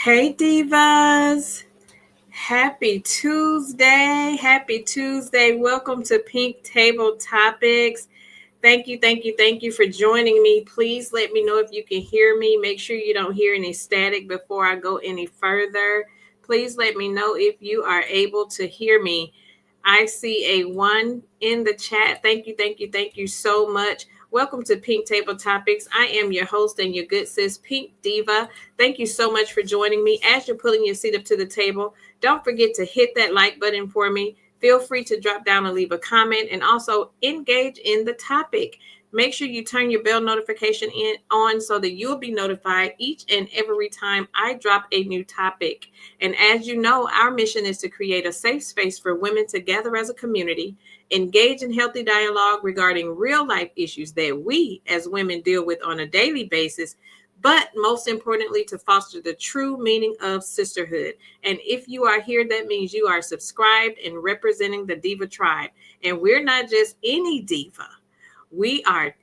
Hey Divas, happy Tuesday. Happy Tuesday. Welcome to Pink Table Topics. Thank you for joining me. Please let me know if you can hear me. Make sure you don't hear any static before I go any further. Please let me know if you are able to hear me. I see a one in the chat. Thank you so much. Welcome to Pink Table Topics. I am your host and your good sis, Pink Diva. Thank you so much for joining me. As you're pulling your seat up to the table, don't forget to hit that like button for me. Feel free to drop down and leave a comment and also engage in the topic. Make sure you turn your bell notification on so that you'll be notified each and every time I drop a new topic. And as you know, our mission is to create a safe space for women to gather as a community, engage in healthy dialogue regarding real life issues that we as women deal with on a daily basis, but most importantly, to foster the true meaning of sisterhood. And if you are here, that means you are subscribed and representing the Diva tribe. And we're not just any diva. We are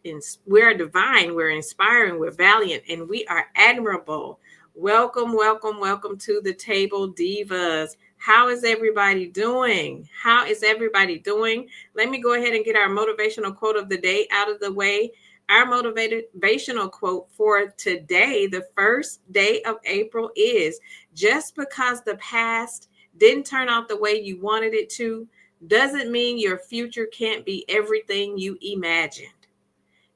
divine, we're inspiring, we're valiant, and we are admirable. Welcome to the table, divas. How is everybody doing? How is everybody doing? Let me go ahead and get our motivational quote of the day out of the way. Our motivational quote for today, the first day of April, is: just because the past didn't turn out the way you wanted it to doesn't mean your future can't be everything you imagined.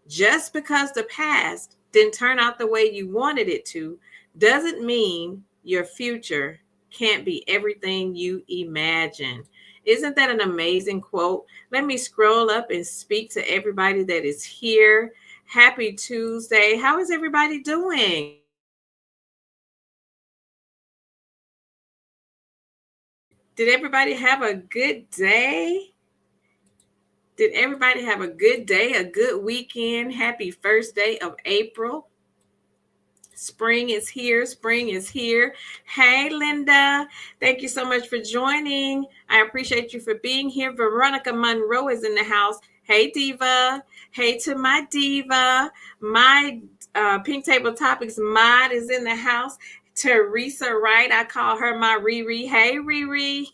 Just because the past didn't turn out the way you wanted it to doesn't mean your future can't be everything you imagine. Isn't that an amazing quote? Let me scroll up and speak to everybody that is here. Happy Tuesday. How is everybody doing? Did everybody have a good day? Did everybody have a good day, a good weekend? Happy first day of April. Spring is here. Spring is here. Hey, Linda. Thank you so much for joining. I appreciate you for being here. Veronica Monroe is in the house. Hey, Diva. Hey to my Diva. My Pink Table Topics mod is in the house. Teresa Wright. I call her my Riri. Hey, Riri.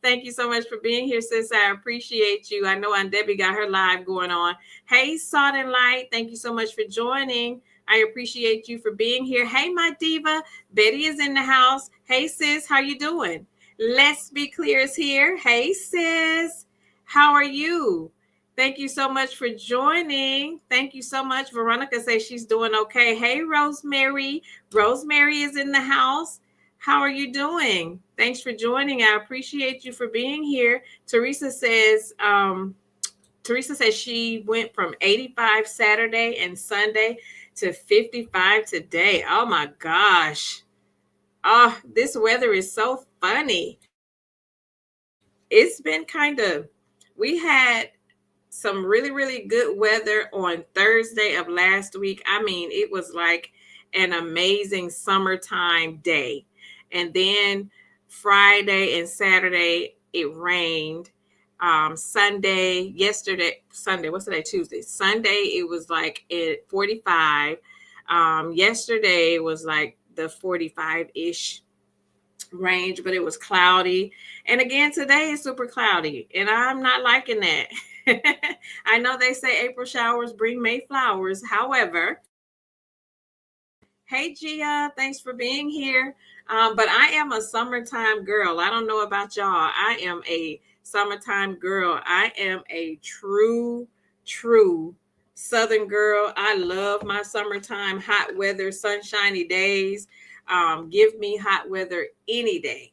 Thank you so much for being here, sis. I appreciate you. I know Aunt Debbie got her live going on. Hey, Salt and Light. Thank you so much for joining. I appreciate you for being here. Hey, my diva. Betty is in the house. Hey, sis. How you doing? Let's Be Clear is here. Hey, sis. How are you? Thank you so much for joining. Thank you so much. Veronica says she's doing okay. Hey, Rosemary. Rosemary is in the house. How are you doing? Thanks for joining. I appreciate you for being here. Teresa says she went from 85 Saturday and Sunday to 55 today. Oh my gosh. Oh, this weather is so funny. It's been we had some really good weather on Thursday of last week. I mean, it was like an amazing summertime day. And then Friday and Saturday, it rained. Sunday, what's today? Tuesday. Sunday, it was like at 45. Yesterday was like the 45-ish range, but it was cloudy. And again, today is super cloudy, and I'm not liking that. I know they say April showers bring May flowers. However, hey, Gia, thanks for being here. But I am a summertime girl. I don't know about y'all. I am a summertime girl. I am a true Southern girl. I love my summertime, hot weather, sunshiny days. Give me hot weather any day,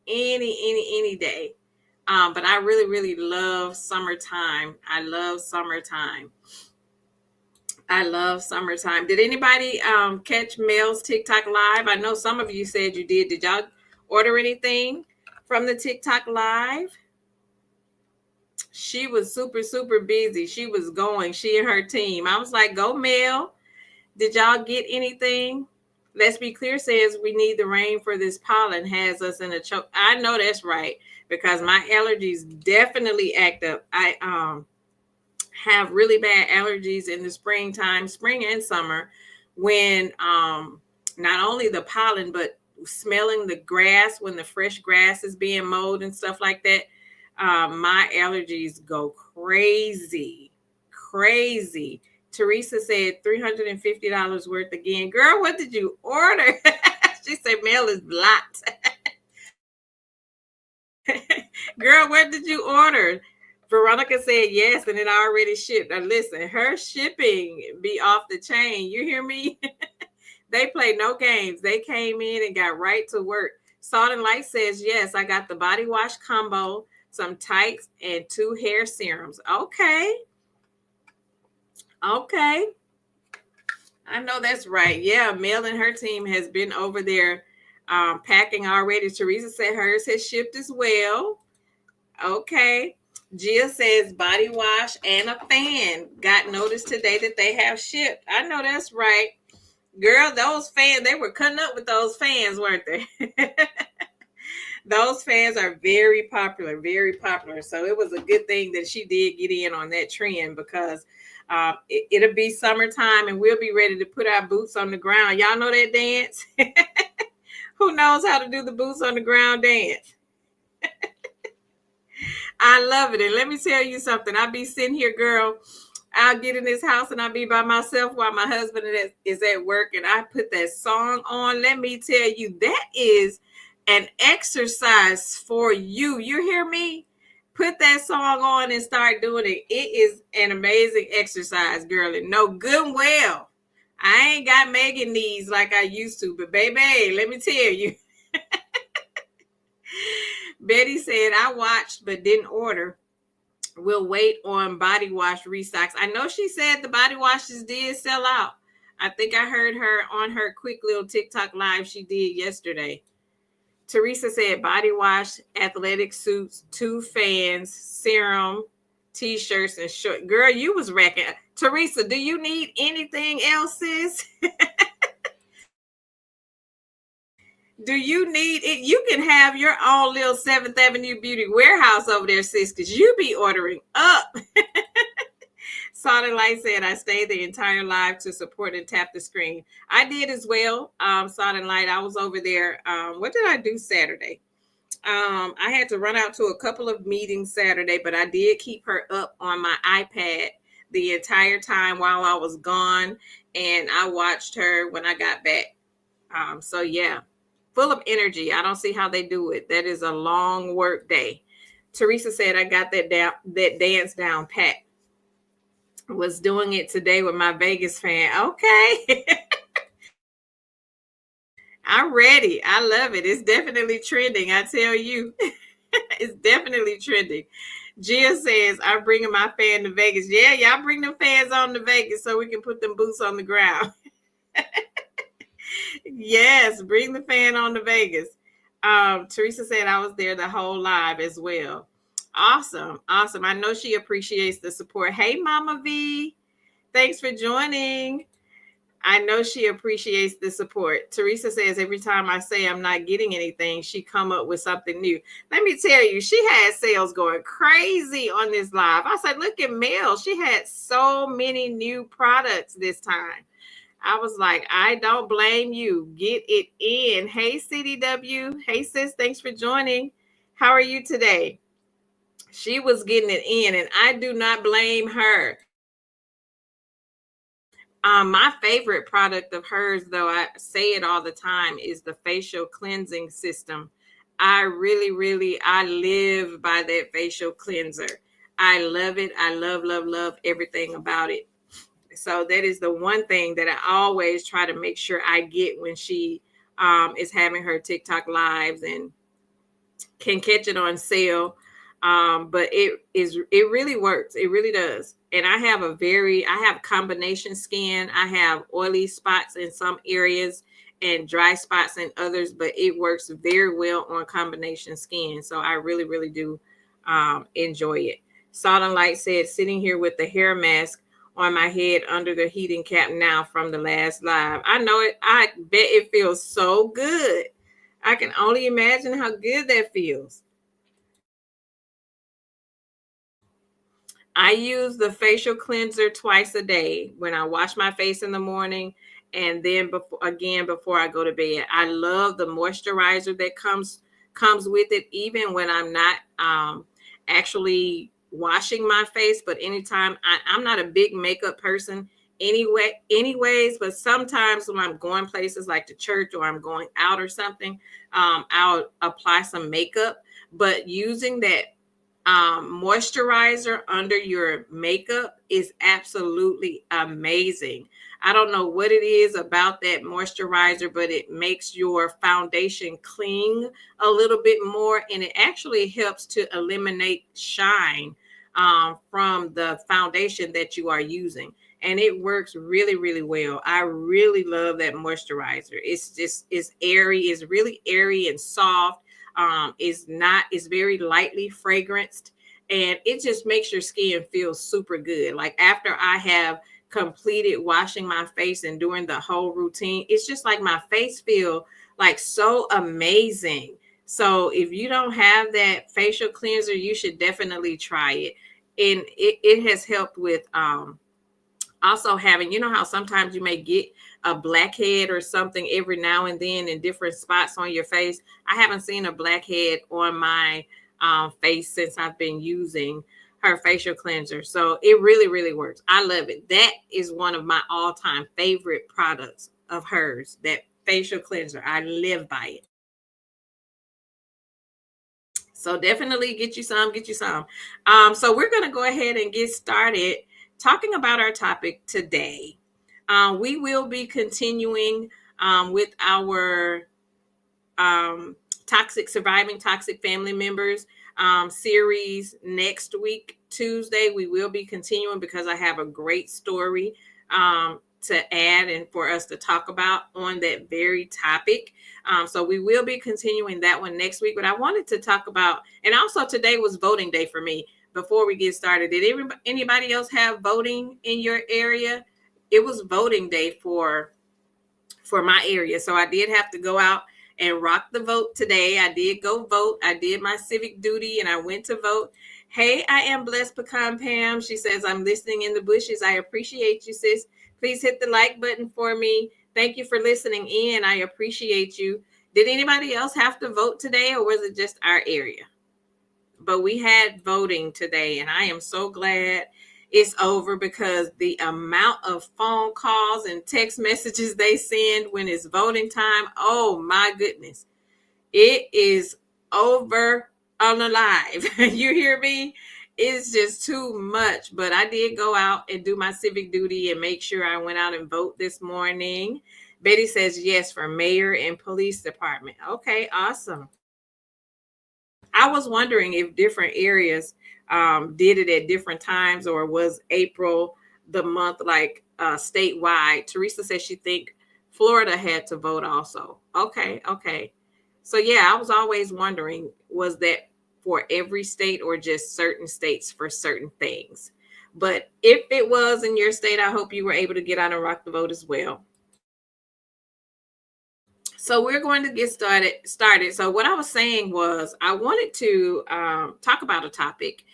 any day. But I really love summertime. I love summertime. Did anybody catch Mel's TikTok live? I know some of you said you did. Did y'all order anything from the TikTok live? She was super busy. She and her team. I was like, go Mel. Did y'all get anything? Let's Be Clear says we need the rain for this pollen has us in a choke. I know that's right, because my allergies definitely act up. I have really bad allergies in the springtime, spring and summer, when not only the pollen, but smelling the grass when the fresh grass is being mowed and stuff like that, my allergies go crazy, crazy. Teresa said $350 worth again. Girl, what did you order? She said mail is blocked. Girl, what did you order? Veronica said yes, and it already shipped. Now listen, her shipping be off the chain. You hear me? They play no games. They came in and got right to work. Salt and Light says yes. I got the body wash combo, some tights, and 2 hair serums. Okay. Okay. I know that's right. Yeah, Mel and her team has been over there packing already. Teresa said hers has shipped as well. Okay. Gia says body wash and a fan. Got notice today that they have shipped. I know that's right. Girl, those fans, they were cutting up with those fans, weren't they? Those fans are very popular, very popular. So it was a good thing that she did get in on that trend because it'll be summertime and we'll be ready to put our boots on the ground. Y'all know that dance? Who knows how to do the boots on the ground dance? I love it. And let me tell you something. I'll be sitting here, girl. I'll get in this house and I'll be by myself while my husband is at work and I put that song on. Let me tell you, that is an exercise for you. You hear me? Put that song on and start doing it. It is an amazing exercise, girl. And no good and well. I ain't got Megan knees like I used to, but baby, let me tell you. Betty said, I watched but didn't order. We'll wait on body wash restocks. I know she said the body washes did sell out. I think I heard her on her quick little TikTok live she did yesterday. Teresa said body wash, athletic suits, 2 fans, serum, t-shirts, and short. Girl, you was wrecking. Teresa, do you need anything else, sis? Do you need it? You can have your own little 7th Avenue Beauty warehouse over there, sis, because you be ordering up. Salt and Light said, I stayed the entire live to support and tap the screen. I did as well, Salt and Light. I was over there. What did I do Saturday? I had to run out to a couple of meetings Saturday, but I did keep her up on my iPad the entire time while I was gone, and I watched her when I got back. So, yeah, full of energy. I don't see how they do it. That is a long work day. Teresa said, I got that dance down pat. Was doing it today with my Vegas fan. Okay. I'm ready. I love it. It's definitely trending. I tell you, it's definitely trending. Gia says, I'm bringing my fan to Vegas. Yeah, y'all bring them fans on to Vegas so we can put them boots on the ground. Yes, bring the fan on to Vegas. Teresa said I was there the whole live as well. Awesome. Awesome. I know she appreciates the support. Hey, Mama V. Thanks for joining. I know she appreciates the support. Teresa says every time I say I'm not getting anything, she come up with something new. Let me tell you, she had sales going crazy on this live. I said, look at Mel. She had so many new products this time. I was like, I don't blame you. Get it in. Hey, CDW. Hey, sis. Thanks for joining. How are you today? She was getting it in, and I do not blame her. My favorite product of hers, though, I say it all the time, is the facial cleansing system. I live by that facial cleanser. I love it. I love everything about it. So that is the one thing that I always try to make sure I get when she is having her TikTok lives and can catch it on sale. But it really works. It really does. And I have combination skin. I have oily spots in some areas and dry spots in others, but it works very well on combination skin. So I really do enjoy it. Salt and Light said, sitting here with the hair mask on my head under the heating cap now from the last live. I know it. I bet it feels so good. I can only imagine how good that feels. I use the facial cleanser twice a day when I wash my face in the morning and then before I go to bed. I love the moisturizer that comes with it, even when I'm not actually washing my face. But anytime I'm not a big makeup person anyways, but sometimes when I'm going places like the church or I'm going out or something, I'll apply some makeup. But using that moisturizer under your makeup is absolutely amazing. I don't know what it is about that moisturizer, but it makes your foundation cling a little bit more, and it actually helps to eliminate shine from the foundation that you are using. And it works really, really well. I really love that moisturizer. It's airy, it's really airy and soft. Is very lightly fragranced, and it just makes your skin feel super good. Like after I have completed washing my face and doing the whole routine, it's just like my face feel like so amazing. So if you don't have that facial cleanser, you should definitely try it. And it has helped with also having, you know how sometimes you may get a blackhead or something every now and then in different spots on your face. I haven't seen a blackhead on my face since I've been using her facial cleanser. So it really, really works. I love it. That is one of my all-time favorite products of hers, that facial cleanser. I live by it. So definitely get you some, get you some. So we're going to go ahead and get started talking about our topic today. We will be continuing with our surviving toxic family members series next week, Tuesday. We will be continuing because I have a great story to add and for us to talk about on that very topic. So we will be continuing that one next week. But I wanted to talk about, and also today was voting day for me. Before we get started, did anybody else have voting in your area? It was voting day for my area. So I did have to go out and rock the vote today. I did go vote. I did my civic duty and I went to vote. Hey, I am Blessed Pecan Pam. She says, I'm listening in the bushes. I appreciate you, sis. Please hit the like button for me. Thank you for listening in. I appreciate you. Did anybody else have to vote today, or was it just our area? But we had voting today, and I am so glad it's over, because the amount of phone calls and text messages they send when it's voting time, oh my goodness, it is over alive. You hear me? It's just too much. But I did go out and do my civic duty and make sure I went out and vote this morning. Betty says yes for mayor and police department. Okay, awesome. I was wondering if different areas did it at different times, or was April the month like statewide. Teresa says she think Florida had to vote also. Okay. So yeah, I was always wondering, was that for every state or just certain states for certain things? But if it was in your state, I hope you were able to get out and rock the vote as well. So we're going to get started. So what I was saying was I wanted to talk about a topic,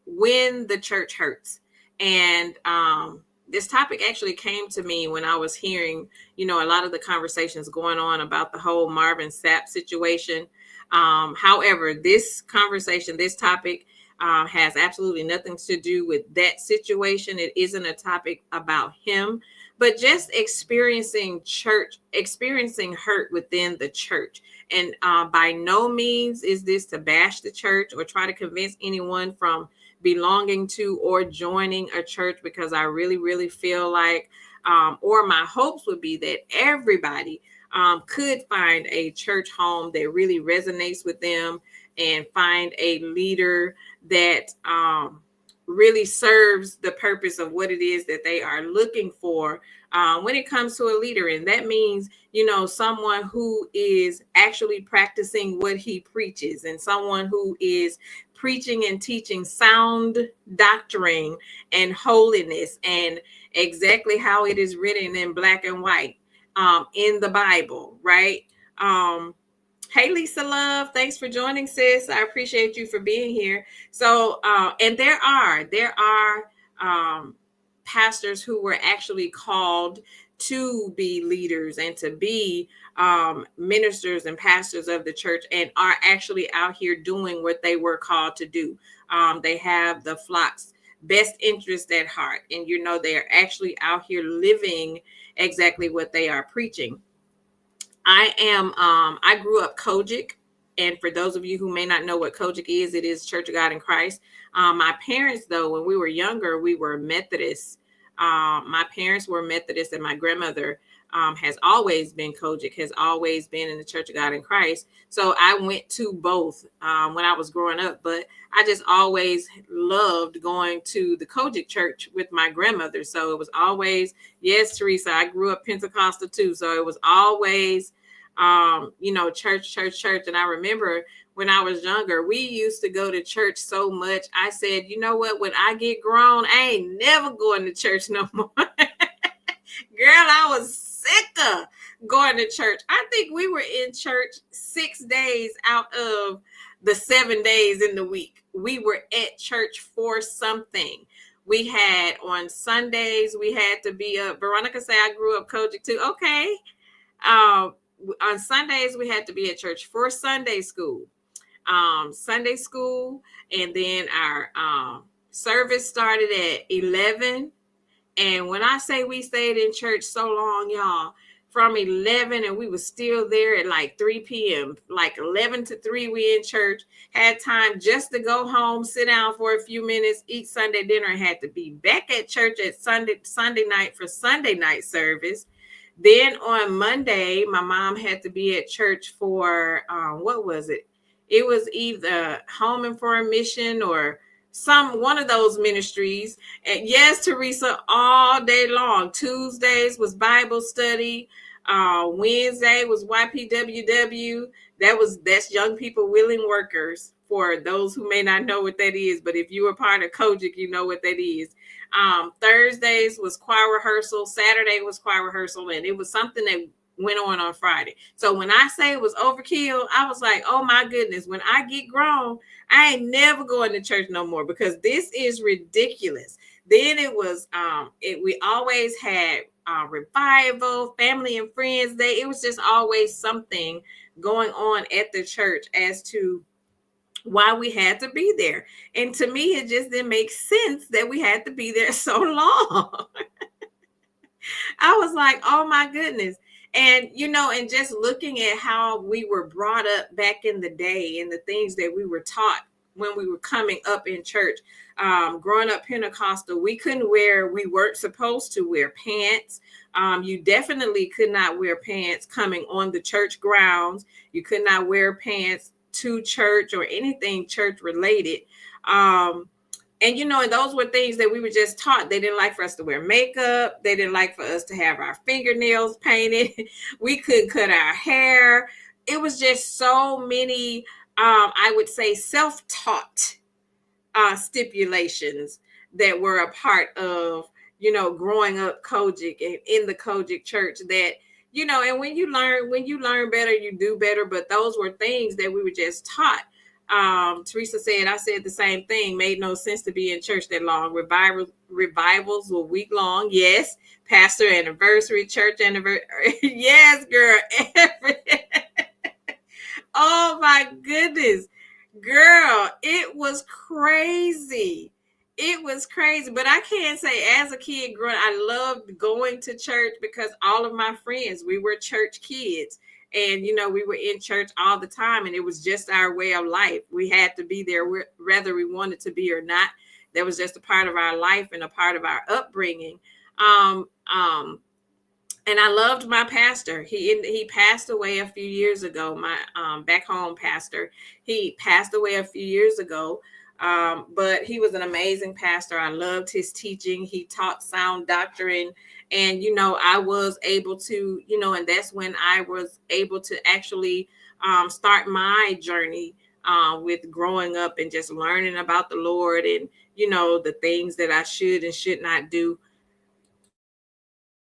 when the church hurts. And this topic actually came to me when I was hearing, a lot of the conversations going on about the whole Marvin Sapp situation. However, this topic has absolutely nothing to do with that situation. It isn't a topic about him, but just experiencing hurt within the church. And by no means is this to bash the church or try to convince anyone from belonging to or joining a church, because I really, really feel like, or my hopes would be that everybody could find a church home that really resonates with them, and find a leader that really serves the purpose of what it is that they are looking for when it comes to a leader. And that means, someone who is actually practicing what he preaches, and someone who is preaching and teaching sound doctrine and holiness, and exactly how it is written in black and white in the Bible, right? Hey, Lisa Love, thanks for joining, sis. I appreciate you for being here. So, and there are pastors who were actually called to be leaders and to be ministers and pastors of the church, and are actually out here doing what they were called to do. They have the flock's best interest at heart, and they're actually out here living exactly what they are preaching. I grew up Kojic. And for those of you who may not know what Kojic is, it is Church of God in Christ. My parents, though, when we were younger, we were Methodists. My parents were Methodists, and my grandmother has always been Kojic, has always been in the Church of God in Christ. So I went to both when I was growing up, but I just always loved going to the Kojic church with my grandmother. So it was always, yes, Teresa, I grew up Pentecostal too. So it was always church. And I remember when I was younger, we used to go to church so much. I said, you know what, when I get grown, I ain't never going to church no more. Girl, I was sick of going to church. I think we were in church 6 days out of the 7 days in the week. We were at church for something. We had on Sundays, we had to be up. Veronica say I grew up Kojic too. Okay. On Sundays, we had to be at church for Sunday school, and then our service started at 11. And when I say we stayed in church so long, y'all, from 11, and we were still there at like 3 p.m., like 11 to 3, we in church, had time just to go home, sit down for a few minutes, eat Sunday dinner, and had to be back at church at Sunday night for Sunday night service. Then on Monday, my mom had to be at church for, what was it? It was either Home and Foreign Mission or one of those ministries. And yes, Teresa, all day long. Tuesdays was Bible study. Wednesday was YPWW. That's Young People Willing Workers, for those who may not know what that is. But if you were part of Kojic, you know what that is. Thursdays was choir rehearsal. Saturday was choir rehearsal. And it was something that went on Friday. So when I say it was overkill, I was like, oh my goodness, when I get grown, I ain't never going to church no more, because this is ridiculous. Then it was, we always had revival, family and friends day. It was just always something going on at the church as to why we had to be there. And to me, it just didn't make sense that we had to be there so long. I was like, oh my goodness. And, and just looking at how we were brought up back in the day and the things that we were taught when we were coming up in church, growing up Pentecostal, we weren't supposed to wear pants. You definitely could not wear pants coming on the church grounds. You could not wear pants to church or anything church related. And, and those were things that we were just taught. They didn't like for us to wear makeup. They didn't like for us to have our fingernails painted. We couldn't cut our hair. It was just so many, I would say, self-taught stipulations that were a part of, growing up Kojic and in the Kojic church that, and when you learn better, you do better. But those were things that we were just taught. Teresa said, I said the same thing. Made no sense to be in church that long. Revivals were week long. Yes. Pastor anniversary, church anniversary. Yes, girl. Oh my goodness, girl. It was crazy. It was crazy. But I can't say as a kid growing, I loved going to church because all of my friends, we were church kids. And, we were in church all the time, and it was just our way of life. We had to be there whether we wanted to be or not. That was just a part of our life and a part of our upbringing. And I loved my pastor. He passed away a few years ago. My back home pastor, he passed away a few years ago. But he was an amazing pastor. I loved his teaching. He taught sound doctrine. And, I was able to, and that's when I was able to actually start my journey with growing up and just learning about the Lord and, the things that I should and should not do.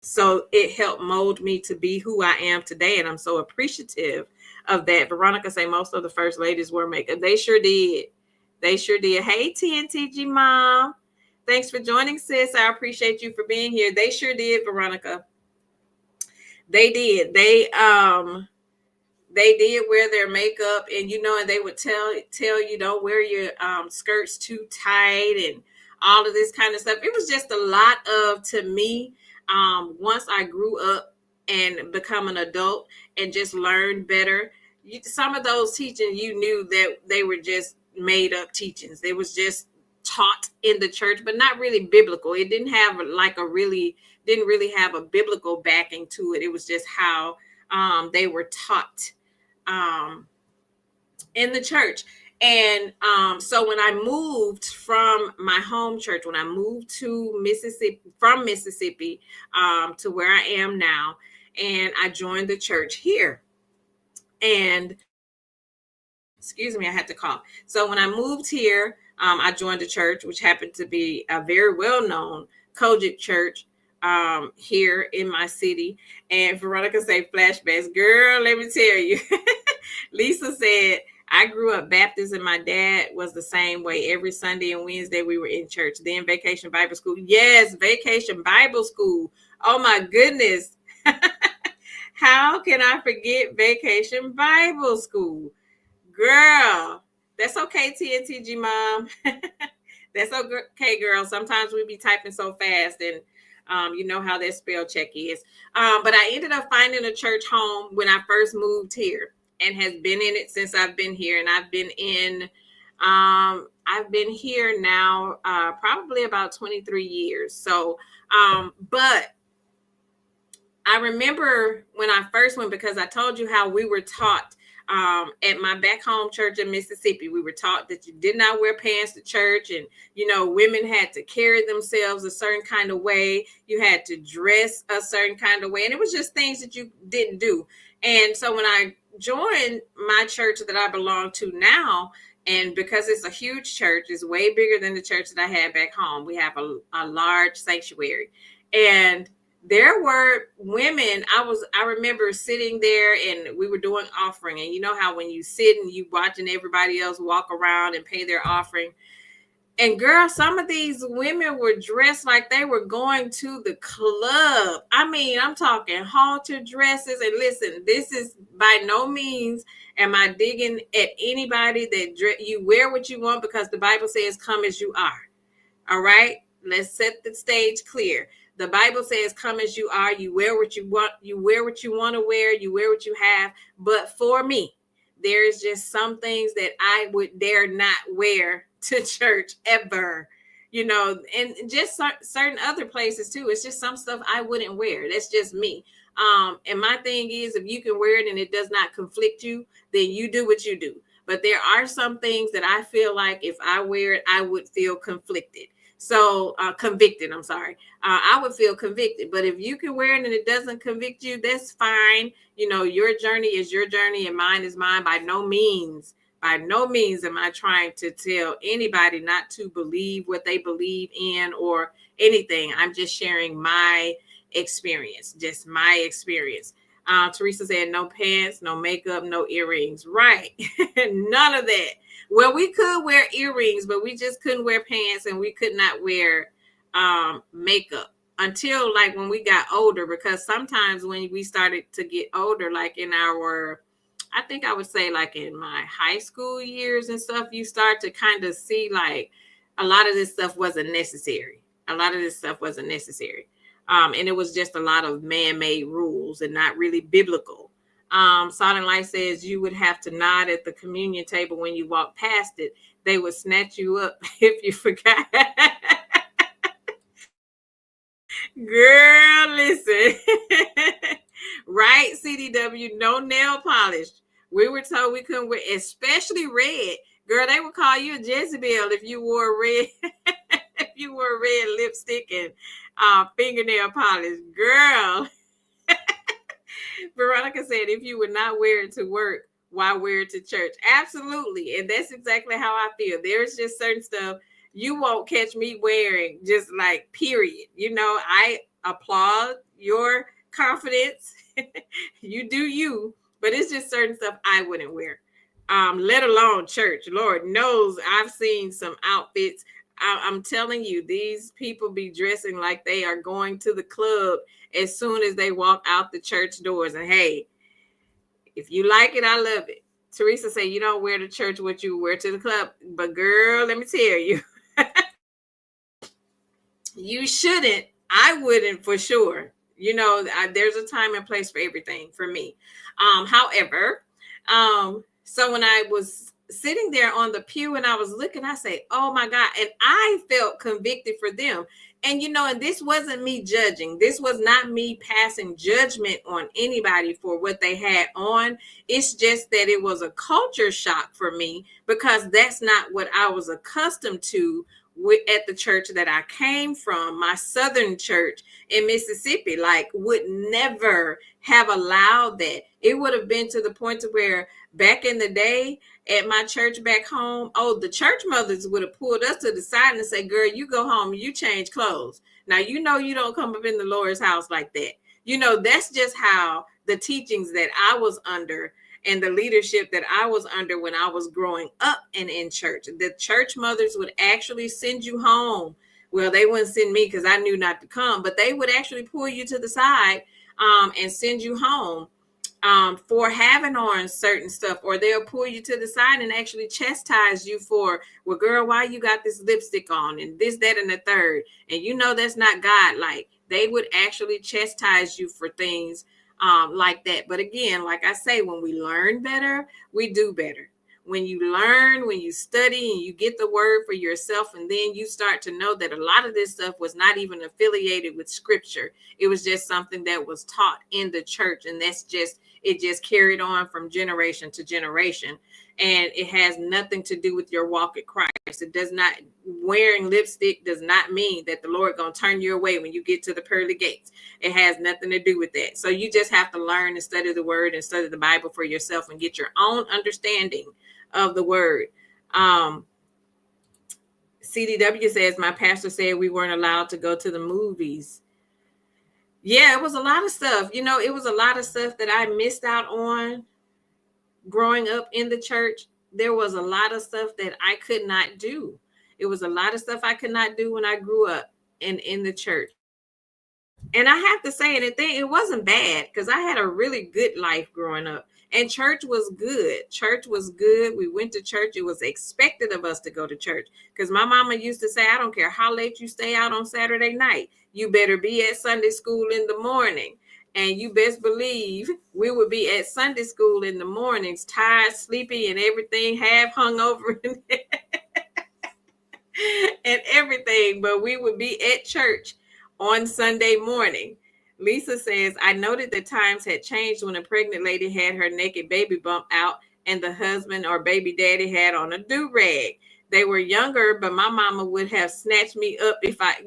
So it helped mold me to be who I am today. And I'm so appreciative of that. Veronica say most of the first ladies wore makeup. They sure did. They sure did. Hey, TNTG Mom. Thanks for joining, sis. I appreciate you for being here. They sure did, Veronica. They did. They did wear their makeup, and and they would tell you don't wear your skirts too tight and all of this kind of stuff. It was just a lot of, to me, once I grew up and become an adult and just learned better, some of those teachings, you knew that they were just made up teachings. They was just taught in the church, but not really biblical. It didn't have didn't really have a biblical backing to it. It was just how they were taught um, in the church. And so when I moved from my home church, when I moved to Mississippi, from Mississippi to where I am now, and I joined the church here. And excuse me, I had to cough. So when I moved here, I joined a church, which happened to be a very well-known Kojic church here in my city. And Veronica said, flashbacks. Girl, let me tell you. Lisa said, I grew up Baptist and my dad was the same way. Every Sunday and Wednesday we were in church. Then Vacation Bible School. Yes, Vacation Bible School. Oh my goodness. How can I forget Vacation Bible School? Girl, that's okay, TNTG mom. That's okay, girl. Sometimes we be typing so fast, and you know how that spell check is. But I ended up finding a church home when I first moved here, and has been in it since I've been here. And I've been here now probably about 23 years. So, but I remember when I first went, because I told you how we were taught at my back home church in Mississippi. We were taught that you did not wear pants to church, and women had to carry themselves a certain kind of way. You had to dress a certain kind of way, and it was just things that you didn't do. And so when I joined my church that I belong to now, and because it's a huge church, it's way bigger than the church that I had back home. We have a large sanctuary, and there were women. I remember sitting there, and we were doing offering, and you know how when you sit and you watching everybody else walk around and pay their offering, and girl, some of these women were dressed like they were going to the club. I mean, I'm talking halter dresses. And listen, this is by no means am I digging at anybody that you wear what you want, because the Bible says come as you are. All right, let's set the stage clear. The Bible says, come as you are. You wear what you want. You wear what you want to wear. You wear what you have. But for me, there's just some things that I would dare not wear to church ever, and just certain other places too. It's just some stuff I wouldn't wear. That's just me. And my thing is, if you can wear it and it does not conflict you, then you do what you do. But there are some things that I feel like if I wear it, I would feel conflicted. So convicted, I'm sorry. I would feel convicted. But if you can wear it and it doesn't convict you, that's fine. Your journey is your journey and mine is mine. By no means am I trying to tell anybody not to believe what they believe in or anything. I'm just sharing my experience, just my experience. Teresa said no pants, no makeup, no earrings. Right. None of that. Well, we could wear earrings, but we just couldn't wear pants, and we could not wear makeup until like when we got older, because sometimes when we started to get older, like I think I would say like in my high school years and stuff, you start to kind of see like a lot of this stuff wasn't necessary. And it was just a lot of man-made rules and not really biblical. Silent Light says you would have to nod at the communion table when you walk past it. They would snatch you up if you forgot. Girl, listen. Right, CDW, no nail polish. We were told we couldn't wear, especially red. Girl, they would call you a Jezebel if you wore red. If you wore red lipstick and fingernail polish. Girl. Veronica said, if you would not wear it to work, why wear it to church? Absolutely. And that's exactly how I feel. There's just certain stuff you won't catch me wearing, just like, period. I applaud your confidence. You do you, but it's just certain stuff I wouldn't wear. Let alone church. Lord knows I've seen some outfits. I'm telling you, these people be dressing like they are going to the club, as soon as they walk out the church doors. And hey, if you like it, I love it. Teresa said you don't wear to church what you wear to the club. But girl, let me tell you, you shouldn't. I wouldn't for sure. There's a time and place for everything for me. However, so when I was sitting there on the pew and I was looking, I say, oh my God. And I felt convicted for them. And this wasn't me judging. This was not me passing judgment on anybody for what they had on. It's just that it was a culture shock for me because that's not what I was accustomed to at the church that I came from. My southern church in Mississippi, like, would never have allowed that. It would have been to the point to where back in the day at my church back home, the church mothers would have pulled us to the side and say, girl, you go home, you change clothes. Now, you don't come up in the Lord's house like that. That's just how the teachings that I was under and the leadership that I was under when I was growing up and in church. The church mothers would actually send you home. Well, they wouldn't send me because I knew not to come, but they would actually pull you to the side and send you home for having on certain stuff, or they'll pull you to the side and actually chastise you for, well, girl, why you got this lipstick on and this, that, and the third. And that's not God-like. They would actually chastise you for things like that. But again, like I say, when we learn better, we do better. When you learn, when you study and you get the word for yourself, and then you start to know that a lot of this stuff was not even affiliated with scripture. It was just something that was taught in the church. And it just carried on from generation to generation. And it has nothing to do with your walk at Christ. Wearing lipstick does not mean that the Lord gonna turn you away when you get to the pearly gates. It has nothing to do with that. So you just have to learn and study the word and study the Bible for yourself and get your own understanding of the word. CDW says, my pastor said we weren't allowed to go to the movies. Yeah, it was a lot of stuff. It was a lot of stuff that I missed out on growing up in the church. There was a lot of stuff that I could not do. It was a lot of stuff I could not do when I grew up in the church. And I have to say, it wasn't bad because I had a really good life growing up. And church was good. Church was good. We went to church. It was expected of us to go to church because my mama used to say, I don't care how late you stay out on Saturday night. You better be at Sunday school in the morning. And you best believe we would be at Sunday school in the mornings, tired, sleepy, and everything, half hungover and everything. But we would be at church on Sunday morning. Lisa says, I noted that times had changed when a pregnant lady had her naked baby bump out and the husband or baby daddy had on a do-rag. They were younger, but my mama would have snatched me up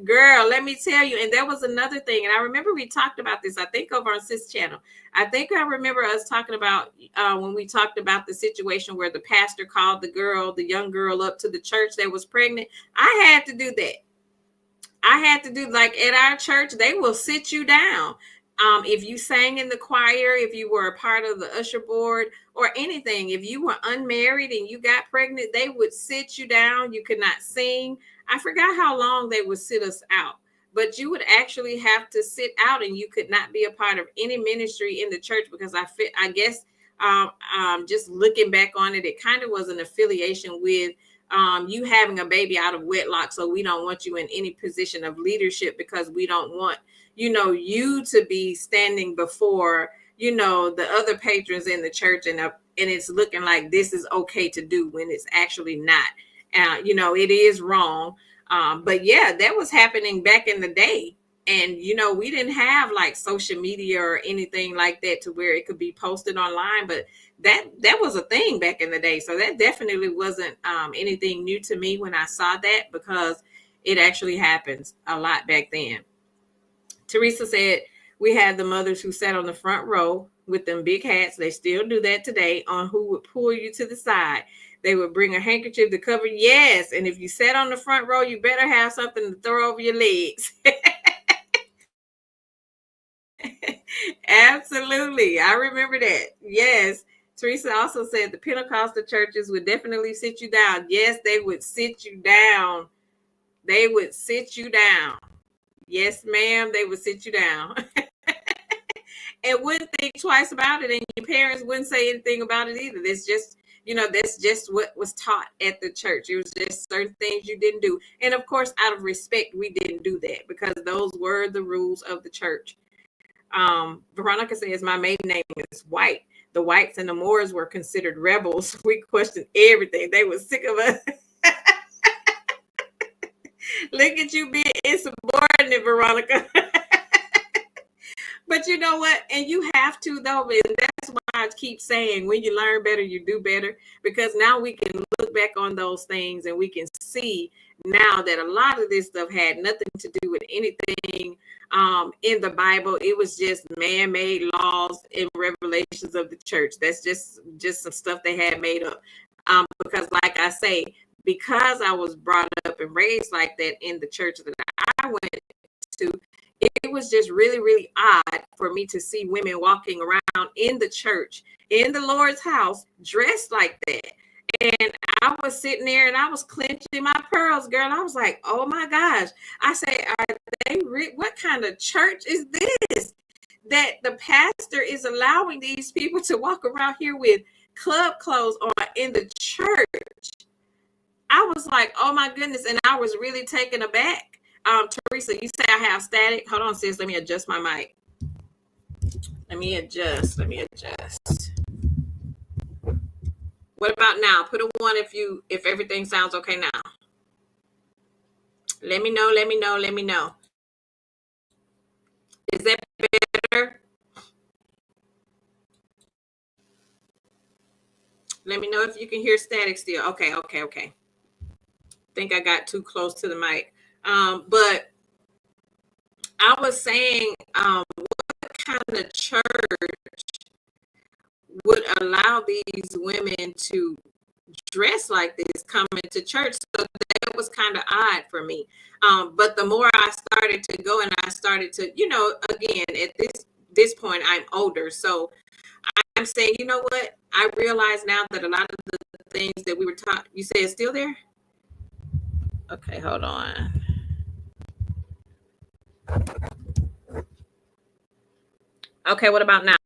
girl, let me tell you. And there was another thing. And I remember we talked about this, I think over on Sis channel. I think I remember us talking about when we talked about the situation where the pastor called the young girl up to the church that was pregnant. I had to do that. I had to do, like, at our church, they will sit you down. If you sang in the choir, if you were a part of the usher board or anything, if you were unmarried and you got pregnant, they would sit you down. You could not sing. I forgot how long they would sit us out, but you would actually have to sit out and you could not be a part of any ministry in the church because I guess just looking back on it, it kind of was an affiliation with you having a baby out of wedlock. So we don't want you in any position of leadership because we don't want, you to be standing before, the other patrons in the church and it's looking like this is okay to do when it's actually not. It is wrong. But yeah, that was happening back in the day. And, we didn't have like social media or anything like that to where it could be posted online, but that was a thing back in the day. So that definitely wasn't anything new to me when I saw that because it actually happens a lot back then. Teresa said, we had the mothers who sat on the front row with them big hats. They still do that today on who would pull you to the side. They would bring a handkerchief to cover. Yes. And if you sat on the front row, you better have something to throw over your legs. Absolutely. I remember that. Yes. Teresa also said the Pentecostal churches would definitely sit you down. Yes, they would sit you down. They would sit you down. Yes, ma'am. They would sit you down. and wouldn't think twice about it, and your parents wouldn't say anything about it either. That's just, that's just what was taught at the church. It was just certain things you didn't do. And of course, out of respect, we didn't do that because those were the rules of the church. Veronica says, my maiden name is White. The Whites and the Moors were considered rebels. We questioned everything. They were sick of us. Look at you being insubordinate, Veronica. But you know what? And you have to, though. And that's why I keep saying, when you learn better, you do better. Because now we can look back on those things and we can see now that a lot of this stuff had nothing to do with anything in the Bible. It was just man-made laws and revelations of the church. That's just some stuff they had made up. Because like I say, because I was brought up and raised like that in the church that I went to, it was just really, really odd for me to see women walking around in the church, in the Lord's house, dressed like that. And I was sitting there and I was clenching my pearls, girl. I was like, oh my gosh. I say, are they what kind of church is this? That the pastor is allowing these people to walk around here with club clothes on in the church. I was like, oh my goodness. And I was really taken aback. Teresa, you say I have static. Hold on, sis. Let me adjust my mic. Let me adjust. What about now? Put a 1 if everything sounds okay now. Let me know. Is that better? Let me know if you can hear static still. Okay. Think I got too close to the mic. But I was saying, what kind of church would allow these women to dress like this coming to church? So that was kind of odd for me. But the more I started to go and I started to, again, at this point, I'm older. So I'm saying, you know what? I realize now that a lot of the things that we were taught, you say it's still there? Okay, hold on. Okay, what about now?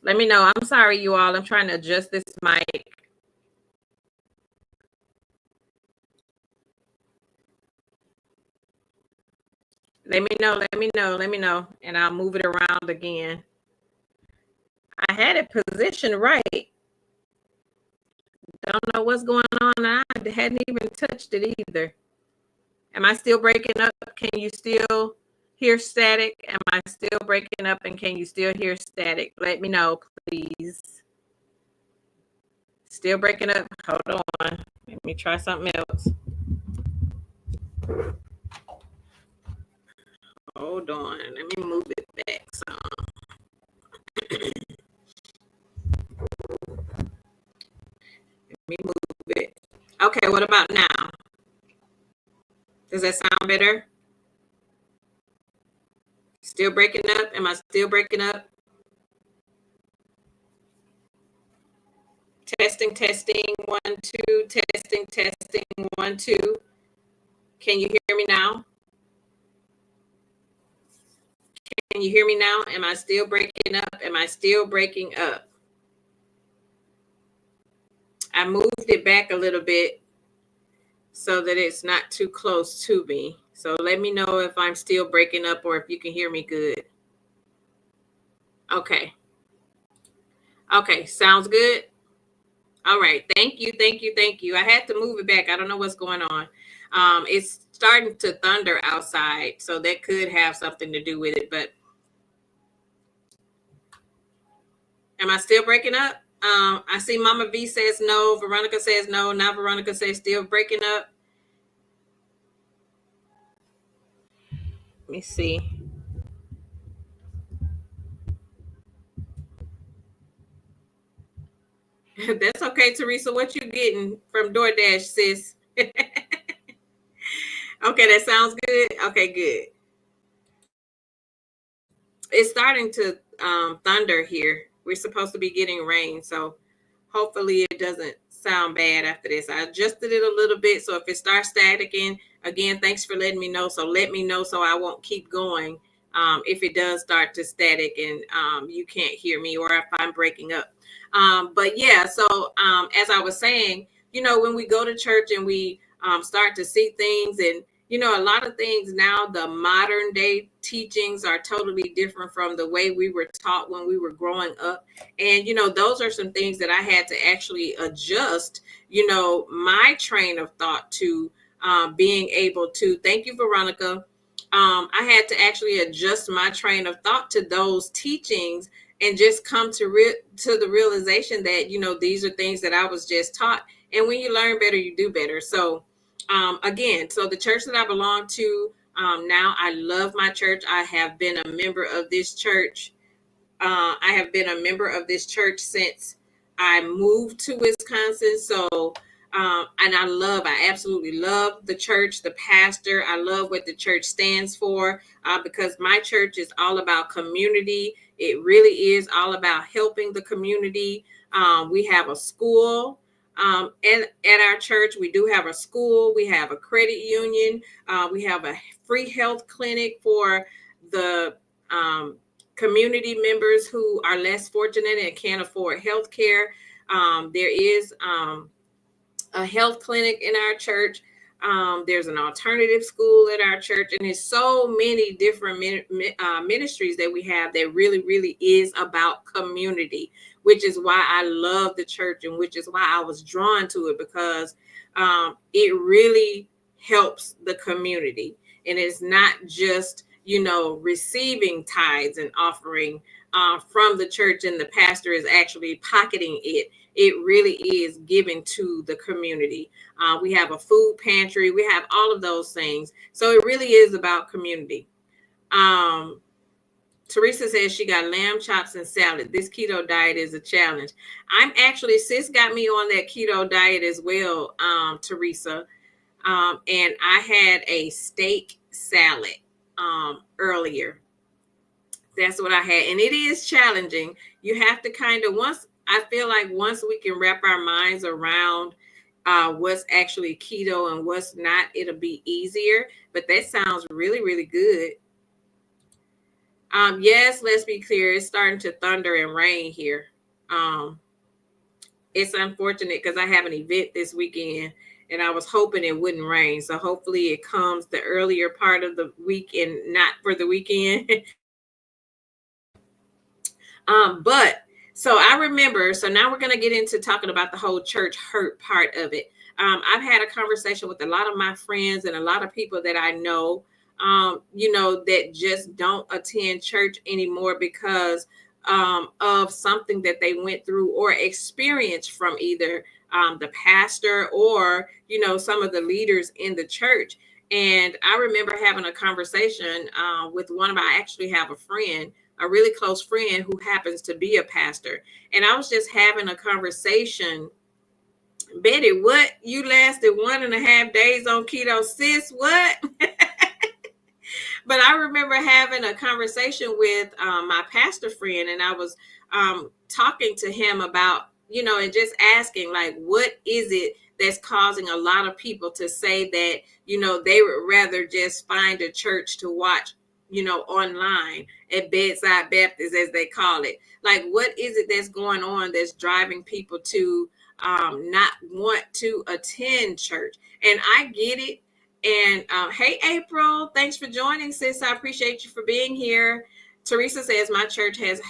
Let me know. I'm sorry, you all. I'm trying to adjust this mic. Let me know. And I'll move it around again. I had it positioned right. Don't know what's going on. I hadn't even touched it either. Am I still breaking up? Can you still hear static? Am I still breaking up and can you still hear static? Let me know, please. Still breaking up? Hold on. Let me try something else. Hold on. Let me move it back some. Let me move it. Okay, what about now? Does that sound better? Still breaking up? Am I still breaking up? Testing, 1, 2, testing, 1, 2. Can you hear me now? Can you hear me now? Am I still breaking up? I moved it back a little bit so that it's not too close to me. So let me know if I'm still breaking up or if you can hear me good. Okay, sounds good. All right, thank you. I had to move it back. I don't know what's going on. It's starting to thunder outside, so that could have something to do with it. But am I still breaking up? I see Mama V says no. Veronica says no. Now Veronica says still breaking up. Let me see. That's okay, Teresa. What you getting from DoorDash, sis? Okay, that sounds good. Okay, good. It's starting to thunder here. We're supposed to be getting rain, so hopefully it doesn't sound bad after this. I adjusted it a little bit, so if it starts static again, thanks for letting me know. So let me know so I won't keep going if it does start to static and you can't hear me, or if I'm breaking up. But yeah, so as I was saying, when we go to church and we start to see things, and a lot of things now, the modern day teachings are totally different from the way we were taught when we were growing up. And those are some things that I had to actually adjust my train of thought to, being able to, thank you, Veronica. I had to actually adjust my train of thought to those teachings, and just come to the realization that these are things that I was just taught. And when you learn better, you do better. So again, so the church that I belong to, now, I love my church. I have been a member of this church. I have been a member of this church since I moved to Wisconsin. So, and I absolutely love the church, the pastor. I love what the church stands for, because my church is all about community. It really is all about helping the community. We have a school. At our church, we do have a school. We have a credit union. We have a free health clinic for the community members who are less fortunate and can't afford health care. There is a health clinic in our church. There's an alternative school at our church, and there's so many different ministries that we have that really, really is about community, which is why I love the church, and which is why I was drawn to it, because it really helps the community. And it's not just, receiving tithes and offering from the church, and the pastor is actually pocketing it. It really is given to the community. We have a food pantry. We have all of those things. So it really is about community. Teresa says she got lamb chops and salad. This keto diet is a challenge. Sis got me on that keto diet as well, Teresa. And I had a steak salad earlier. That's what I had. And it is challenging. You have to I feel like once we can wrap our minds around what's actually keto and what's not, it'll be easier. But that sounds really, really good. Yes, let's be clear. It's starting to thunder and rain here. It's unfortunate because I have an event this weekend, and I was hoping it wouldn't rain. So hopefully it comes the earlier part of the week and not for the weekend. But so I remember, so now we're going to get into talking about the whole church hurt part of it. I've had a conversation with a lot of my friends and a lot of people that I know, that just don't attend church anymore because of something that they went through or experienced from either the pastor or, some of the leaders in the church. And I remember having a conversation with I actually have a really close friend who happens to be a pastor. And I was just having a conversation. Betty, what? You lasted 1.5 days on keto, sis? What? But I remember having a conversation with my pastor friend, and I was talking to him about, and just asking, like, what is it that's causing a lot of people to say that, they would rather just find a church to watch, online at Bedside Baptist, as they call it. Like, what is it that's going on that's driving people to not want to attend church? And I get it. And hey, April, thanks for joining, sis. I appreciate you for being here. Teresa says my church has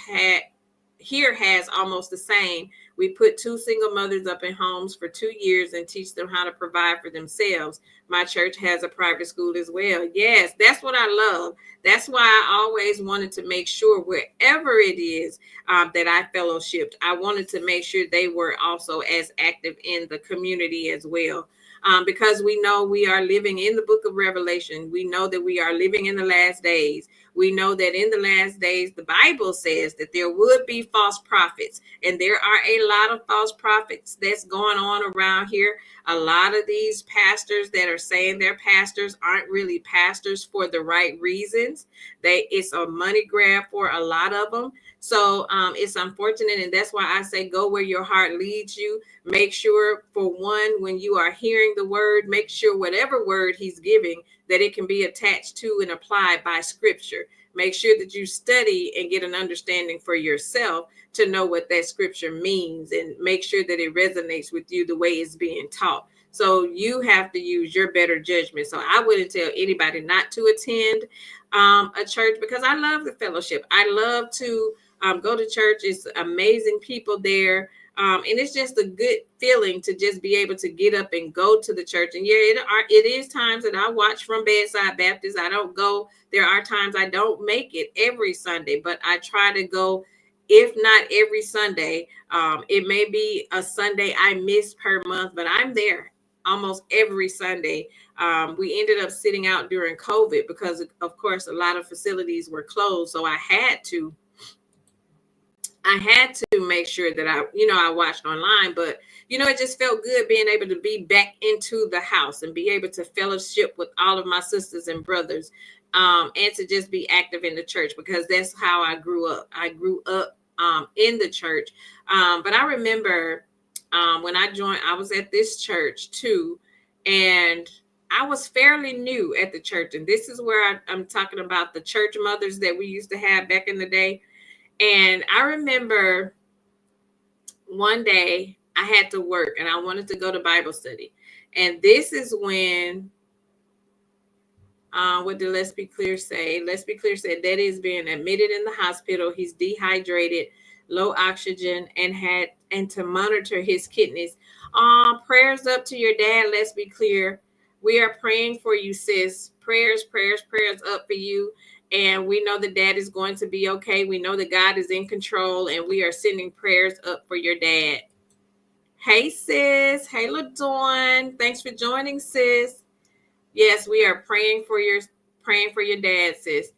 almost the same. We put 2 single mothers up in homes for 2 years and teach them how to provide for themselves. My church has a private school as well. Yes, that's what I love. That's why I always wanted to make sure wherever it is that I fellowshipped, I wanted to make sure they were also as active in the community as well. Because we know we are living in the book of Revelation. We know that we are living in the last days. We know that in the last days, the Bible says that there would be false prophets. And there are a lot of false prophets that's going on around here. A lot of these pastors that are saying they're pastors aren't really pastors for the right reasons. It's a money grab for a lot of them. So it's unfortunate. And that's why I say go where your heart leads you. Make sure, for one, when you are hearing the word, make sure whatever word he's giving, that it can be attached to and applied by scripture. make sure that you study and get an understanding for yourself to know what that scripture means, and make sure that it resonates with you the way it's being taught. So you have to use your better judgment. So I wouldn't tell anybody not to attend a church, because I love the fellowship. I love to go to church. It's amazing people there. And it's just a good feeling to just be able to get up and go to the church. And yeah, it is times that I watch from Bedside Baptist. I don't go. There are times I don't make it every Sunday, but I try to go, if not every Sunday. It may be a Sunday I miss per month, but I'm there almost every Sunday. We ended up sitting out during COVID because, of course, a lot of facilities were closed. So I had to make sure that I watched online, but it just felt good being able to be back into the house and be able to fellowship with all of my sisters and brothers, and to just be active in the church, because that's how I grew up. I grew up in the church. But I remember when I joined, I was at this church too, and I was fairly new at the church. And this is where I'm talking about the church mothers that we used to have back in the day. And I remember one day I had to work and I wanted to go to Bible study. And this is when, what did Let's Be Clear say? Let's Be Clear said that he's being admitted in the hospital. He's dehydrated, low oxygen, and to monitor his kidneys. Prayers up to your dad, Let's Be Clear. We are praying for you, sis. Prayers up for you. And we know that dad is going to be okay. We know that God is in control, and we are sending prayers up for your dad. Hey, sis. Hey, LaDawn. Thanks for joining, sis. Yes, we are praying for your dad, sis.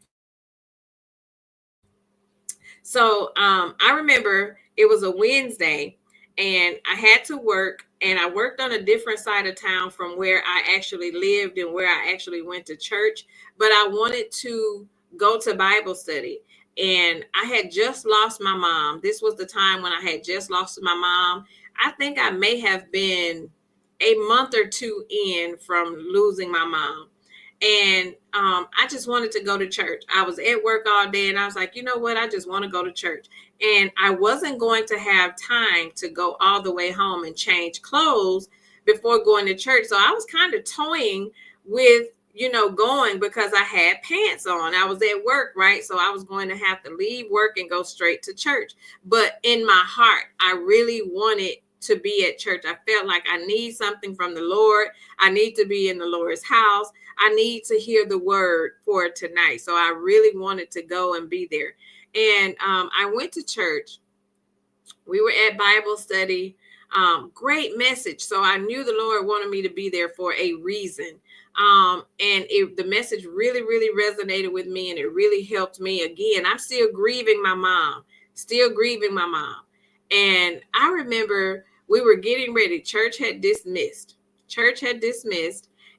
So I remember it was a Wednesday, and I had to work, and I worked on a different side of town from where I actually lived and where I actually went to church. But I wanted to go to Bible study. And I had just lost my mom. This was the time when I had just lost my mom. I think I may have been a month or two in from losing my mom. And I just wanted to go to church. I was at work all day, and I was like, you know what? I just want to go to church. And I wasn't going to have time to go all the way home and change clothes before going to church. So I was kind of toying with, going, because I had pants on. I was at work, right? So I was going to have to leave work and go straight to church. But in my heart, I really wanted to be at church. I felt like I need something from the Lord. I need to be in the Lord's house. I need to hear the word for tonight. So I really wanted to go and be there. And I went to church. We were at Bible study. Great message. So I knew the Lord wanted me to be there for a reason. And the message really, really resonated with me, and it really helped me. Again, I'm still grieving my mom. And I remember we were getting ready. Church had dismissed.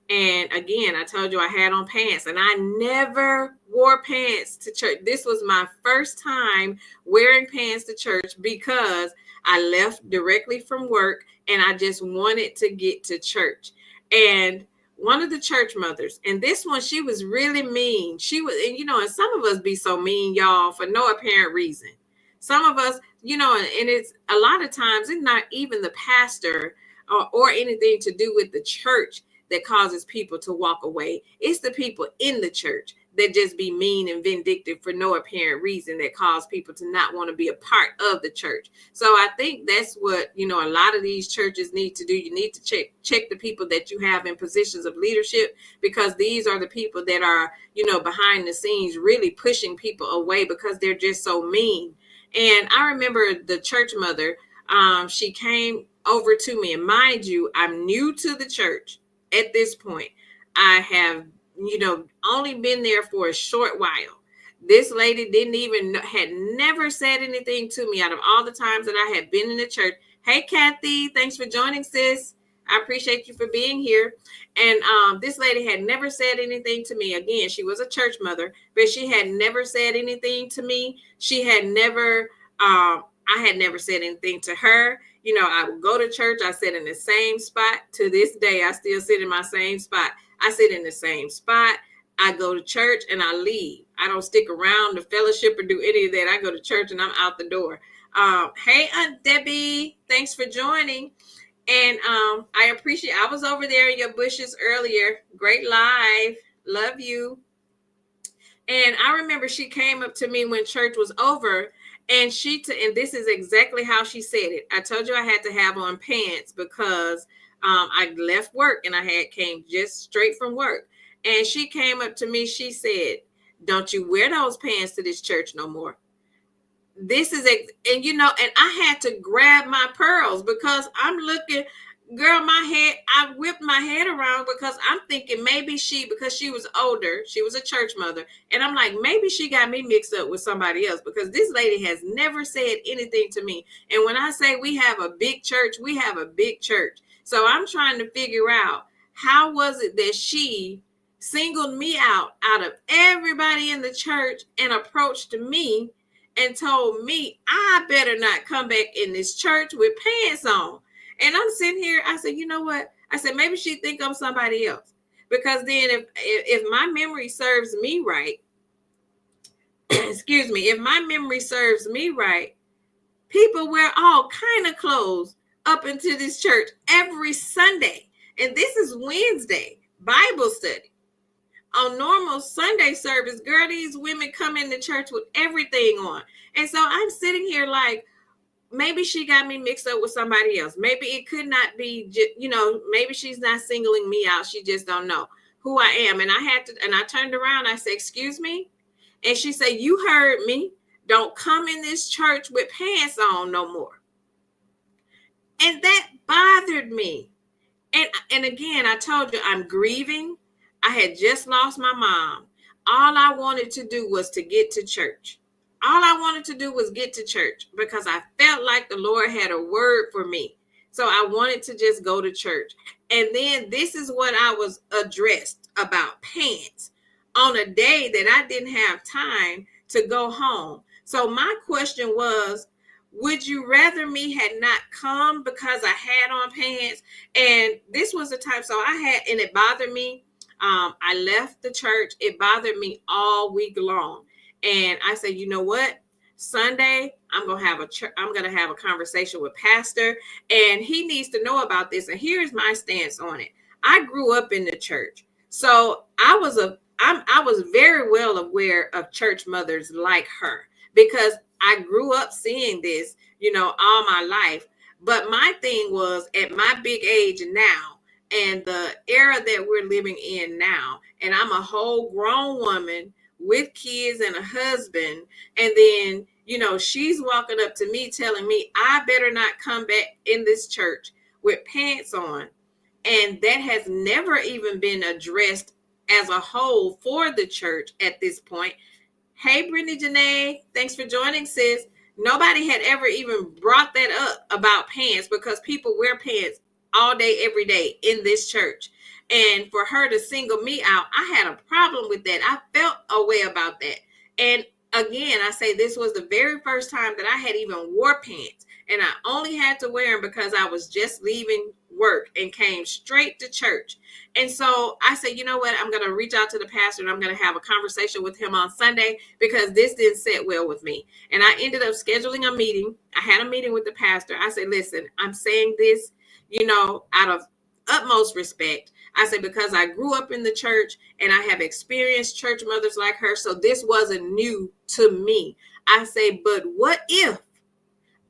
And again, I told you I had on pants, and I never wore pants to church. This was my first time wearing pants to church, because I left directly from work and I just wanted to get to church. And one of the church mothers, and this one, she was really mean. She was, and some of us be so mean, y'all, for no apparent reason. Some of us, and it's a lot of times it's not even the pastor or anything to do with the church that causes people to walk away. It's the people in the church that just be mean and vindictive for no apparent reason, that cause people to not want to be a part of the church. So I think that's what, a lot of these churches need to do. You need to check the people that you have in positions of leadership, because these are the people that are, behind the scenes really pushing people away because they're just so mean. And I remember the church mother, she came over to me, and mind you, I'm new to the church at this point. I have, only been there for a short while. This lady had never said anything to me out of all the times that I had been in the church. Hey, Kathy, thanks for joining, sis. I appreciate you for being here. And this lady had never said anything to me. Again, she was a church mother, but she had never said anything to me. She had never, I had never said anything to her. I would go to church. I sit in the same spot. To this day, I still sit in my same spot. I sit in the same spot. I go to church and I leave. I don't stick around to fellowship or do any of that. I go to church and I'm out the door. Hey, Aunt Debbie, thanks for joining. And I appreciate, I was over there in your bushes earlier. Great live. Love you. And I remember she came up to me when church was over, and and this is exactly how she said it. I told you I had to have on pants because I left work and I came just straight from work. And she came up to me. She said, "Don't you wear those pants to this church no more." And and I had to grab my pearls because I'm looking, girl, I whipped my head around because I'm thinking maybe because she was older, she was a church mother. And I'm like, maybe she got me mixed up with somebody else because this lady has never said anything to me. And when I say we have a big church, we have a big church. So I'm trying to figure out, how was it that she singled me out of everybody in the church and approached me and told me I better not come back in this church with pants on. And I'm sitting here, I said, you know what? I said, maybe she think I'm somebody else. Because then if my memory serves me right, excuse me, if my memory serves me right, people wear all kind of clothes up into this church every Sunday. And this is Wednesday, Bible study. On normal Sunday service, girl, these women come into church with everything on. And so I'm sitting here like, maybe she got me mixed up with somebody else. Maybe it could not be, maybe she's not singling me out. She just don't know who I am. And I turned around. I said, excuse me. And she said, you heard me. Don't come in this church with pants on no more. And that bothered me. And again, I told you I'm grieving. I had just lost my mom. All I wanted to do was to get to church. All I wanted to do was get to church because I felt like the Lord had a word for me. So I wanted to just go to church. And then this is what I was addressed about pants on a day that I didn't have time to go home. So my question was, would you rather me had not come because I had on pants? And this was the time. So and it bothered me. I left the church. It bothered me all week long. And I said, you know what? Sunday, I'm going to have a conversation with Pastor, and he needs to know about this. And here's my stance on it. I grew up in the church. So I was very well aware of church mothers like her because I grew up seeing this, all my life. But my thing was, at my big age now, and the era that we're living in now, and I'm a whole grown woman with kids and a husband, and then she's walking up to me telling me I better not come back in this church with pants on. And that has never even been addressed as a whole for the church at this point. Hey, Brittany Janae, thanks for joining, sis. Nobody had ever even brought that up about pants because people wear pants all day, every day in this church. And for her to single me out, I had a problem with that. I felt a way about that. And again, I say this was the very first time that I had even wore pants. And I only had to wear them because I was just leaving work and came straight to church. And so I said, you know what? I'm going to reach out to the pastor and I'm going to have a conversation with him on Sunday because this didn't sit well with me. And I ended up scheduling a meeting. I had a meeting with the pastor. I said, listen, I'm saying this, out of utmost respect. I said, because I grew up in the church and I have experienced church mothers like her. So this wasn't new to me. I say, but what if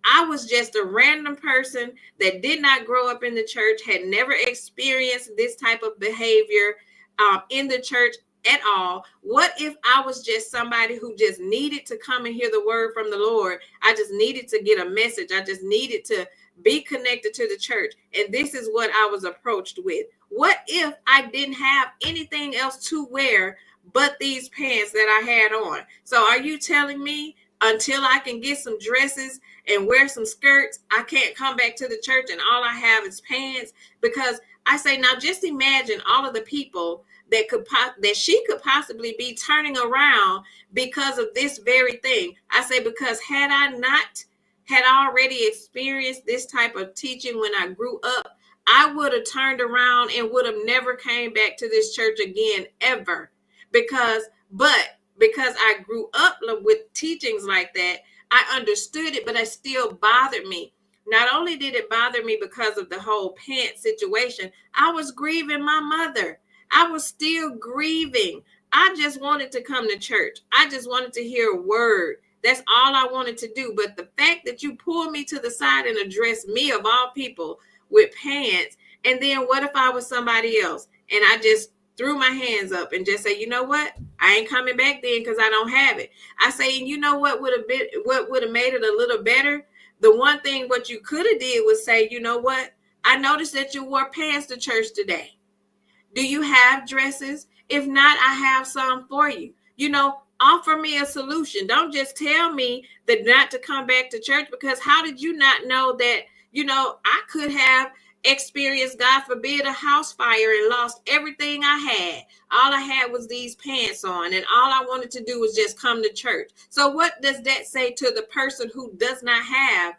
I was just a random person that did not grow up in the church, had never experienced this type of behavior in the church at all? What if I was just somebody who just needed to come and hear the word from the Lord? I just needed to get a message. I just needed to be connected to the church. And this is what I was approached with. What if I didn't have anything else to wear but these pants that I had on? So are you telling me until I can get some dresses and wear some skirts, I can't come back to the church and all I have is pants? Because I say, now just imagine all of the people that she could possibly be turning around because of this very thing. I say, because had I not had already experienced this type of teaching when I grew up, I would have turned around and would have never came back to this church again, ever. Because I grew up with teachings like that, I understood it, but it still bothered me. Not only did it bother me because of the whole pants situation, I was grieving my mother. I was still grieving. I just wanted to come to church. I just wanted to hear a word. That's all I wanted to do. But the fact that you pulled me to the side and addressed me, of all people, with pants, and then what if I was somebody else and I just threw my hands up and just say, you know what? I ain't coming back then because I don't have it. I say, and you know what would have made it a little better? The one thing what you could have did was say, you know what? I noticed that you wore pants to church today. Do you have dresses? If not, I have some for you. Offer me a solution. Don't just tell me that not to come back to church, because how did you not know that, I could have experienced, God forbid, a house fire and lost everything I had. All I had was these pants on, and all I wanted to do was just come to church. So what does that say to the person who does not have,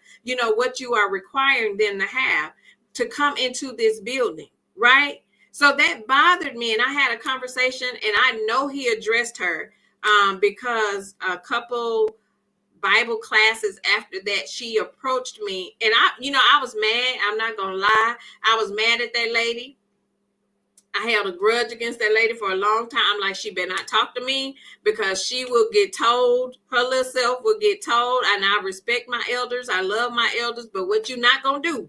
what you are requiring them to have to come into this building, right? So that bothered me, and I had a conversation, and I know he addressed her, because a couple Bible classes after that, she approached me, and I was mad. I'm not gonna lie, I was mad at that lady. I held a grudge against that lady for a long time. I'm like, she better not talk to me, because she will get told, her little self will get told. And I respect my elders, I love my elders, but what you're not gonna do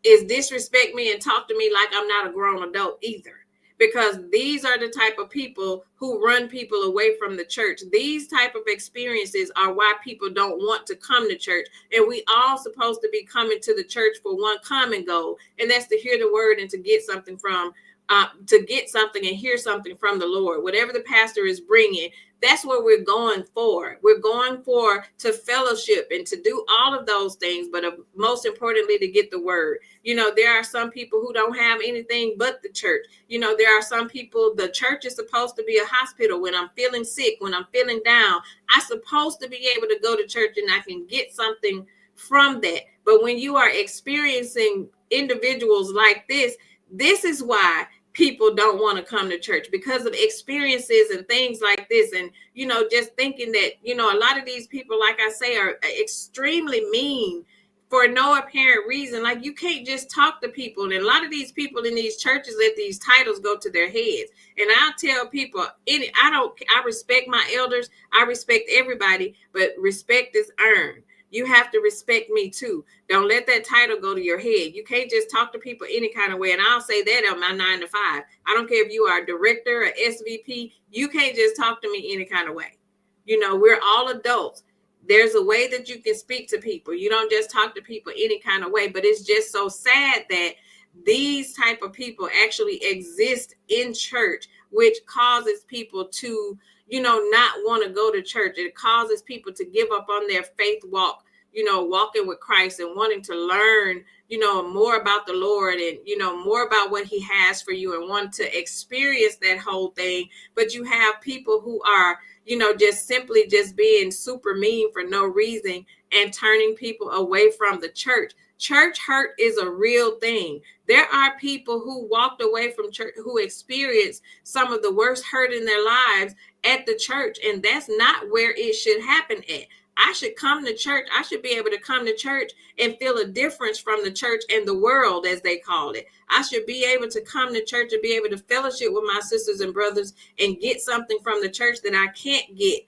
is disrespect me and talk to me like I'm not a grown adult either. Because these are the type of people who run people away from the church. These type of experiences are why people don't want to come to church. And we all supposed to be coming to the church for one common goal, and that's to hear the word and to get something and hear something from the Lord. Whatever the pastor is bringing, that's what we're going for. We're going for to fellowship and to do all of those things, but most importantly, to get the word. There are some people who don't have anything but the church. There are some people, the church is supposed to be a hospital. When I'm feeling sick, when I'm feeling down, I'm supposed to be able to go to church and I can get something from that. But when you are experiencing individuals like this is why people don't want to come to church, because of experiences and things like this. And, just thinking that, a lot of these people, like I say, are extremely mean for no apparent reason. Like, you can't just talk to people. And a lot of these people in these churches let these titles go to their heads. And I tell people, I respect my elders. I respect everybody, but respect is earned. You have to respect me too. Don't let that title go to your head. You can't just talk to people any kind of way. And I'll say that on my 9 to 5. I don't care if you are a director or SVP. You can't just talk to me any kind of way. We're all adults. There's a way that you can speak to people. You don't just talk to people any kind of way. But it's just so sad that these type of people actually exist in church, which causes people to not want to go to church. It causes people to give up on their faith walk, walking with Christ and wanting to learn, more about the Lord and, more about what he has for you and want to experience that whole thing. But you have people who are, just simply just being super mean for no reason and turning people away from the church. Church hurt is a real thing. There are people who walked away from church, who experienced some of the worst hurt in their lives at the church, and that's not where it should happen at. I should come to church. I should be able to come to church and feel a difference from the church and the world, as they call it. I should be able to come to church and be able to fellowship with my sisters and brothers and get something from the church that I can't get,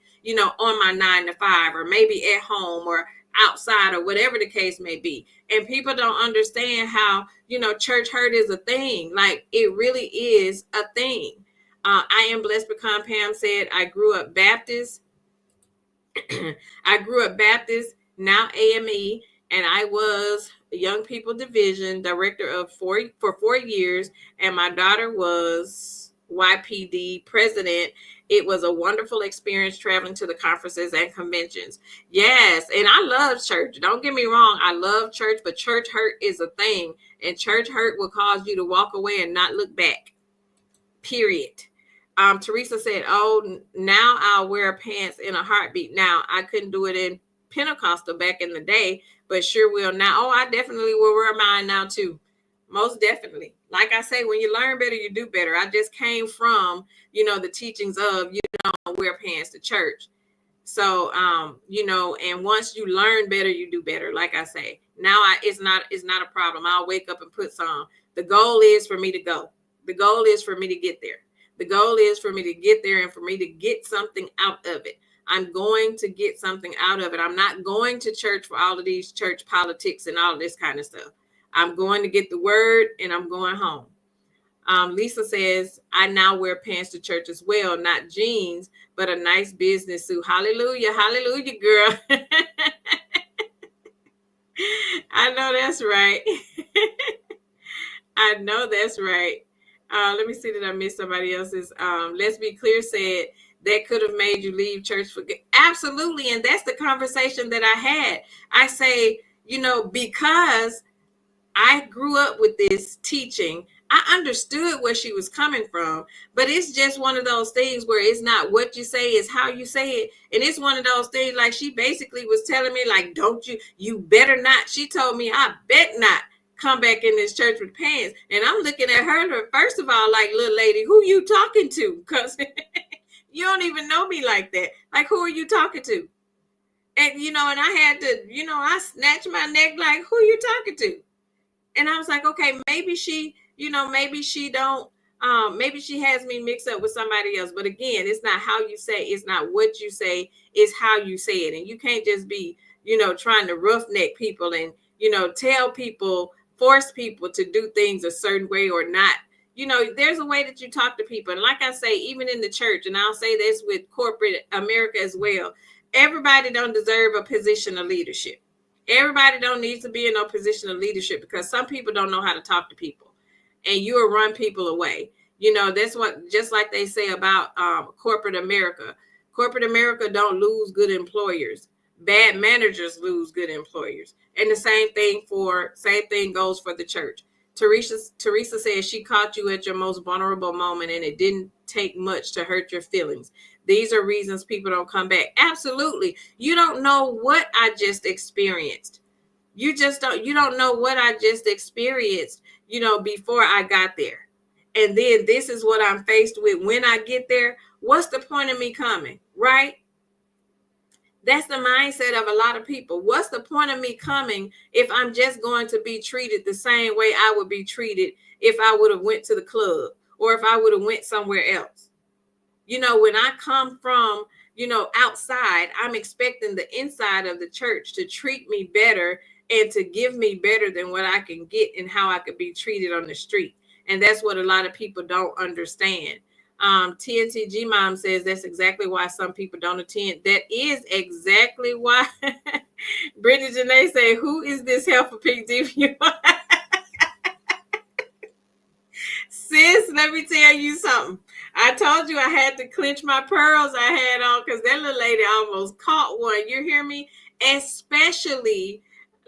on my 9 to 5, or maybe at home or outside, or whatever the case may be. And people don't understand how, church hurt is a thing. Like, it really is a thing. I am blessed because Pam said, I grew up Baptist. I grew up Baptist, now AME, and I was a Young People Division director for 4 years, and my daughter was YPD president. It was a wonderful experience traveling to the conferences and conventions. Yes, and I love church. Don't get me wrong, I love church, but church hurt is a thing, and church hurt will cause you to walk away and not look back. Period. Teresa said, oh, now I'll wear pants in a heartbeat. Now, I couldn't do it in Pentecostal back in the day, but sure will now. Oh, I definitely will wear mine now too. Most definitely. Like I say, when you learn better, you do better. I just came from, the teachings of, don't wear pants to church. So, and once you learn better, you do better. Like I say, now it's not a problem. I'll wake up and put some. The goal is for me to go. The goal is for me to get there. The goal is for me to get there and for me to get something out of it. I'm going to get something out of it. I'm not going to church for all of these church politics and all of this kind of stuff. I'm going to get the word and I'm going home. Lisa says, I now wear pants to church as well, not jeans, but a nice business suit. Hallelujah. Hallelujah, girl. I know that's right. I know that's right. Let me see, did I miss somebody else's? Let's Be Clear said that could have made you leave church for good. Absolutely. And that's the conversation that I had. I say, because I grew up with this teaching, I understood where she was coming from, but it's just one of those things where it's not what you say, it's how you say it. And it's one of those things, like she basically was telling me, like, you better not. She told me, I bet not come back in this church with pants. And I'm looking at her, first of all, like, little lady, who you talking to? Because you don't even know me like that. Like, who are you talking to? And, and I had to, I snatched my neck, like, who are you talking to? And I was like, okay, maybe she, maybe she don't, maybe she has me mixed up with somebody else. But again, it's not how you say, it's not what you say, it's how you say it. And you can't just be, trying to roughneck people and, tell people, force people to do things a certain way or not. There's a way that you talk to people. And like I say, even in the church, and I'll say this with corporate America as well, everybody don't deserve a position of leadership. Everybody don't need to be in a position of leadership because some people don't know how to talk to people and you will run people away. That's what, just like they say about corporate America. Corporate America don't lose good employers. Bad managers lose good employers. And the same thing goes for the church. Teresa says she caught you at your most vulnerable moment and it didn't take much to hurt your feelings. These are reasons people don't come back. Absolutely. You don't know what I just experienced. You don't know what I just experienced, before I got there. And then this is what I'm faced with when I get there. What's the point of me coming? Right? That's the mindset of a lot of people. What's the point of me coming if I'm just going to be treated the same way I would be treated if I would have went to the club or if I would have went somewhere else? When I come from, outside, I'm expecting the inside of the church to treat me better and to give me better than what I can get and how I could be treated on the street. And that's what a lot of people don't understand. TNTG Mom says that's exactly why some people don't attend. That is exactly why. Brittany Janae say, who is this helper Pink DV? Sis, let me tell you something. I told you I had to clench my pearls I had on because that little lady almost caught one. You hear me? Especially,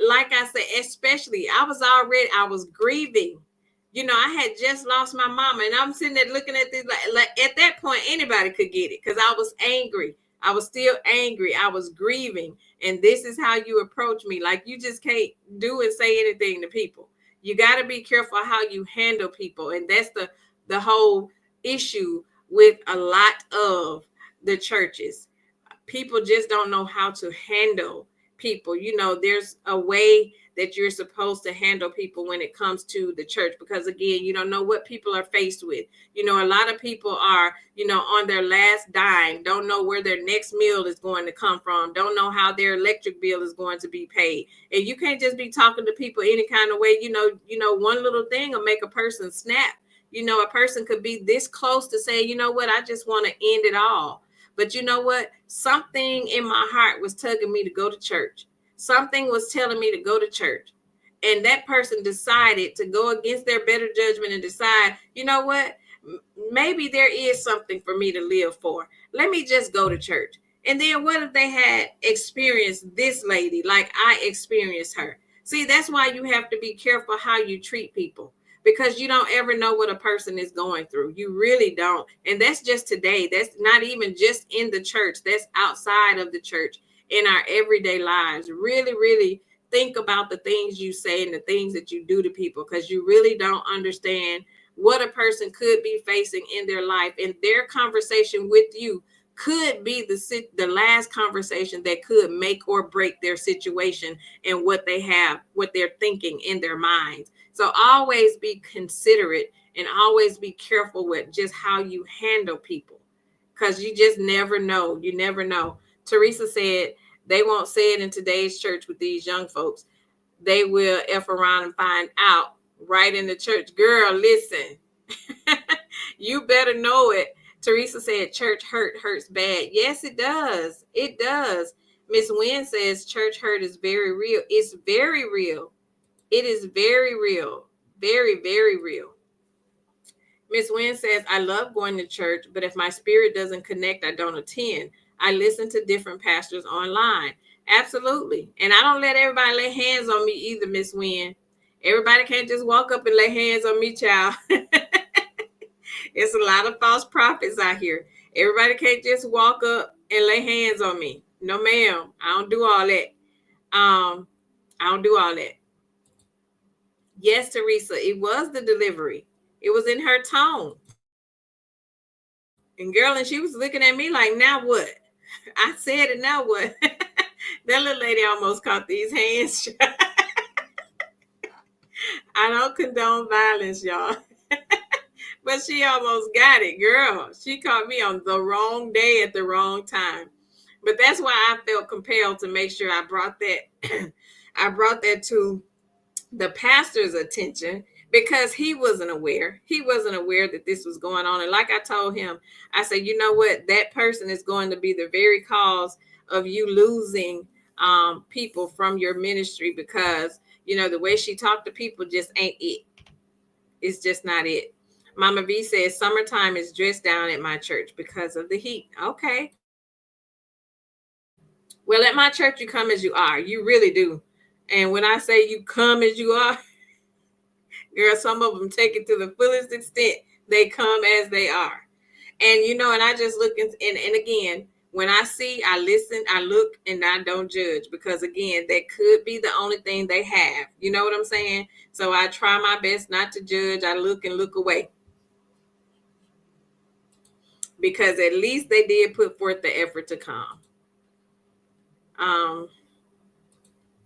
like I said, I was grieving. I had just lost my mama and I'm sitting there looking at this. Like at that point, anybody could get it because I was angry. I was still angry. I was grieving. And this is how you approach me. Like you just can't do and say anything to people. You got to be careful how you handle people. And that's the whole issue with a lot of the churches. People just don't know how to handle people. There's a way that you're supposed to handle people when it comes to the church, because again, you don't know what people are faced with. A lot of people are, on their last dime, don't know where their next meal is going to come from, don't know how their electric bill is going to be paid. And you can't just be talking to people any kind of way. One little thing will make a person snap. A person could be this close to say, what, I just want to end it all. But you know what? Something in my heart was tugging me to go to church. Something was telling me to go to church. And that person decided to go against their better judgment and decide, you know what? Maybe there is something for me to live for. Let me just go to church. And then what if they had experienced this lady like I experienced her? See, that's why you have to be careful how you treat people, because you don't ever know what a person is going through. You really don't. And that's just today. That's not even just in the church. That's outside of the church, in our everyday lives. Really, really think about the things you say and the things that you do to people, because you really don't understand what a person could be facing in their life, and their conversation with you could be the last conversation that could make or break their situation and what they're thinking in their minds. So always be considerate and always be careful with just how you handle people, because you just never know. You never know. Teresa said they won't say it in today's church with these young folks. They will F around and find out right in the church. Girl, listen, you better know it. Teresa said church hurt hurts bad. Yes, it does. It does. Miss Wynn says church hurt is very real. It's very real. It is very real. Very, very real. Miss Wynn says, I love going to church, but if my spirit doesn't connect, I don't attend. I listen to different pastors online. Absolutely. And I don't let everybody lay hands on me either, Miss Wynn. Everybody can't just walk up and lay hands on me, child. It's a lot of false prophets out here. Everybody can't just walk up and lay hands on me. No, ma'am. I don't do all that. I don't do all that. Yes, Teresa, it was the delivery. It was in her tone. And girl, and she was looking at me like, now what? I said it, now what? That little lady almost caught these hands. I don't condone violence, y'all. But she almost got it, girl. She caught me on the wrong day at the wrong time. But that's why I felt compelled to make sure I brought that I brought that to the pastor's attention, because he wasn't aware. He wasn't aware that this was going on. And like I told him, I said, you know what? That person is going to be the very cause of you losing people from your ministry, because, you know, the way she talked to people just ain't it. It's just not it. Mama V says, summertime is dressed down at my church because of the heat. Okay. Well, at my church, you come as you are. You really do. And when I say you come as you are, girl, some of them take it to the fullest extent. They come as they are. And, you know, and I just look and again, when I see, I listen, I look, and I don't judge, because again, that could be the only thing they have. You know what I'm saying? So I try my best not to judge. I look and look away, because at least they did put forth the effort to come.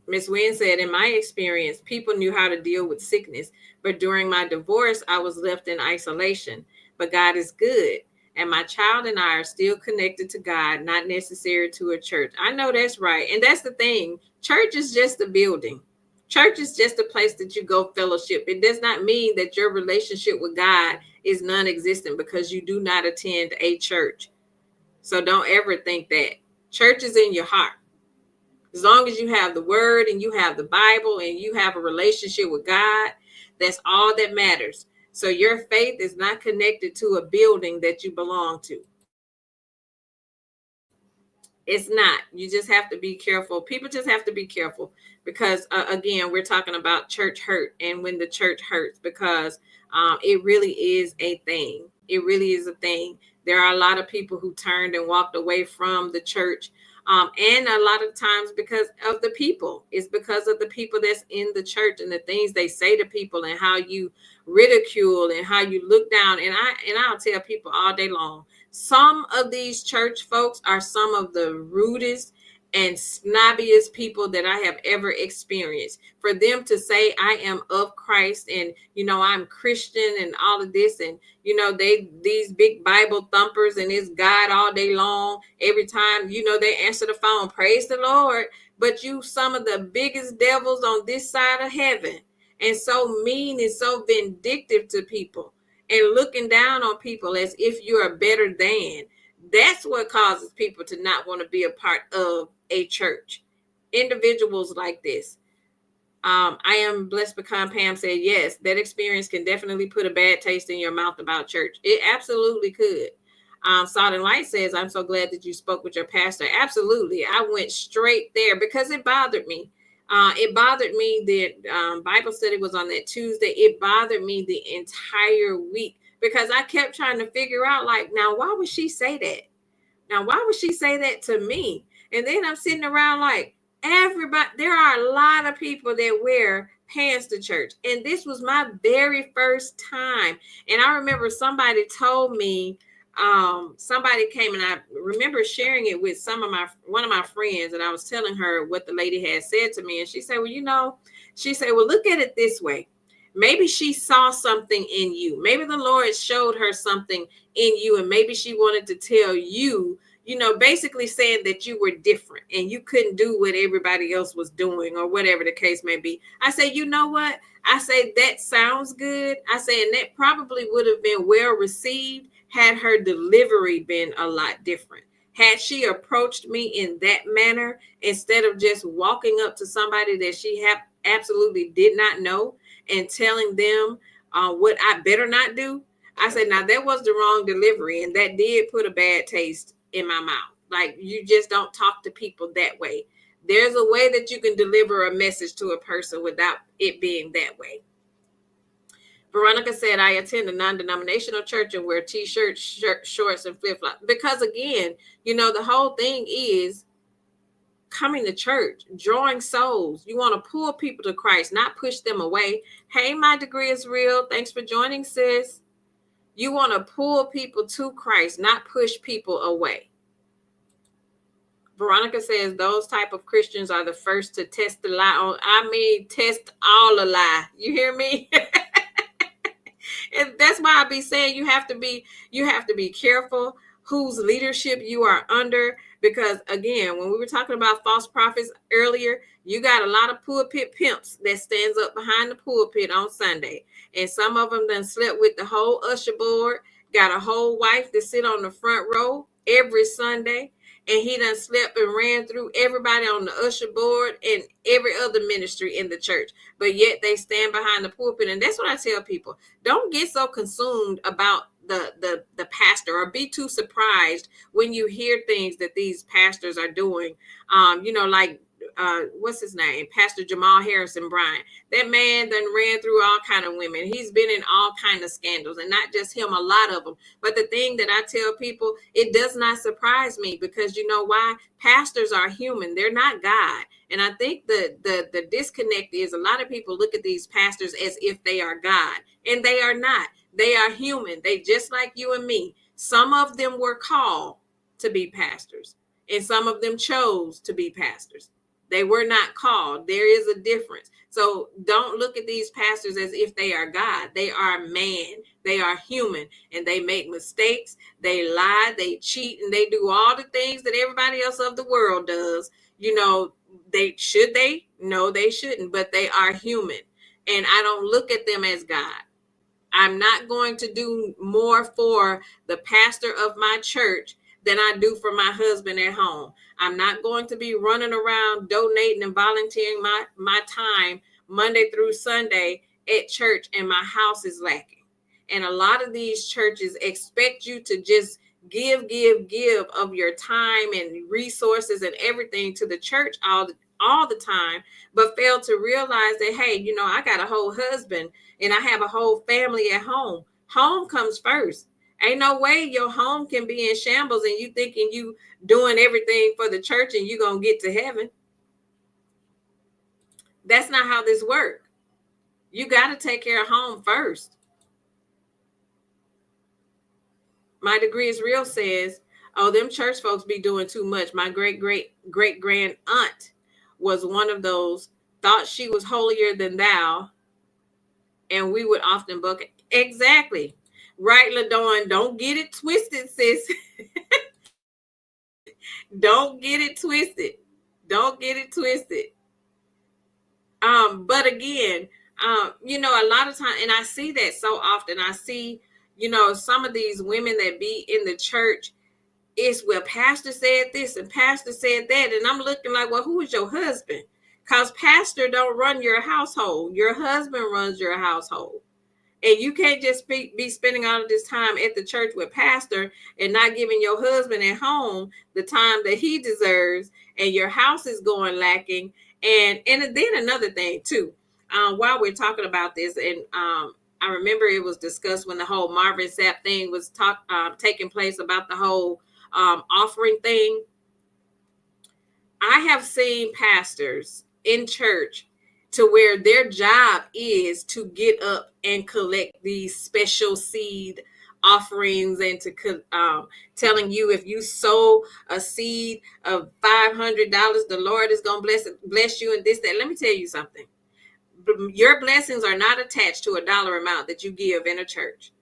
Miss Wynn said, in my experience, people knew how to deal with sickness, but during my divorce, I was left in isolation. But God is good, and my child and I are still connected to God, not necessary to a church. I know that's right. And that's the thing. Church is just a building. Church is just a place that you go fellowship. It does not mean that your relationship with God is non-existent because you do not attend a church. So don't ever think that. Church is in your heart. As long as you have the word and you have the Bible and you have a relationship with God, that's all that matters. So your faith is not connected to a building that you belong to. It's not. You just have to be careful. People just have to be careful, because again, we're talking about church hurt, and when the church hurts, because it really is a thing. It really is a thing. There are a lot of people who turned and walked away from the church, and a lot of times because of the people. It's because of the people that's in the church and the things they say to people and how you ridicule and how you look down. And I'll tell people all day long, some of these church folks are some of the rudest and snobbiest people that I have ever experienced. For them to say, I am of Christ, and, you know, I'm Christian and all of this, and, you know, these big Bible thumpers and it's God all day long. Every time, you know, they answer the phone, praise the Lord. But you some of the biggest devils on this side of heaven, and so mean and so vindictive to people, and looking down on people as if you are better than. That's what causes people to not want to be a part of a church. Individuals like this. I am blessed because Pam said, yes, that experience can definitely put a bad taste in your mouth about church. It absolutely could. Salt and Light says, I'm so glad that you spoke with your pastor. Absolutely. I went straight there because it bothered me. It bothered me that Bible study was on that Tuesday. It bothered me the entire week because I kept trying to figure out, like, now, why would she say that? Now, why would she say that to me? And then I'm sitting around like, There are a lot of people that wear pants to church. And this was my very first time. And I remember somebody told me, somebody came, and I remember sharing it with one of my friends, and I was telling her what the lady had said to me. And she said, well, look at it this way. Maybe she saw something in you. Maybe the Lord showed her something in you, and maybe she wanted to tell you, basically saying that you were different and you couldn't do what everybody else was doing, or whatever the case may be. I say, you know what? I say, that sounds good. I say, and that probably would have been well received had her delivery been a lot different. Had she approached me in that manner, instead of just walking up to somebody that she absolutely did not know and telling them what I better not do. I said, now that was the wrong delivery, and that did put a bad taste in my mouth. Like, you just don't talk to people that way. There's a way that you can deliver a message to a person without it being that way. Veronica said, I attend a non-denominational church and wear t-shirts, shorts, and flip-flops. Because again, the whole thing is coming to church, drawing souls. You want to pull people to Christ, not push them away. Hey, my degree is real. Thanks for joining, sis. You want to pull people to Christ, not push people away. Veronica says those type of Christians are the first to test the lie test all the lie. You hear me? And that's why I be saying you have to be careful whose leadership you are under, because again, when we were talking about false prophets earlier, you got a lot of pulpit pimps that stands up behind the pulpit on Sunday, and some of them done slept with the whole usher board, got a whole wife that sit on the front row every Sunday, and he done slept and ran through everybody on the usher board and every other ministry in the church. But yet they stand behind the pulpit. And that's what I tell people. Don't get so consumed about the pastor, or be too surprised when you hear things that these pastors are doing. Like what's his name? Pastor Jamal Harrison Bryant. That man done ran through all kind of women. He's been in all kind of scandals, and not just him, a lot of them. But the thing that I tell people, it does not surprise me, because you know why? Pastors are human. They're not God. And I think the disconnect is, a lot of people look at these pastors as if they are God, and they are not. They are human. They just like you and me. Some of them were called to be pastors, and some of them chose to be pastors. They were not called. There is a difference. So don't look at these pastors as if they are God. They are man. They are human, and they make mistakes. They lie, they cheat, and they do all the things that everybody else of the world does. They no, they shouldn't, but they are human. And I don't look at them as God. I'm not going to do more for the pastor of my church than I do for my husband at home. I'm not going to be running around donating and volunteering my time Monday through Sunday at church, and my house is lacking. And a lot of these churches expect you to just give of your time and resources and everything to the church all the time, but fail to realize that, hey, I got a whole husband and I have a whole family at home. Home comes first. Ain't no way your home can be in shambles and you thinking you doing everything for the church and you gonna get to heaven. That's not how this works. You got to take care of home first. My degree is real says, oh, them church folks be doing too much. My great grand aunt was one of those, thought she was holier than thou, and we would often book it. Exactly. Right, LaDawn. Don't get it twisted, sis. Don't get it twisted. Don't get it twisted. But again, a lot of time, and I see that so often. I see, some of these women that be in the church, it's, well, pastor said this and pastor said that. And I'm looking like, well, who is your husband? Because pastor don't run your household. Your husband runs your household. And you can't just be spending all of this time at the church with pastor and not giving your husband at home the time that he deserves, and your house is going lacking. And then another thing too, while we're talking about this, and I remember it was discussed when the whole Marvin Sapp thing was taking place about the whole offering thing. I have seen pastors in church to where their job is to get up and collect these special seed offerings and to telling you if you sow a seed of $500, the Lord is going to bless you and this, that. Let me tell you something. Your blessings are not attached to a dollar amount that you give in a church.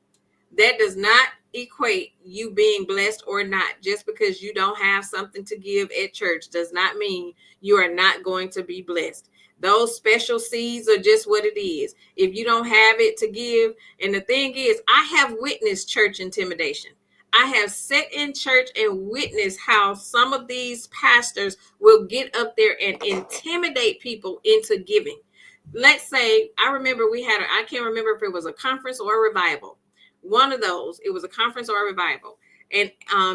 That does not equate you being blessed or not. Just because you don't have something to give at church does not mean you are not going to be blessed. Those special seeds are just what it is. If you don't have it to give, and the thing is, I have witnessed church intimidation. I have sat in church and witnessed how some of these pastors will get up there and intimidate people into giving. Let's say, I remember I can't remember if it was a conference or a revival. One of those, it was a conference or a revival. And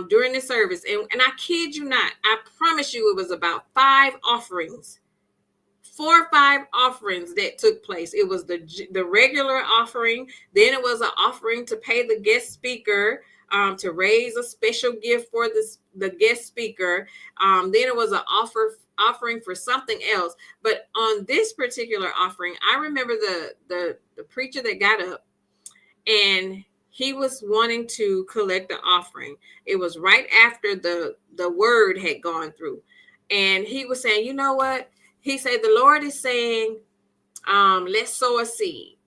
during the service, and I kid you not, I promise you it was about 4 or 5 offerings that took place. It was the regular offering. Then it was an offering to pay the guest speaker, to raise a special gift for the guest speaker. Then it was an offering for something else. But on this particular offering, I remember the preacher that got up, and he was wanting to collect the offering. It was right after the word had gone through. And he was saying, you know what? He said, the Lord is saying, let's sow a seed.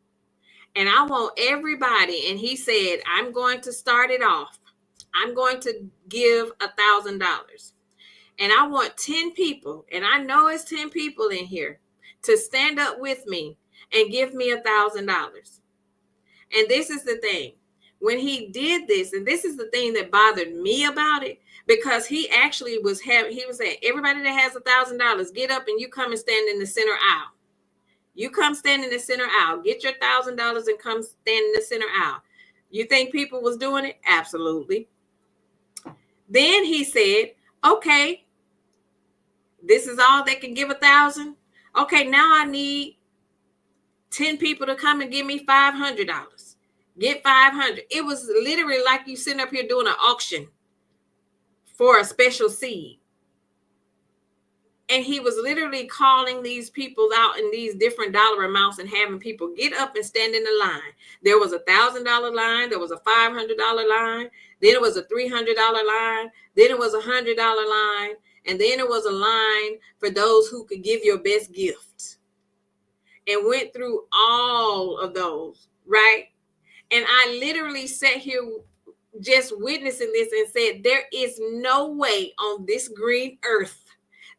And I want everybody. And he said, I'm going to start it off. I'm going to give $1,000. And I want 10 people, and I know it's 10 people in here, to stand up with me and give me $1,000. And this is the thing. When he did this, and this is the thing that bothered me about it, because he actually was saying, everybody that has $1,000, get up and you come and stand in the center aisle. You come stand in the center aisle. Get your $1,000 and come stand in the center aisle. You think people was doing it? Absolutely. Then he said, okay, this is all that can give 1,000. Okay, now I need 10 people to come and give me $500. Get 500. It was literally like you sitting up here doing an auction for a special seed. And he was literally calling these people out in these different dollar amounts and having people get up and stand in the line. There was $1,000 line. There was a $500 line. Then it was a $300 line. Then it was a $100 line. And then it was a line for those who could give your best gift. And went through all of those, right? And I literally sat here just witnessing this and said, there is no way on this green earth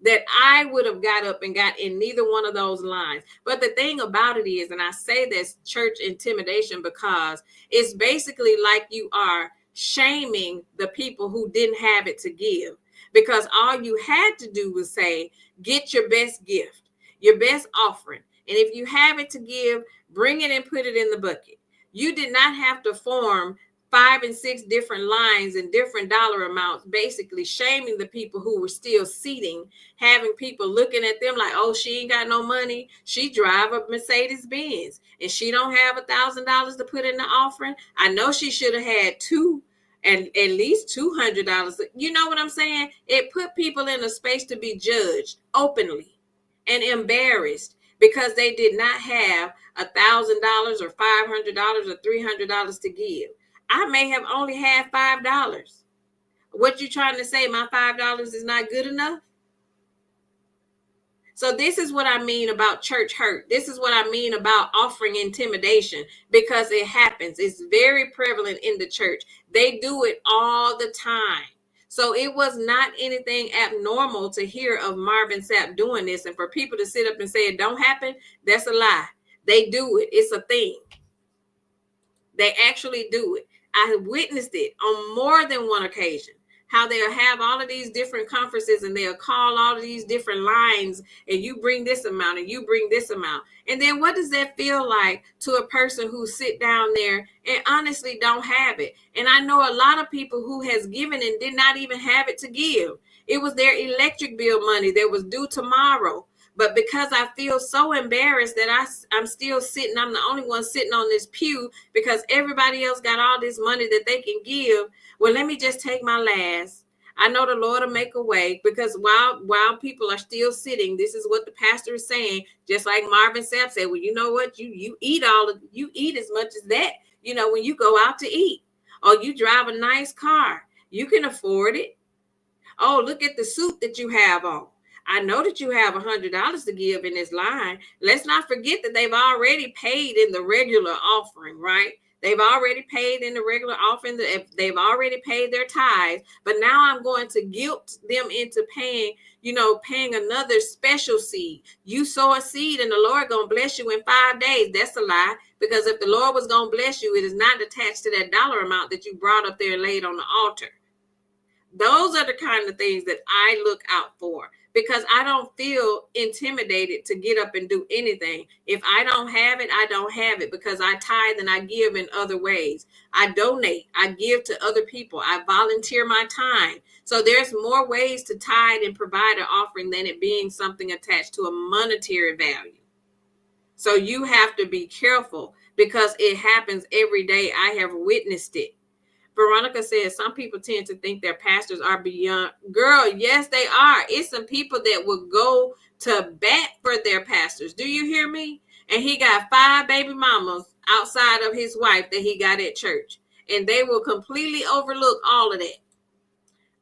that I would have got up and got in neither one of those lines. But the thing about it is, and I say this church intimidation because it's basically like you are shaming the people who didn't have it to give. Because all you had to do was say, get your best gift, your best offering. And if you have it to give, bring it and put it in the bucket. You did not have to form 5 and 6 different lines and different dollar amounts, basically shaming the people who were still seating, having people looking at them like, oh, she ain't got no money. She drive a Mercedes Benz and she don't have $1,000 to put in the offering. I know she should have had $200 and at least $200. You know what I'm saying? It put people in a space to be judged openly and embarrassed because they did not have $1,000 or $500 or $300 to give. I may have only had $5. What you trying to say? My $5 is not good enough? So this is what I mean about church hurt. This is what I mean about offering intimidation, because it happens. It's very prevalent in the church. They do it all the time. So it was not anything abnormal to hear of Marvin Sapp doing this. And for people to sit up and say it don't happen, that's a lie. They do it. It's a thing. They actually do it. I witnessed it on more than one occasion, how they'll have all of these different conferences and they'll call all of these different lines, and you bring this amount and you bring this amount. And then what does that feel like to a person who sit down there and honestly don't have it? And I know a lot of people who has given and did not even have it to give. It was their electric bill money that was due tomorrow. But because I feel so embarrassed that I'm still sitting, I'm the only one sitting on this pew because everybody else got all this money that they can give. Well, let me just take my last. I know the Lord will make a way, because while people are still sitting, this is what the pastor is saying. Just like Marvin Sapp said, well, you know what? You eat you eat as much as that. When you go out to eat, or you drive a nice car, you can afford it. Oh, look at the suit that you have on. I know that you have $100 to give in this line. Let's not forget that they've already paid in the regular offering, right? They've already paid in the regular offering. They've already paid their tithes. But now I'm going to guilt them into paying another special seed. You sow a seed and the Lord going to bless you in 5 days. That's a lie. Because if the Lord was going to bless you, it is not attached to that dollar amount that you brought up there and laid on the altar. Those are the kind of things that I look out for, because I don't feel intimidated to get up and do anything. If I don't have it, I don't have it, because I tithe and I give in other ways. I donate, I give to other people, I volunteer my time. So there's more ways to tithe and provide an offering than it being something attached to a monetary value. So you have to be careful, because it happens every day. I have witnessed it. Veronica says some people tend to think their pastors are beyond. Girl, yes, they are. It's some people that will go to bat for their pastors. Do you hear me? And he got 5 baby mamas outside of his wife that he got at church. And they will completely overlook all of that.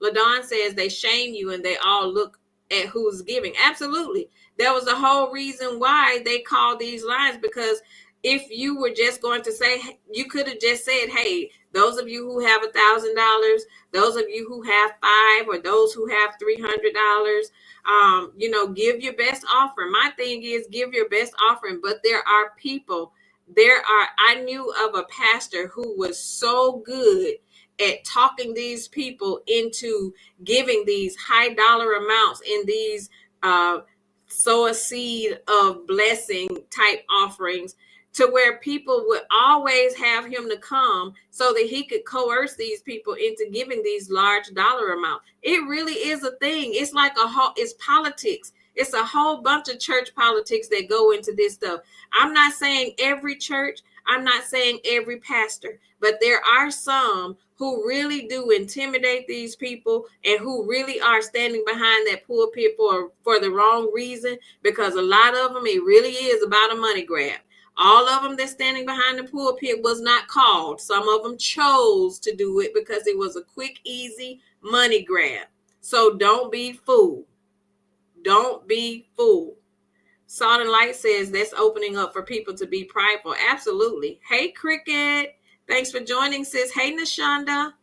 LaDawn says they shame you and they all look at who's giving. Absolutely. There was a whole reason why they call these lines, because if you were just going to say, you could have just said, hey, those of you who have $1,000, those of you who have 5, or those who have $300, give your best offering. My thing is, give your best offering. But there are people, I knew of a pastor who was so good at talking these people into giving these high dollar amounts in these sow a seed of blessing type offerings, to where people would always have him to come so that he could coerce these people into giving these large dollar amounts. It really is a thing. It's like it's politics. It's a whole bunch of church politics that go into this stuff. I'm not saying every church, I'm not saying every pastor, but there are some who really do intimidate these people, and who really are standing behind that pulpit for the wrong reason, because a lot of them, it really is about a money grab. All of them that's standing behind the pulpit was not called. Some of them chose to do it because it was a quick, easy money grab. So don't be fooled. Don't be fooled. Salt and Light says that's opening up for people to be prideful. Absolutely. Hey, Cricket. Thanks for joining, sis. Hey, Nashonda.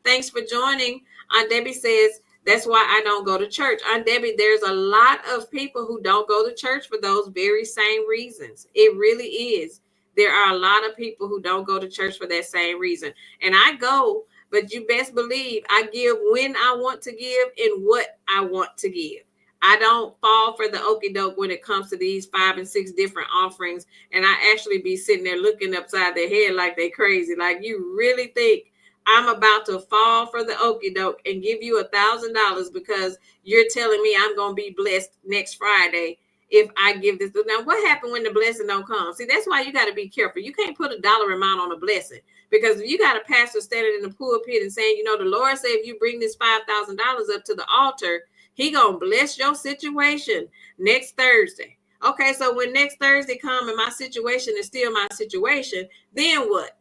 Thanks for joining. Aunt Debbie says, that's why I don't go to church. Aunt Debbie, there's a lot of people who don't go to church for those very same reasons. It really is. There are a lot of people who don't go to church for that same reason. And I go, but you best believe I give when I want to give and what I want to give. I don't fall for the okie doke when it comes to these 5 and 6 different offerings. And I actually be sitting there looking upside their head like they crazy. Like, you really think I'm about to fall for the okie doke and give you $1,000 because you're telling me I'm going to be blessed next Friday if I give this? Now, what happened when the blessing don't come? See, that's why you got to be careful. You can't put a dollar amount on a blessing, because if you got a pastor standing in the pulpit and saying, the Lord said if you bring this $5,000 up to the altar, he gonna bless your situation next Thursday. Okay, so when next Thursday come and my situation is still my situation, then what?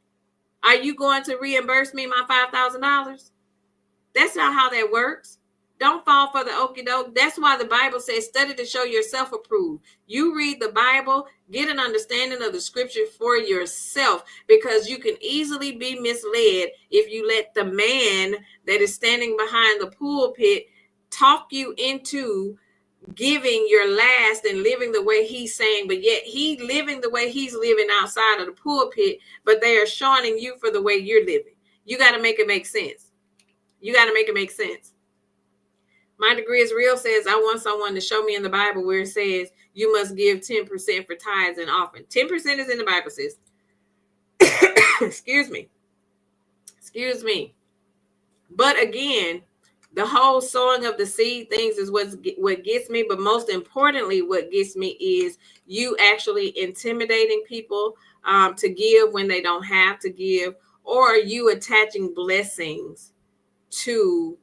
Are you going to reimburse me my $5,000? That's not how that works. Don't fall for the okie doke. That's why the Bible says, study to show yourself approved. You read the Bible, get an understanding of the scripture for yourself, because you can easily be misled if you let the man that is standing behind the pulpit talk you into giving your last and living the way he's saying, but yet he living the way he's living outside of the pulpit, but they are shorting you for the way you're living. You got to make it make sense. You got to make it make sense. My Degree is Real says, I want someone to show me in the Bible where it says you must give 10% for tithes and offering. 10% is in the Bible, sis. Excuse me. But again, the whole sowing of the seed things is what gets me. But most importantly, what gets me is you actually intimidating people to give when they don't have to give, or you attaching blessings to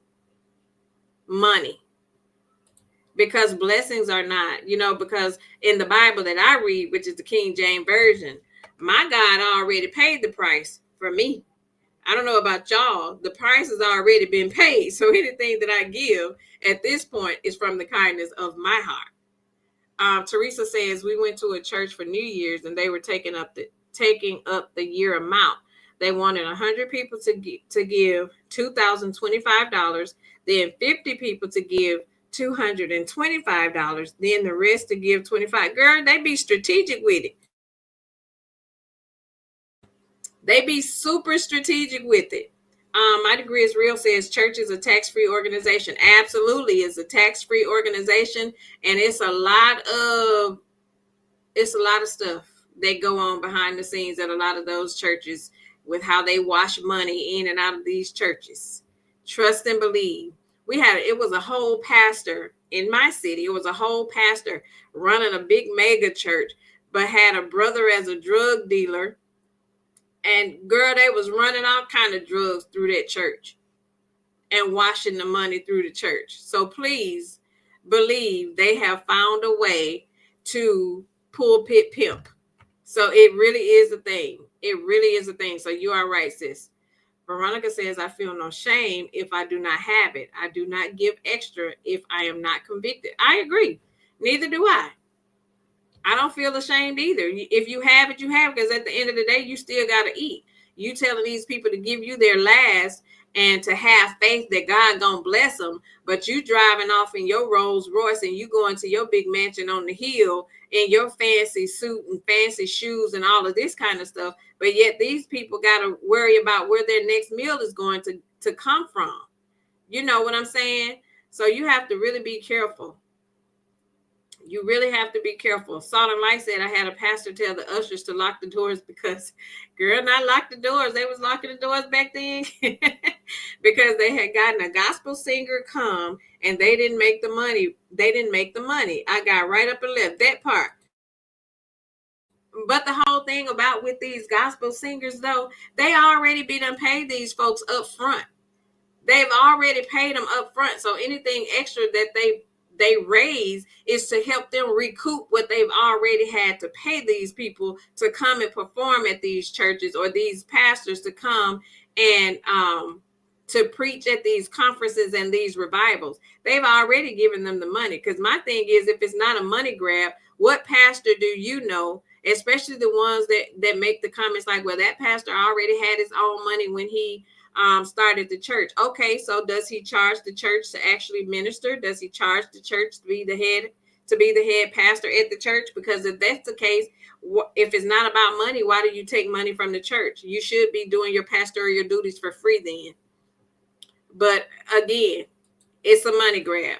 money, because blessings are not, because in the Bible that I read, which is the King James Version, my God already paid the price for me. I don't know about y'all. The price has already been paid. So anything that I give at this point is from the kindness of my heart. Teresa says we went to a church for New Year's and they were taking up the year amount. They wanted 100 people to give $2,025, then 50 people to give $225, then the rest to give $25. Girl, they be strategic with it. They be super strategic with it. My degree is real says church is a tax-free organization. Absolutely, it's a tax-free organization, and it's a lot of stuff that go on behind the scenes at a lot of those churches with how they wash money in and out of these churches. Trust and believe. It was a whole pastor in my city. It was a whole pastor running a big mega church, but had a brother as a drug dealer. And girl, they was running all kind of drugs through that church and washing the money through the church. So please believe they have found a way to pulpit pimp. So it really is a thing. It really is a thing. So you are right, sis. Veronica says, I feel no shame if I do not have it. I do not give extra if I am not convicted. I agree. Neither do I. I don't feel ashamed either. If you have it, you have, because at the end of the day, you still got to eat. You telling these people to give you their last and to have faith that God gonna bless them, but you driving off in your Rolls Royce and you going to your big mansion on the hill in your fancy suit and fancy shoes and all of this kind of stuff, but yet these people got to worry about where their next meal is going to come from. You know what I'm saying? So you have to really be careful. You really have to be careful. Salt and Light said I had a pastor tell the ushers to lock the doors because, girl, not lock the doors. They was locking the doors back then because they had gotten a gospel singer come and they didn't make the money. They didn't make the money. I got right up and left that part. But the whole thing about with these gospel singers, though, they already be done paid these folks up front. They've already paid them up front. So anything extra that they raise is to help them recoup what they've already had to pay these people to come and perform at these churches, or these pastors to come and to preach at these conferences and these revivals. They've already given them the money. Because my thing is, if it's not a money grab, what pastor do you know, especially the ones that make the comments like, well, that pastor already had his own money when he started the church. Okay, so does he charge the church to actually minister? Does he charge the church to be the head pastor at the church? Because if that's the case, if it's not about money, why do you take money from the church? You should be doing your pastoral duties for free then. But again, it's a money grab.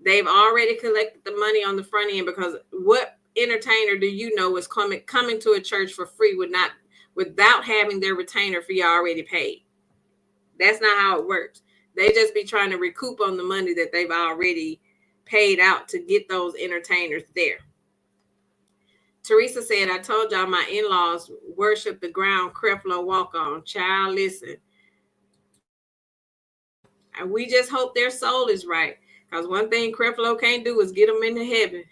They've already collected the money on the front end, because what entertainer do you know is coming to a church for free without having their retainer fee already paid? That's not how it works. They just be trying to recoup on the money that they've already paid out to get those entertainers there. Teresa said, I told y'all my in-laws worship the ground Creflo walk on. Child, listen. And we just hope their soul is right. Because one thing Creflo can't do is get them into heaven.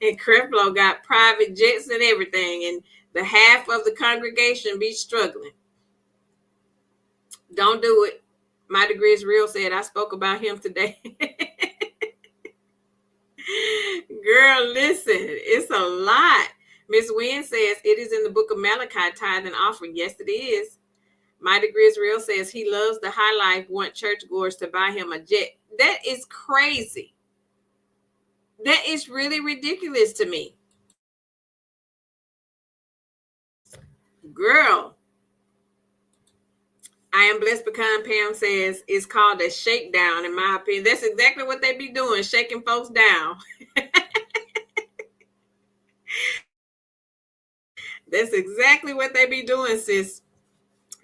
And Creflo got private jets and everything. And the half of the congregation be struggling. Don't do it. My degree is real said I spoke about him today. Girl, listen, it's a lot. Miss Wynn says it is in the book of Malachi, tithe and offering. Yes, it is. My degree is real says he loves the high life, want churchgoers to buy him a jet. That is crazy. That is really ridiculous to me. Girl. I am blessed pecan. Pam says it's called a shakedown, in my opinion. That's exactly what they be doing, shaking folks down. That's exactly what they be doing, sis.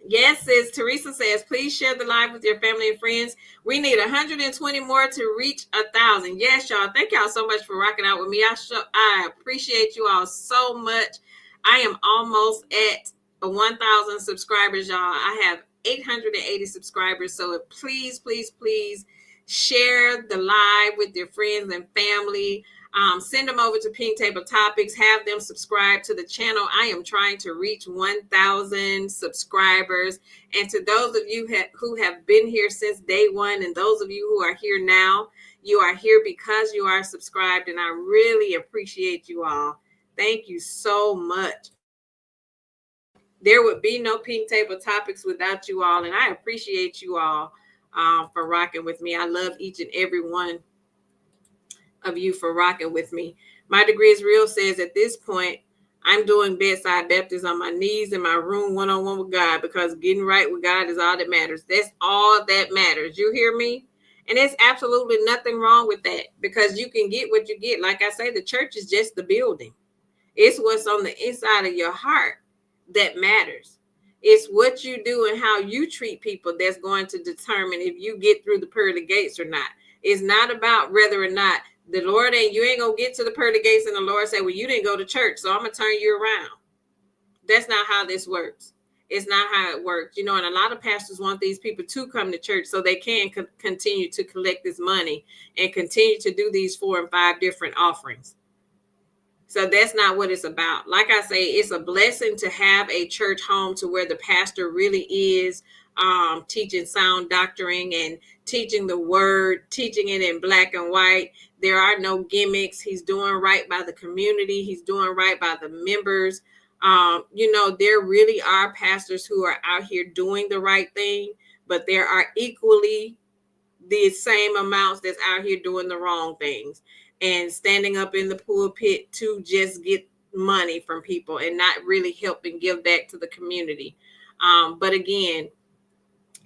Yes, sis. Teresa says, please share the live with your family and friends. We need 120 more to reach 1,000. Yes, y'all. Thank y'all so much for rocking out with me. I appreciate you all so much. I am almost at 1,000 subscribers, y'all. I have 880 subscribers. So please, please, please Share the live with your friends and family. Send them over to Pink Table Topics. Have them subscribe to the channel. I am trying to reach 1,000 subscribers. And to those of you who have been here since day one, and those of you who are here now, you are here because you are subscribed, and I really appreciate you all. Thank you so much. There would be no Pink Table Topics without you all, and I appreciate you all for rocking with me. I love each and every one of you for rocking with me. My Degree is Real says at this point, I'm doing bedside Baptist on my knees in my room one-on-one with God, because getting right with God is all that matters. That's all that matters. You hear me? And there's absolutely nothing wrong with that, because you can get what you get. Like I say, the church is just the building. It's what's on the inside of your heart that matters. It's what you do and how you treat people that's going to determine if you get through the pearly gates or not. It's not about whether or not the Lord you ain't gonna get to the pearly gates and the Lord say, well, you didn't go to church, so I'm gonna turn you around. That's not how this works. It's not how it works. And a lot of pastors want these people to come to church so they can continue to collect this money and continue to do these 4 and 5 different offerings. So that's not what it's about. Like I say, it's a blessing to have a church home to where the pastor really is teaching sound doctrine and teaching the word, teaching it in black and white. There are no gimmicks. He's doing right by the community. He's doing right by the members. There really are pastors who are out here doing the right thing, but there are equally the same amounts that's out here doing the wrong things and standing up in the pulpit to just get money from people and not really help and give back to the community. But again,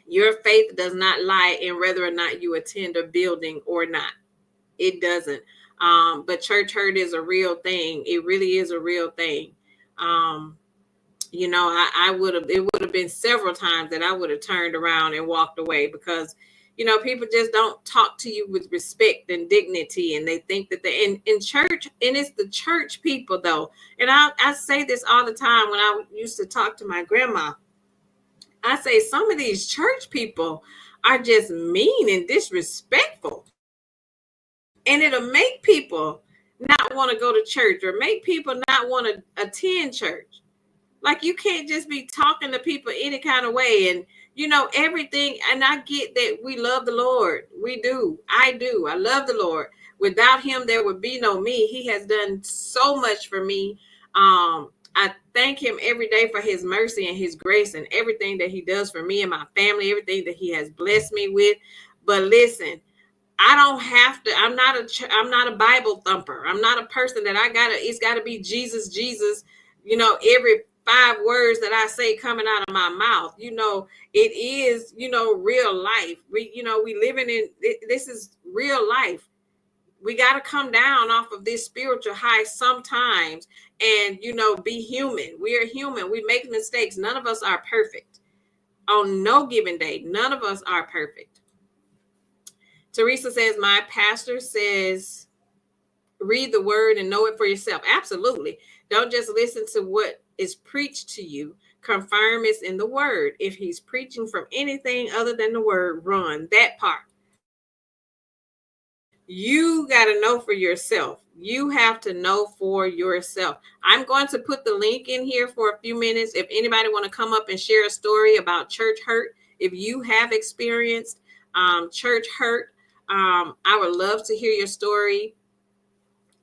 your faith does not lie in whether or not you attend a building or not. It doesn't. But church hurt is a real thing. It really is a real thing. It would have been several times that I would have turned around and walked away, because people just don't talk to you with respect and dignity, and they think that they're in church, and it's the church people though. And I say this all the time when I used to talk to my grandma. I say some of these church people are just mean and disrespectful, and it'll make people not want to go to church or make people not want to attend church. Like, you can't just be talking to people any kind of way and everything. And I get that we love the Lord. We do. I do. I love the Lord. Without him, there would be no me. He has done so much for me. I thank him every day for his mercy and his grace and everything that he does for me and my family, everything that he has blessed me with. But listen, I don't have to. I'm not a Bible thumper. I'm not a person that it's got to be Jesus, Jesus. Every 5 words that I say coming out of my mouth. It is, real life. We living in, this is real life. We got to come down off of this spiritual high sometimes and, be human. We are human. We make mistakes. None of us are perfect. On no given day, none of us are perfect. Teresa says, my pastor says, read the word and know it for yourself. Absolutely. Don't just listen to what is preached to you. Confirm it's in the word. If he's preaching from anything other than the word, run. That part. You got to know for yourself. You have to know for yourself. I'm going to put the link in here for a few minutes. If anybody want to come up and share a story about church hurt, if you have experienced church hurt, I would love to hear your story.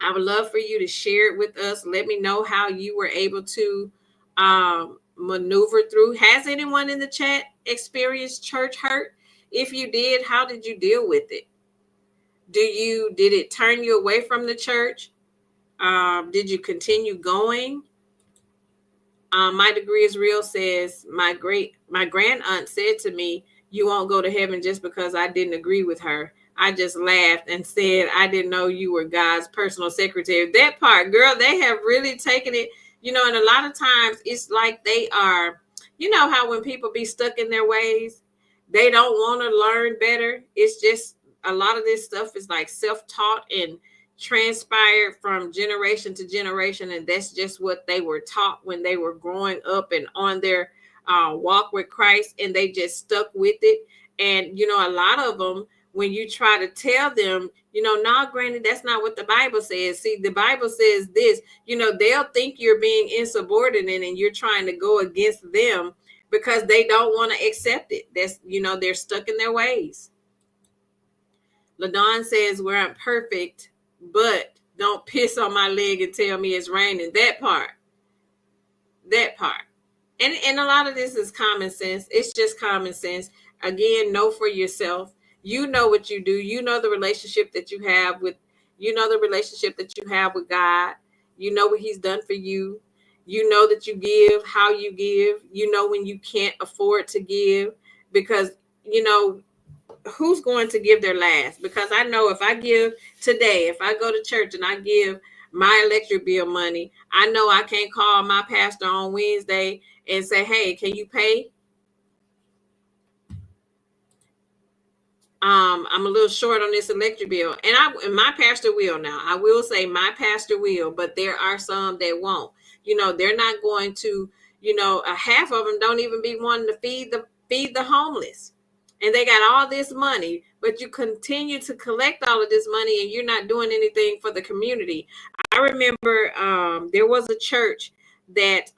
I would love for you to share it with us. Let me know how you were able to maneuver through. Has anyone in the chat experienced church hurt? If you did, how did you deal with it? Did it turn you away from the church? Did you continue going? My Degree is Real says, my grand aunt said to me, you won't go to heaven just because I didn't agree with her. I just laughed and said, I didn't know you were God's personal secretary. That part, girl, they have really taken it, and a lot of times it's like they are, how when people be stuck in their ways, they don't want to learn better. It's just a lot of this stuff is like self-taught and transpired from generation to generation. And that's just what they were taught when they were growing up and on their walk with Christ, and they just stuck with it. And, a lot of them when you try to tell them, nah, granny, that's not what the Bible says. See, the Bible says this, they'll think you're being insubordinate and you're trying to go against them because they don't want to accept it. That's, they're stuck in their ways. LaDon says, we're not perfect, but don't piss on my leg and tell me it's raining. That part. And a lot of this is common sense. It's just common sense. Again, know for yourself. You know what you do. You know the relationship that you have with God. You know what he's done for you. You know that you give, how you give. You know when you can't afford to give, because who's going to give their last? Because I know if I give today, if I go to church and I give my electric bill money, I know I can't call my pastor on Wednesday and say, hey, can you pay? I'm a little short on this electric bill. And my pastor will now. I will say my pastor will, but there are some that won't. They're not going to, half of them don't even be wanting to feed the homeless. And they got all this money, but you continue to collect all of this money and you're not doing anything for the community. I remember there was a church that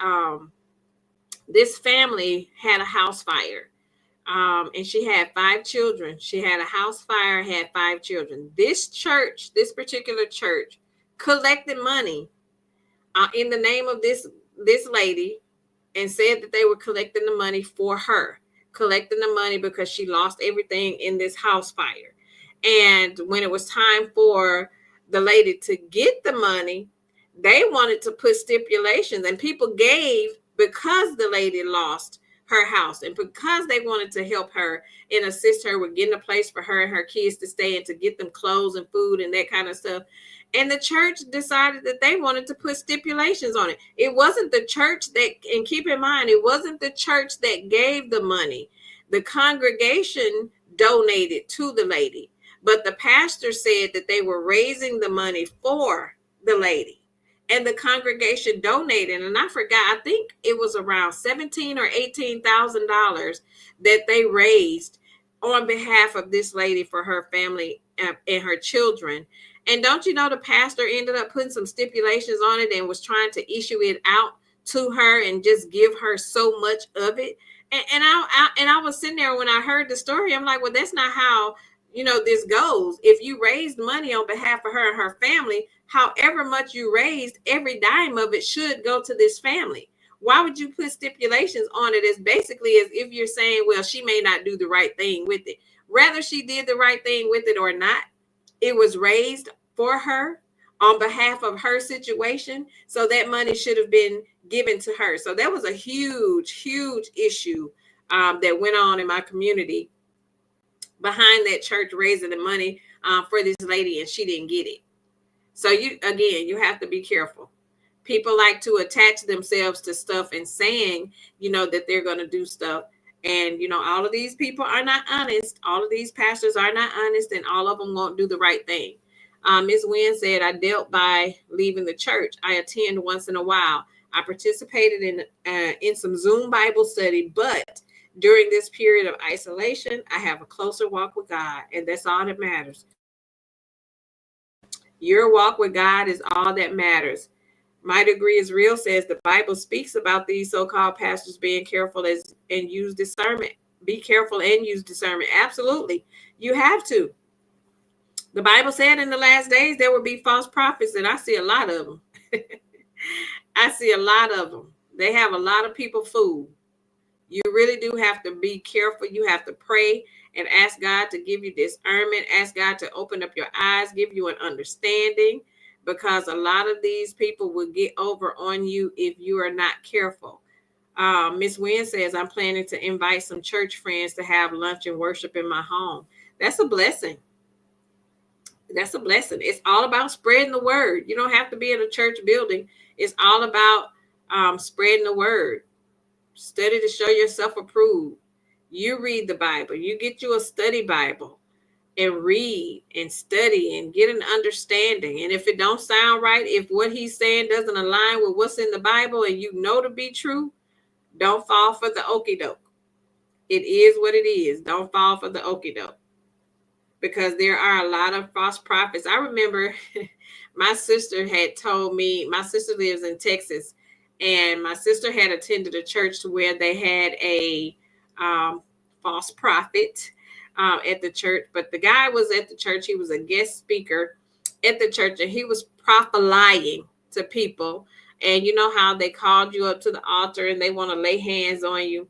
this family had a house fire. And she had 5 children. She had a house fire, had 5 children. This particular church, collected money in the name of this lady, and said that they were collecting the money for her, collecting the money because she lost everything in this house fire. And when it was time for the lady to get the money, they wanted to put stipulations, and people gave because the lady lost her house and because they wanted to help her and assist her with getting a place for her and her kids to stay and to get them clothes and food and that kind of stuff. And the church decided that they wanted to put stipulations on it. It wasn't the church that, and keep in mind, it wasn't the church that gave the money. The congregation donated to the lady, but the pastor said that they were raising the money for the lady. And the congregation donated, and I forgot, I think it was around $17,000 or $18,000 that they raised on behalf of this lady for her family and her children. And don't you know, the pastor ended up putting some stipulations on it and was trying to issue it out to her and just give her so much of it. And I was sitting there when I heard the story. I'm like, well, that's not how this goes. If you raised money on behalf of her and her family, however much you raised, every dime of it should go to this family. Why would you put stipulations on it? As basically as if you're saying, well, she may not do the right thing with it. Rather she did the right thing with it or not, it was raised for her on behalf of her situation. So that money should have been given to her. So that was a huge, huge issue that went on in my community behind that church raising the money for this lady, and she didn't get it. So you have to be careful. People like to attach themselves to stuff and saying, that they're going to do stuff. And, all of these people are not honest. All of these pastors are not honest, and all of them won't do the right thing. Ms. Wynn said, I dealt by leaving the church. I attend once in a while. I participated in some Zoom Bible study, but during this period of isolation, I have a closer walk with God, and that's all that matters. Your walk with God is all that matters. My Degree is Real says the Bible speaks about these so-called pastors being careful and use discernment. Be careful and use discernment. Absolutely. You have to. The Bible said in the last days there will be false prophets, and I see a lot of them. I see a lot of them. They have a lot of people fooled. You really do have to be careful. You have to pray and ask God to give you discernment. Ask God to open up your eyes, give you an understanding, because a lot of these people will get over on you if you are not careful. Miss Wynn says, I'm planning to invite some church friends to have lunch and worship in my home. That's a blessing. That's a blessing. It's all about spreading the word. You don't have to be in a church building. It's all about spreading the word. Study to show yourself approved. You read the Bible. You get you a study Bible and read and study and get an understanding. And if it don't sound right, if what he's saying doesn't align with what's in the Bible and you know to be true, don't fall for the okie doke. It is what it is. Don't fall for the okie doke. because there are a lot of false prophets. I remember my sister had told me, my sister lives in Texas, and my sister had attended a church to where they had a false prophet at the church. But the guy was at the church, he was a guest speaker at the church, and he was prophesying to people. And you know how they called you up to the altar and they want to lay hands on you.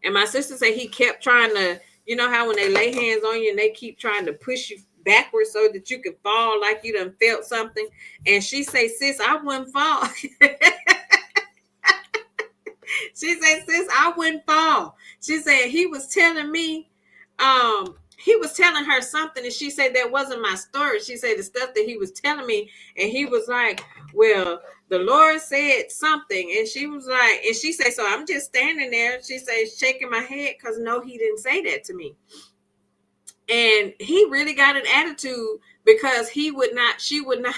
And my sister said he kept trying to, you know how when they lay hands on you and they keep trying to push you backwards so that you can fall like you done felt something. And she said, sis, I wouldn't fall. She said, sis, I wouldn't fall. She said he was telling me, he was telling her something, and she said that wasn't my story. She said the stuff that he was telling me, and he was like, well, the Lord said something, and she was like, and she said, so I'm just standing there. She said, shaking my head, because no, he didn't say that to me. And he really got an attitude because he would not, she would not.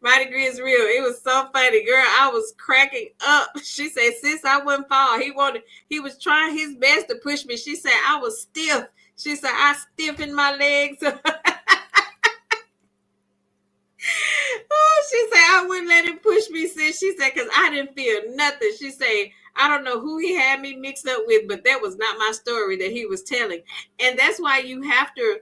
My degree is real. It was so funny, girl. I was cracking up. She said, sis, I wouldn't fall. He was trying his best to push me. She said, I was stiff. She said, I stiffened my legs. Oh, she said, I wouldn't let him push me, sis. She said, because I didn't feel nothing. She said, I don't know who he had me mixed up with, but that was not my story that he was telling. And that's why you have to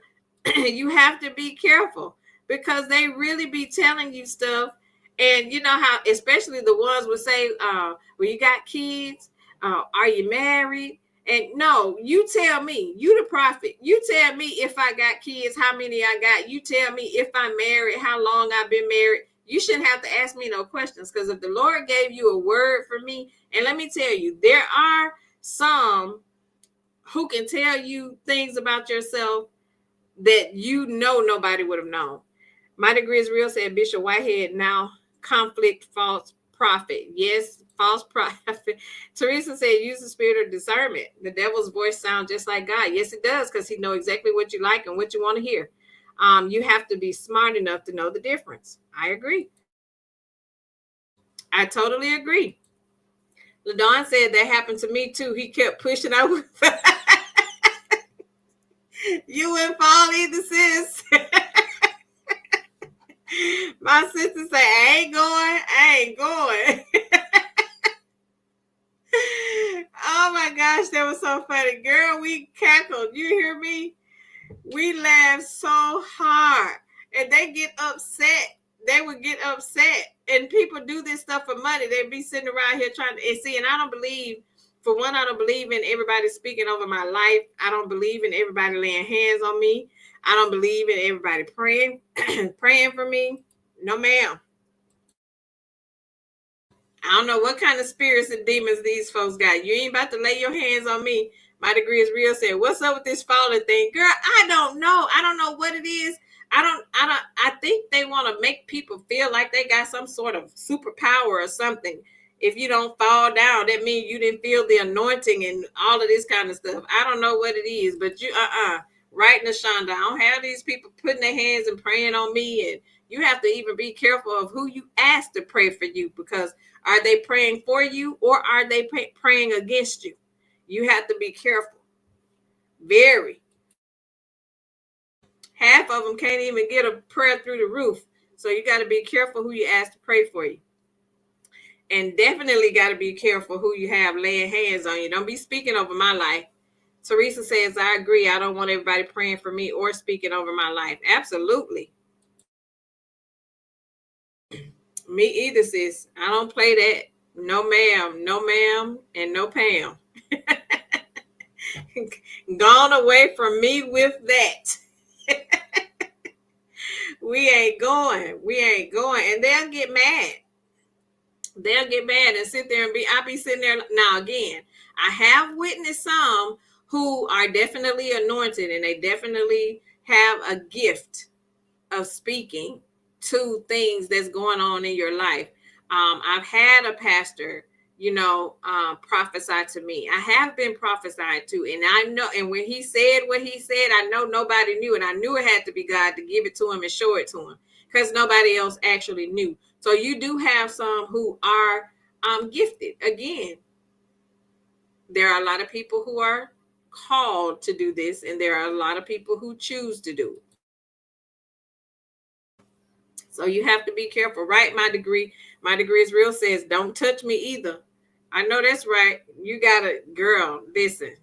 you have to be careful, because they really be telling you stuff. And you know how, especially the ones would say, well, you got kids, are you married? And no, you tell me, you the prophet. You tell me if I got kids, how many I got. You tell me if I'm married, how long I've been married. You shouldn't have to ask me no questions, because if the Lord gave you a word for me, and let me tell you, there are some who can tell you things about yourself that you know nobody would have known. My degree is real, said Bishop Whitehead. Now conflict, false prophet. Yes, false prophet. Teresa said, use the spirit of discernment. The devil's voice sounds just like God. Yes, it does, because he knows exactly what you like and what you want to hear. You have to be smart enough to know the difference. I agree. I totally agree. LaDon said that happened to me too. He kept pushing. You wouldn't fall either, sis. My sister said, I ain't going. I ain't going. Oh my gosh, that was so funny. Girl, we cackled. You hear me? We laughed so hard. And they get upset. They would get upset. And people do this stuff for money. They'd be sitting around here trying to, and see, and I don't believe, for one, I don't believe in everybody speaking over my life. I don't believe in everybody laying hands on me. I don't believe in everybody praying, praying for me. No, ma'am. I don't know what kind of spirits and demons these folks got. You ain't about to lay your hands on me. My degree is real. Said, what's up with this falling thing? Girl, I don't know. I don't know what it is. I think they want to make people feel like they got some sort of superpower or something. If you don't fall down, that means you didn't feel the anointing and all of this kind of stuff. I don't know what it is, but you, right, Nashonda, I don't have these people putting their hands and praying on me. And you have to even be careful of who you ask to pray for you, because are they praying for you or are they praying against you? You have to be careful. Very. Half of them can't even get a prayer through the roof. So you got to be careful who you ask to pray for you. And definitely got to be careful who you have laying hands on you. Don't be speaking over my life. Teresa says, I agree. I don't want everybody praying for me or speaking over my life. Absolutely. Me either, sis. I don't play that. No, ma'am. No, ma'am. And no, Pam. Gone away from me with that. We ain't going. We ain't going. And they'll get mad. They'll get mad and sit there and I'll be sitting there. Now, again, I have witnessed some who are definitely anointed and they definitely have a gift of speaking to things that's going on in your life. I've had a pastor, prophesy to me. I have been prophesied to, and I know, and when he said what he said, I know nobody knew, and I knew it had to be God to give it to him and show it to him, because nobody else actually knew. So you do have some who are gifted. Again, there are a lot of people who are called to do this, and there are a lot of people who choose to do it. So you have to be careful, right? My degree is real says, don't touch me either. I know that's right. You gotta, girl, listen,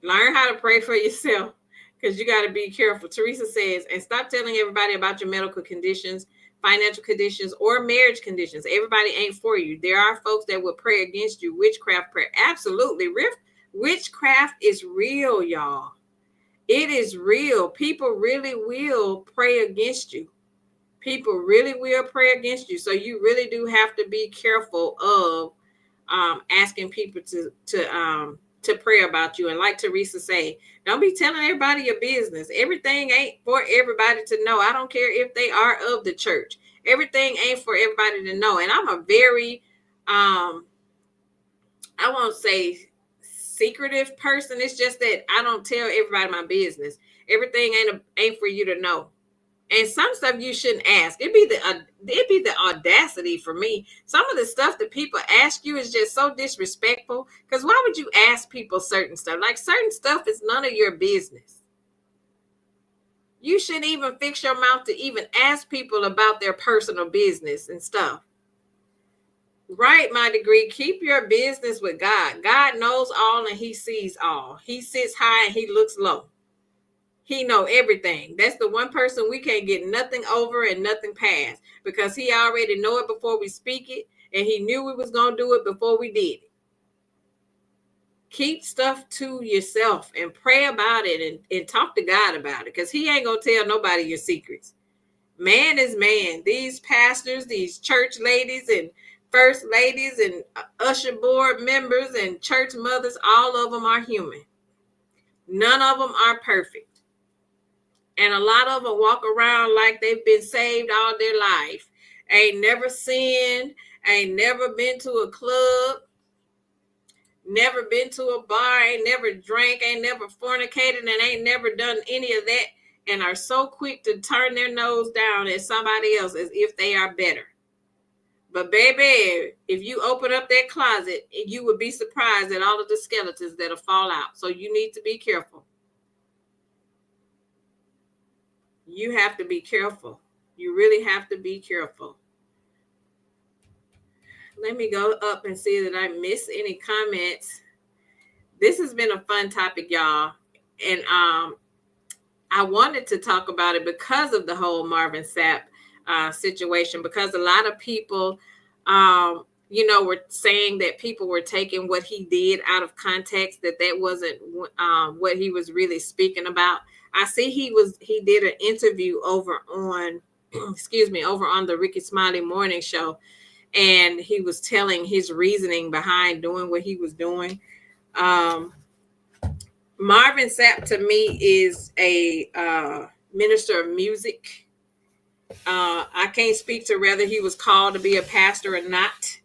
learn how to pray for yourself because you got to be careful. Teresa says, and stop telling everybody about your medical conditions, financial conditions, or marriage conditions. Everybody ain't for you. There are folks that will pray against you. Witchcraft prayer. Absolutely. Witchcraft is real, y'all. It is real. People really will pray against you. People really will pray against you. So you really do have to be careful of asking people to pray about you. And like Teresa say, don't be telling everybody your business. Everything ain't for everybody to know. I don't care if they are of the church. Everything ain't for everybody to know. And I'm a very I won't say secretive person. It's just that I don't tell everybody my business. Everything ain't for you to know. And some stuff you shouldn't ask. It'd be the audacity for me. Some of the stuff that people ask you is just so disrespectful. Because why would you ask people certain stuff? Like certain stuff is none of your business. You shouldn't even fix your mouth to even ask people about their personal business and stuff. Right, my degree. Keep your business with God. God knows all and he sees all. He sits high and he looks low. He know everything. That's the one person we can't get nothing over and nothing past because he already know it before we speak it, and he knew we was going to do it before we did it. Keep stuff to yourself and pray about it and talk to God about it because he ain't going to tell nobody your secrets. Man is man. These pastors, these church ladies and first ladies and usher board members and church mothers, all of them are human. None of them are perfect. And a lot of them walk around like they've been saved all their life. Ain't never sinned, ain't never been to a club, never been to a bar, ain't never drank, ain't never fornicated, and ain't never done any of that, and are so quick to turn their nose down at somebody else as if they are better. But baby, if you open up that closet, you would be surprised at all of the skeletons that'll fall out. So you need to be careful. You have to be careful. You really have to be careful. Let me go up and see that I miss any comments. This has been a fun topic, y'all. And I wanted to talk about it because of the whole Marvin Sapp situation, because a lot of people, were saying that people were taking what he did out of context, that wasn't what he was really speaking about. I see he did an interview over on, over on the Ricky Smiley Morning Show, and he was telling his reasoning behind doing what he was doing. Marvin Sapp to me is a minister of music. I can't speak to whether he was called to be a pastor or not,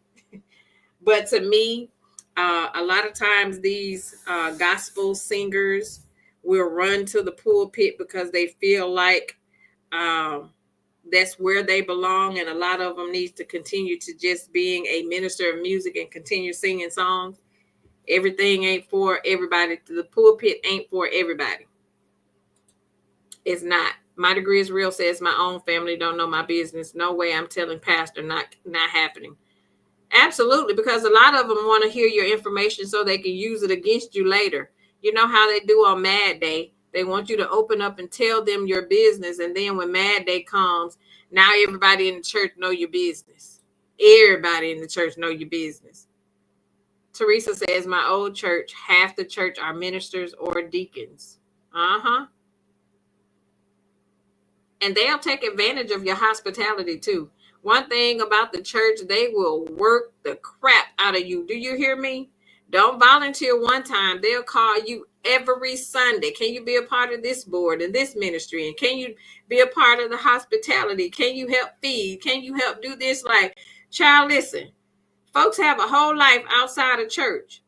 but to me, a lot of times these gospel singers will run to the pulpit because they feel like that's where they belong, and a lot of them need to continue to just being a minister of music and continue singing songs. Everything ain't for everybody. The pulpit ain't for everybody. It's not. My degree is real says my own family don't know my business. No way I'm telling pastor, not happening. Absolutely, because a lot of them want to hear your information so they can use it against you later. You know how they do on Mad Day. They want you to open up and tell them your business. And then when Mad Day comes, now everybody in the church know your business. Everybody in the church know your business. Teresa says, my old church, half the church are ministers or deacons. And they'll take advantage of your hospitality too. One thing about the church, they will work the crap out of you. Do you hear me? Don't volunteer one time. They'll call you every Sunday. Can you be a part of this board and this ministry? And can you be a part of the hospitality? Can you help feed? Can you help do this? Like, child, listen. Folks have a whole life outside of church.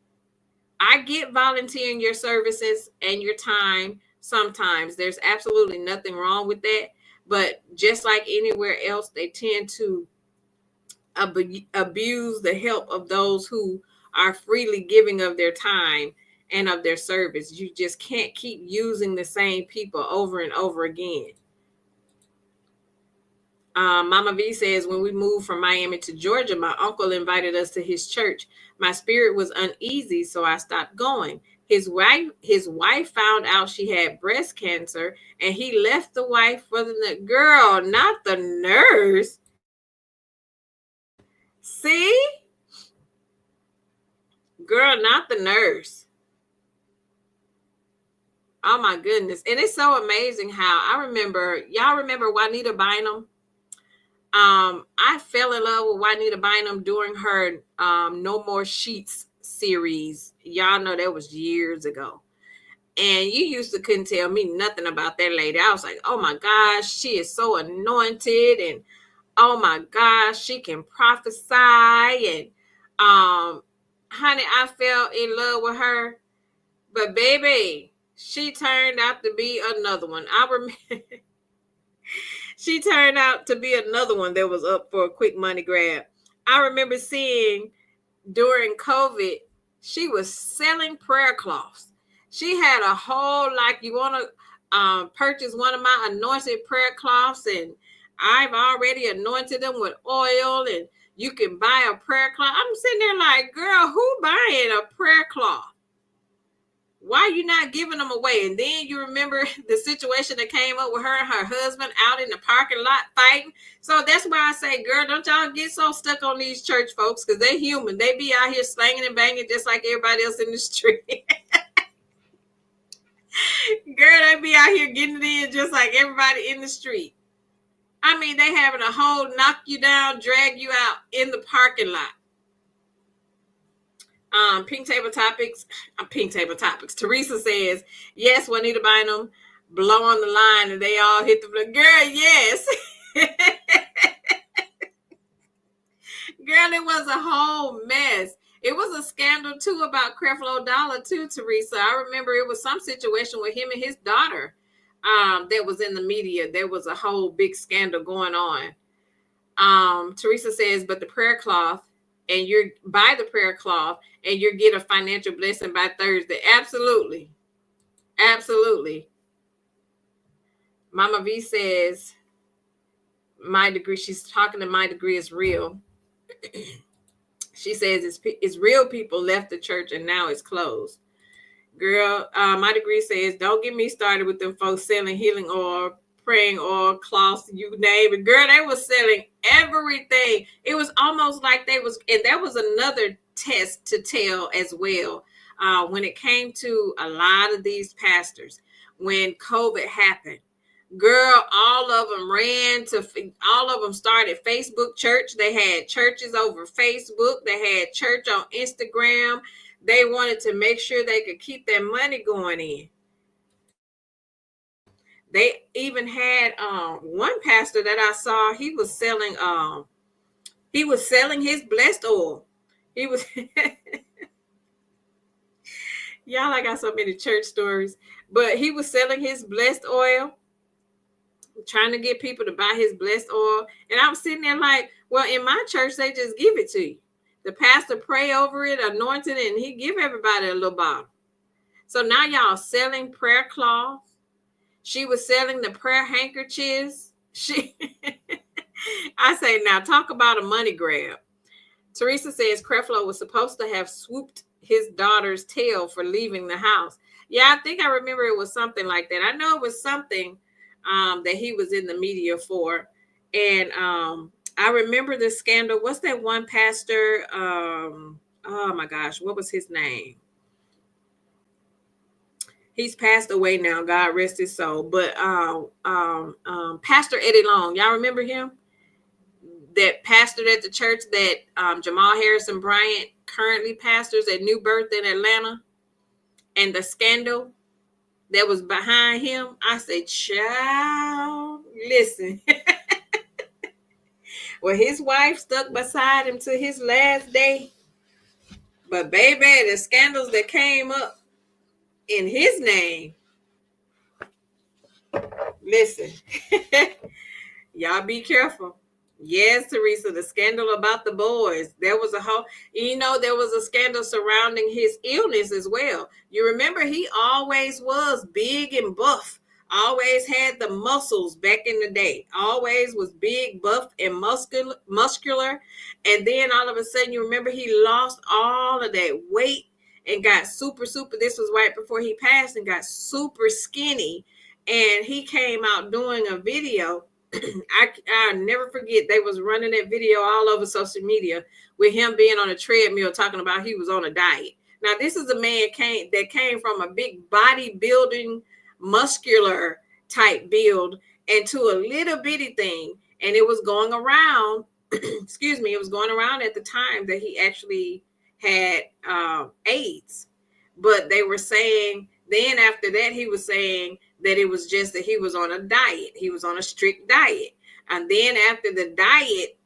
I get volunteering your services and your time sometimes. There's absolutely nothing wrong with that. But just like anywhere else, they tend to abuse the help of those who are freely giving of their time and of their service. You just can't keep using the same people over and over again. Mama V says, when we moved from Miami to Georgia, my uncle invited us to his church. My spirit was uneasy, so I stopped going. His wife found out she had breast cancer, and he left the wife for the girl, not the nurse. See? Girl, not the nurse. Oh my goodness. And it's so amazing how y'all remember Juanita Bynum? I fell in love with Juanita Bynum during her No More Sheets series. Y'all know that was years ago. And you used to couldn't tell me nothing about that lady. I was like, oh my gosh, she is so anointed, and oh my gosh, she can prophesy. And honey, I fell in love with her. But baby, she turned out to be another one. I remember she turned out to be another one that was up for a quick money grab. I remember seeing during COVID, she was selling prayer cloths. She had a whole, like, you want to purchase one of my anointed prayer cloths, and I've already anointed them with oil, and you can buy a prayer cloth. I'm sitting there like, girl, who buying a prayer cloth? Why are you not giving them away? And then you remember the situation that came up with her and her husband out in the parking lot fighting. So that's why I say, girl, don't y'all get so stuck on these church folks, because they're human. They be out here slanging and banging just like everybody else in the street. Girl, they be out here getting it in just like everybody in the street. I mean, they having a whole knock you down, drag you out in the parking lot. Pink Table Topics. Teresa says, yes, Juanita Bynum, blow on the line, and they all hit the floor. Girl, yes. Girl, it was a whole mess. It was a scandal, too, about Creflo Dollar, too, Teresa. I remember it was some situation with him and his daughter that was in the media. There was a whole big scandal going on. Teresa says, but the prayer cloth, and you're buy the prayer cloth, and you get a financial blessing by Thursday. Absolutely. Absolutely. Mama V says, my degree, she's talking to My Degree is Real. She says it's real people left the church and now it's closed. Girl, My Degree says, don't get me started with them folks selling healing oil, praying oil, cloths, you name it. Girl, they was selling everything. It was almost like they was, and that was another test to tell as well. When it came to a lot of these pastors, when COVID happened, girl, all of them started Facebook church. They had churches over Facebook. They had church on Instagram. They wanted to make sure they could keep their money going in. They even had one pastor that I saw, he was selling his blessed oil. He was y'all, I got so many church stories, but he was selling his blessed oil, trying to get people to buy his blessed oil. And I'm sitting there like, well, in my church, they just give it to you. The pastor pray over it, anoint it, and he give everybody a little bottle. So now y'all selling prayer cloths. She was selling the prayer handkerchiefs. I say, now talk about a money grab. Teresa says Creflo was supposed to have swooped his daughter's tail for leaving the house. Yeah, I think I remember it was something like that. I know it was something that he was in the media for. And I remember the scandal. What's that one pastor? Oh my gosh, what was his name? He's passed away now. God rest his soul. But Pastor Eddie Long, y'all remember him? That pastored at the church that Jamal Harrison Bryant currently pastors at New Birth in Atlanta. And the scandal that was behind him. I said, child, listen. Well, his wife stuck beside him to his last day. But baby, the scandals that came up in his name. Listen, y'all be careful. Yes, Teresa, the scandal about the boys. There was there was a scandal surrounding his illness as well. You remember he always was big and buff, always had the muscles back in the day, always was big, buff, and muscular. And then all of a sudden, you remember he lost all of that weight and got super. This was right before he passed and got super skinny. And he came out doing a video. I'll never forget, they was running that video all over social media with him being on a treadmill talking about he was on a diet. Now, this is a man that came from a big bodybuilding, muscular type build into a little bitty thing. And it was going around, excuse me, it was going around at the time that he actually had AIDS. But they were saying, then after that, he was saying that it was just that he was on a diet. He was on a strict diet. And then after the diet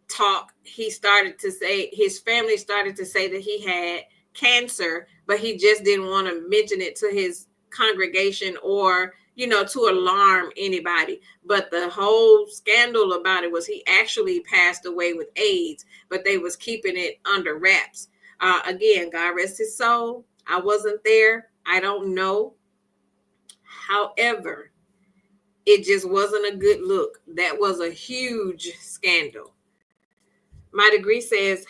talk, he started to say, his family started to say that he had cancer, but he just didn't want to mention it to his congregation or, to alarm anybody. But the whole scandal about it was he actually passed away with AIDS, but they was keeping it under wraps. Again, God rest his soul. I wasn't there. I don't know. However, it just wasn't a good look. That was a huge scandal. My degree says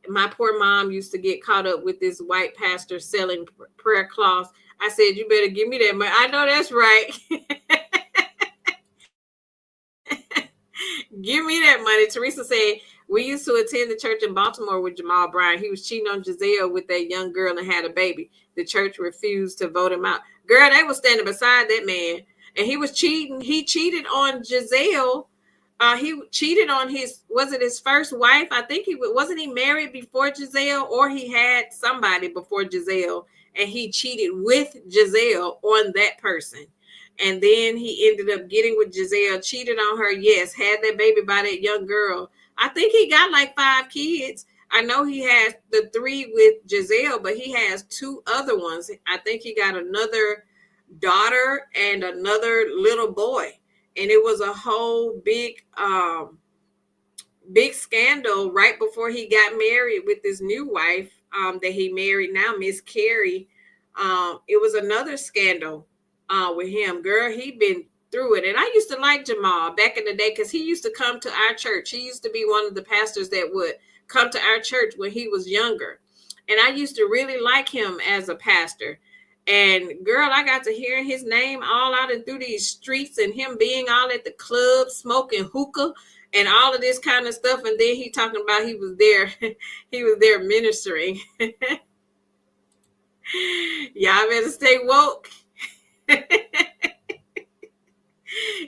my poor mom used to get caught up with this white pastor selling prayer cloths. I said, you better give me that money. I know that's right. Give me that money. Teresa said, we used to attend the church in Baltimore with Jamal Bryant. He was cheating on Giselle with that young girl and had a baby. The church refused to vote him out. Girl, they was standing beside that man. And he was cheating. He cheated on Giselle. He cheated on was it his first wife? I think wasn't he married before Giselle, or he had somebody before Giselle, and he cheated with Giselle on that person. And then he ended up getting with Giselle, cheated on her. Yes, had that baby by that young girl. I think he got like 5 kids. I know he has the 3 with Giselle, but he has 2 other ones. I think he got another daughter and another little boy. And it was a whole big scandal right before he got married with his new wife that he married now, Miss Carrie. It was another scandal with him. Girl, he'd been through it. And I used to like Jamal back in the day because he used to come to our church. He used to be one of the pastors that would come to our church when he was younger. And I used to really like him as a pastor. And girl, I got to hear his name all out and through these streets, and him being all at the club, smoking hookah and all of this kind of stuff. And then he talking about he was there ministering. Y'all better stay woke.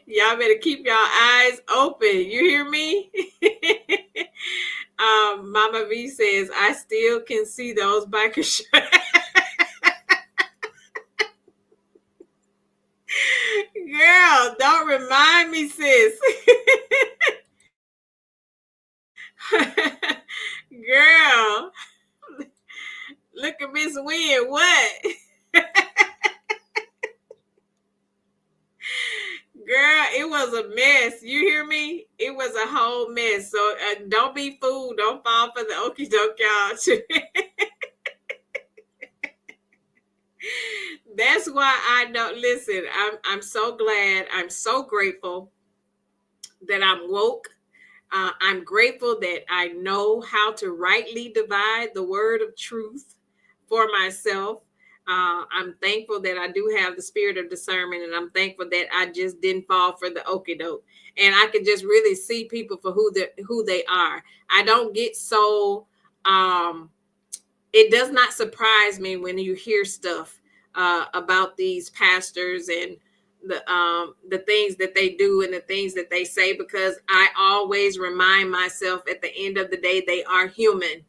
Y'all better keep y'all eyes open. You hear me? Mama V says, I still can see those biker shorts. Girl, don't remind me, sis. Girl, look at Miss Wynn. What? Girl, it was a mess. You hear me? It was a whole mess. So don't be fooled. Don't fall for the okie doke, y'all. That's why I don't listen. I'm so glad. I'm so grateful that I'm woke. I'm grateful that I know how to rightly divide the word of truth for myself. I'm thankful that I do have the spirit of discernment, and I'm thankful that I just didn't fall for the okie doke, and I can just really see people for who they are. I don't get so. It does not surprise me when you hear stuff about these pastors and the things that they do and the things that they say, because I always remind myself at the end of the day, they are human.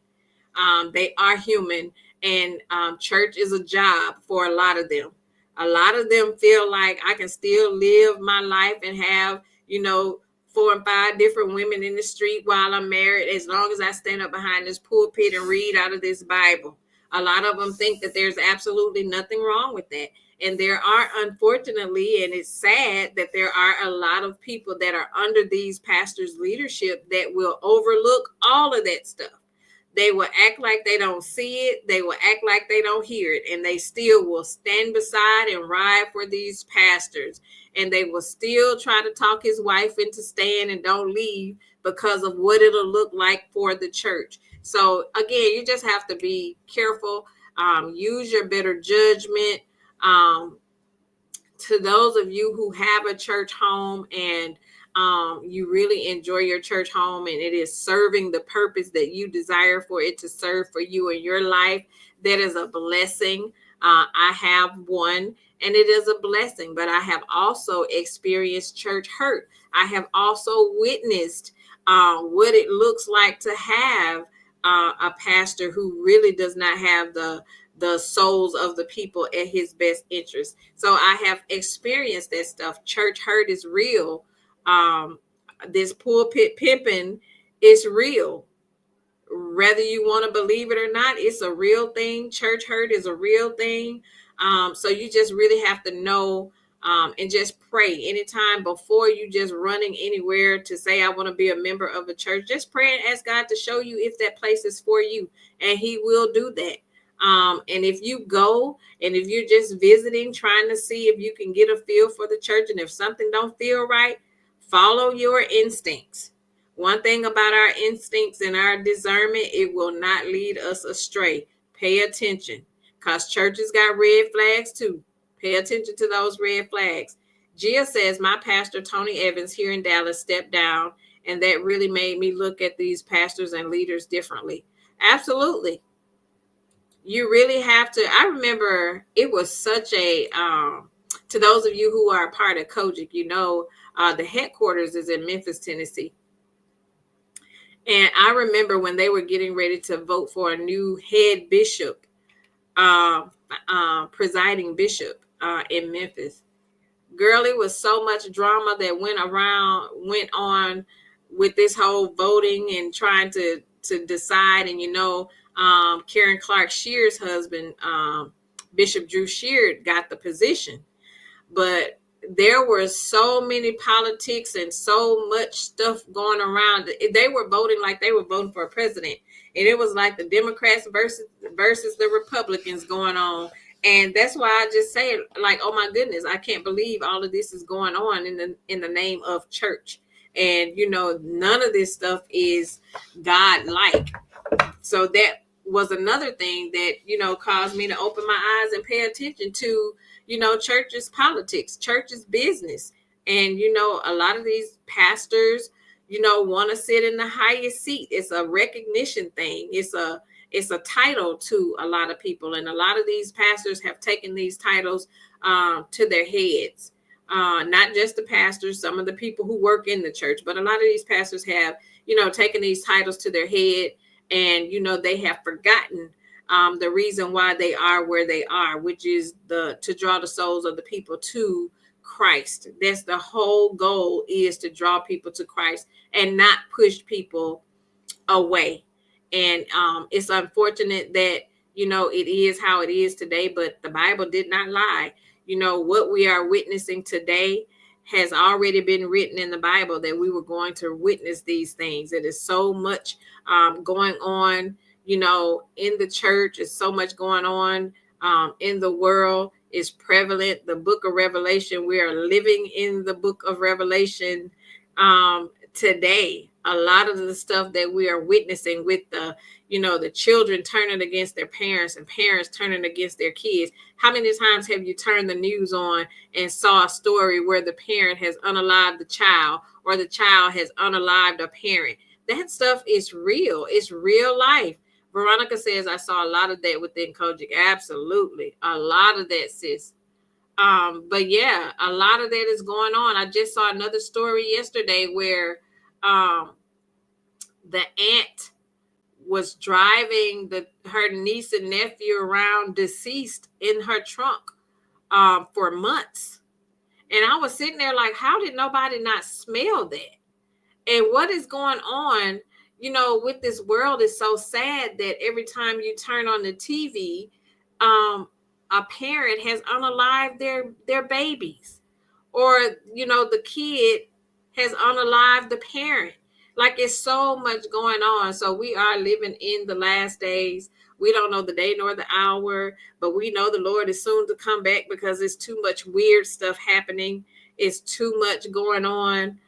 They are human, and church is a job for a lot of them. A lot of them feel like I can still live my life and have, 4 and 5 different women in the street while I'm married, as long as I stand up behind this pulpit and read out of this Bible. A lot of them think that there's absolutely nothing wrong with that. And there are, unfortunately, and it's sad that there are a lot of people that are under these pastors' leadership that will overlook all of that stuff. They will act like they don't see it. They will act like they don't hear it. And they still will stand beside and ride for these pastors. And they will still try to talk his wife into staying and don't leave because of what it'll look like for the church. So again, you just have to be careful. Use your better judgment. To those of you who have a church home and you really enjoy your church home and it is serving the purpose that you desire for it to serve for you in your life, that is a blessing. I have one and it is a blessing, but I have also experienced church hurt. I have also witnessed what it looks like to have a pastor who really does not have the souls of the people at his best interest. So I have experienced that stuff. Church hurt is real. This pulpit pimping is real. Whether you want to believe it or not, it's a real thing. Church hurt is a real thing. So you just really have to know and just pray anytime before you just running anywhere to say, I want to be a member of a church. Just pray and ask God to show you if that place is for you. And he will do that. And if you go and if you're just visiting, trying to see if you can get a feel for the church, and if something don't feel right, follow your instincts. One thing about our instincts and our discernment, it will not lead us astray. Pay attention, because churches got red flags too. Pay attention to those red flags. Gia says, my pastor, Tony Evans, here in Dallas, stepped down, and that really made me look at these pastors and leaders differently. Absolutely. You really have to. I remember it was such a, to those of you who are a part of Kojic, you know, the headquarters is in Memphis, Tennessee. And I remember when they were getting ready to vote for a new head bishop, presiding bishop in Memphis. Girl, it was so much drama that went on with this whole voting and trying to decide. And, you know, Karen Clark Sheard's husband, Bishop Drew Sheard, got the position. But there were so many politics and so much stuff going around. They were voting like they were voting for a president. And it was like the Democrats versus the Republicans going on. And that's why I just say, like, oh my goodness, I can't believe all of this is going on in the name of church. And, you know, none of this stuff is God-like. So that was another thing that, you know, caused me to open my eyes and pay attention to, you know, church's politics, church's business. And, you know, a lot of these pastors, you know, want to sit in the highest seat. It's a recognition thing. It's a title to a lot of people. And a lot of these pastors have taken these titles to their heads. Not just the pastors, some of the people who work in the church, but a lot of these pastors have, you know, taken these titles to their head. And, you know, they have forgotten the reason why they are where they are, which is to draw the souls of the people to Christ. That's the whole goal, is to draw people to Christ and not push people away. And it's unfortunate that, you know, it is how it is today, but the Bible did not lie. You know, what we are witnessing today has already been written in the Bible, that we were going to witness these things. It is so much going on, you know, in the church. Is so much going on in the world. Is prevalent. The book of Revelation, we are living in the book of Revelation today. A lot of the stuff that we are witnessing with the, you know, the children turning against their parents and parents turning against their kids. How many times have you turned the news on and saw a story where the parent has unalived the child, or the child has unalived a parent? That stuff is real. It's real life. Veronica says, I saw a lot of that within Kojic. Absolutely. A lot of that, sis. But yeah, a lot of that is going on. I just saw another story yesterday where the aunt was driving her niece and nephew around deceased in her trunk for months. And I was sitting there like, how did nobody not smell that? And what is going on, you know, with this world is so sad that every time you turn on the TV, a parent has unalived their babies, or the kid has unalived the parent. Like, it's so much going on. So we are living in the last days. We don't know the day nor the hour, but we know the Lord is soon to come back, because it's too much weird stuff happening. It's too much going on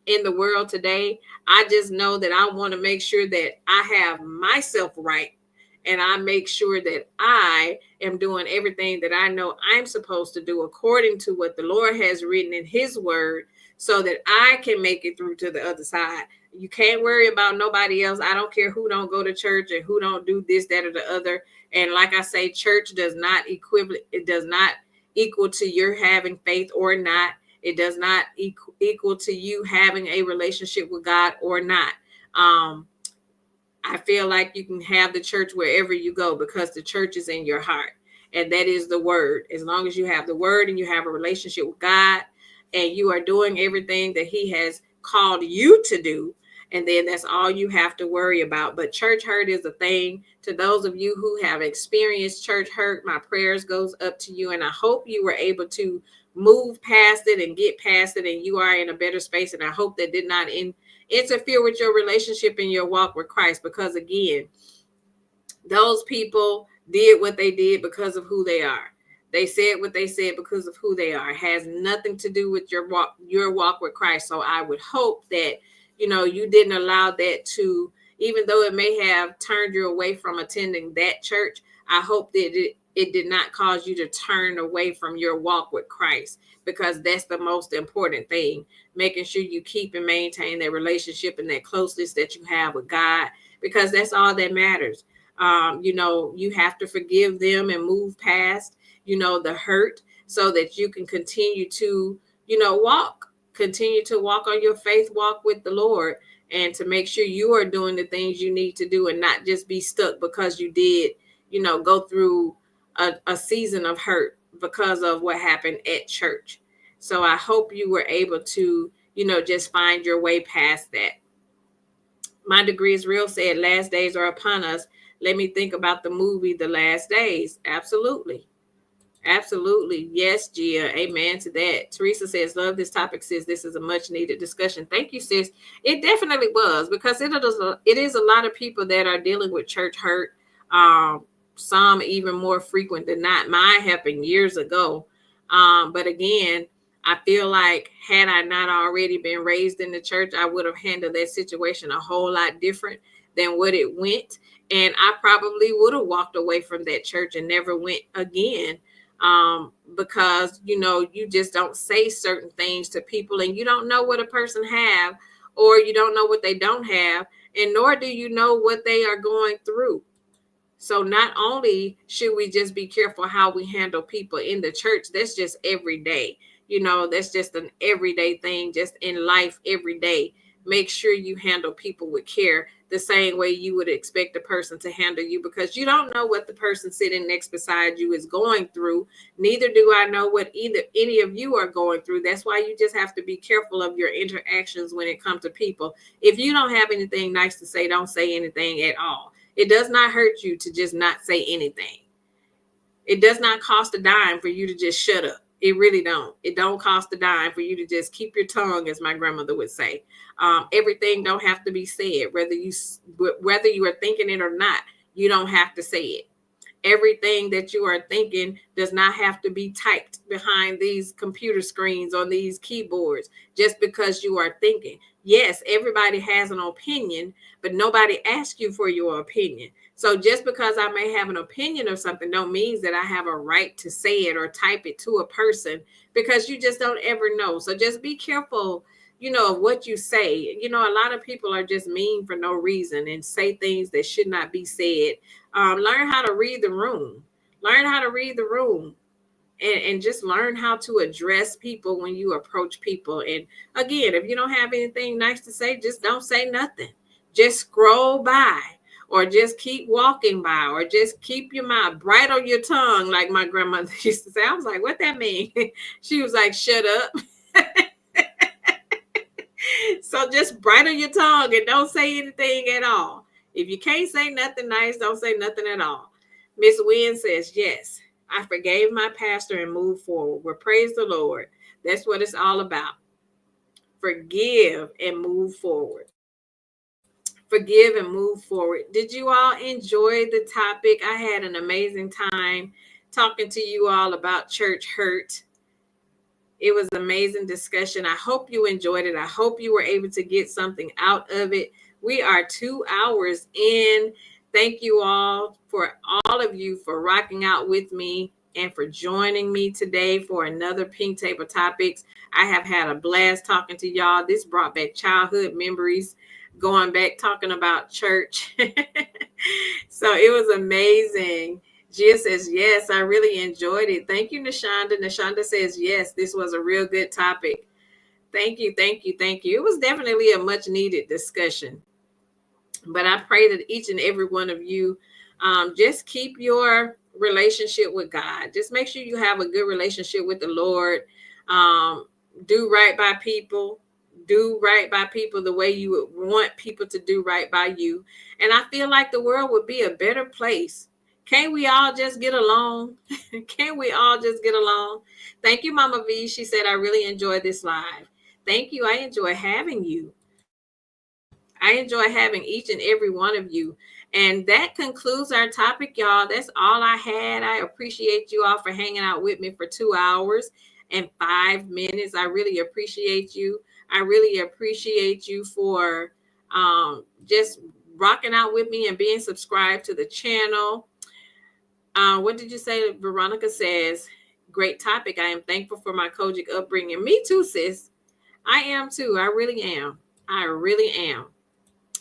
in the world today. I just know that I want to make sure that I have myself right, and I make sure that I am doing everything that I know I'm supposed to do according to what the Lord has written in his word, so that I can make it through to the other side. You can't worry about nobody else. I don't care who don't go to church and who don't do this, that, or the other. And like I say, church does not equal to your having faith or not. It does not equal to you having a relationship with God or not. I feel like you can have the church wherever you go, because the church is in your heart. And that is the word. As long as you have the word and you have a relationship with God, and you are doing everything that he has called you to do, and then that's all you have to worry about. But church hurt is a thing. To those of you who have experienced church hurt, my prayers goes up to you. And I hope you were able to move past it and get past it, and you are in a better space. And I hope that did not interfere with your relationship and your walk with Christ, because again, those people did what they did because of who they are. They said what they said because of who they are. It has nothing to do with your walk with Christ. So I would hope that you didn't allow that to, even though it may have turned you away from attending that church, I hope that it did not cause you to turn away from your walk with Christ, because that's the most important thing. Making sure you keep and maintain that relationship and that closeness that you have with God, because that's all that matters. You have to forgive them and move past, the hurt, so that you can continue to, continue to walk on your faith walk with the Lord, and to make sure you are doing the things you need to do, and not just be stuck because you did, go through a season of hurt because of what happened at church. So I hope you were able to, just find your way past that. My Degree is Real said, last days are upon us. Let me think about the movie The Last Days. Absolutely. Absolutely. Yes, Gia. Amen to that. Teresa says, love this topic, sis. This is a much needed discussion. Thank you, sis. It definitely was, because it is a lot of people that are dealing with church hurt. Some even more frequent than not. Mine happened years ago. But again, I feel like had I not already been raised in the church, I would have handled that situation a whole lot different than what it went. And I probably would have walked away from that church and never went again. Because, you just don't say certain things to people, and you don't know what a person have, or you don't know what they don't have, and nor do you know what they are going through. So not only should we just be careful how we handle people in the church, that's just every day. That's just an everyday thing, just in life every day. Make sure you handle people with care the same way you would expect a person to handle you, because you don't know what the person sitting next beside you is going through. Neither do I know what any of you are going through. That's why you just have to be careful of your interactions when it comes to people. If you don't have anything nice to say, don't say anything at all. It does not hurt you to just not say anything. It does not cost a dime for you to just shut up. It really don't. It don't cost a dime for you to just keep your tongue, as my grandmother would say. Everything don't have to be said, whether you are thinking it or not. You don't have to say it. Everything that you are thinking does not have to be typed behind these computer screens on these keyboards just because you are thinking. Yes, everybody has an opinion, but nobody asks you for your opinion. So just because I may have an opinion of something don't mean that I have a right to say it or type it to a person, because you just don't ever know. So just be careful, of what you say. A lot of people are just mean for no reason and say things that should not be said. Learn how to read the room. Learn how to read the room. And just learn how to address people when you approach people. And again, if you don't have anything nice to say, just don't say nothing. Just scroll by, or just keep walking by, or just keep your mouth bright on your tongue, like my grandmother used to say. I was like, what that mean? She was like, shut up. So just bridle your tongue and don't say anything at all. If you can't say nothing nice, don't say nothing at all. Miss Wynn says yes. I forgave my pastor and moved forward. Well, praise the Lord. That's what it's all about. Forgive and move forward. Forgive and move forward. Did you all enjoy the topic? I had an amazing time talking to you all about church hurt. It was an amazing discussion. I hope you enjoyed it. I hope you were able to get something out of it. We are 2 hours in. Thank you all of you for rocking out with me and for joining me today for another Pink Table Topics. I have had a blast talking to y'all. This brought back childhood memories, going back talking about church. So it was amazing. Gia says, yes, I really enjoyed it. Thank you, Nashonda. Nashonda says, yes, this was a real good topic. Thank you, thank you, thank you. It was definitely a much needed discussion. But I pray that each and every one of you just keep your relationship with God. Just make sure you have a good relationship with the Lord. Do right by people. Do right by people the way you would want people to do right by you. And I feel like the world would be a better place. Can't we all just get along? Can't we all just get along? Thank you, Mama V. She said, I really enjoyed this live. Thank you. I enjoy having you. I enjoy having each and every one of you. And that concludes our topic, y'all. That's all I had. I appreciate you all for hanging out with me for 2 hours and 5 minutes. I really appreciate you. I really appreciate you for just rocking out with me and being subscribed to the channel. What did you say? Veronica says, great topic. I am thankful for my Kojic upbringing. Me too, sis. I am too. I really am. I really am.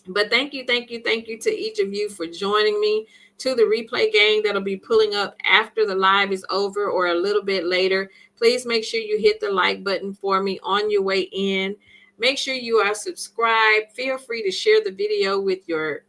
But thank you to each of you for joining me, to the replay gang that'll be pulling up after the live is over or a little bit later. Please make sure you hit the like button for me on your way in. Make sure you are subscribed. Feel free to share the video with your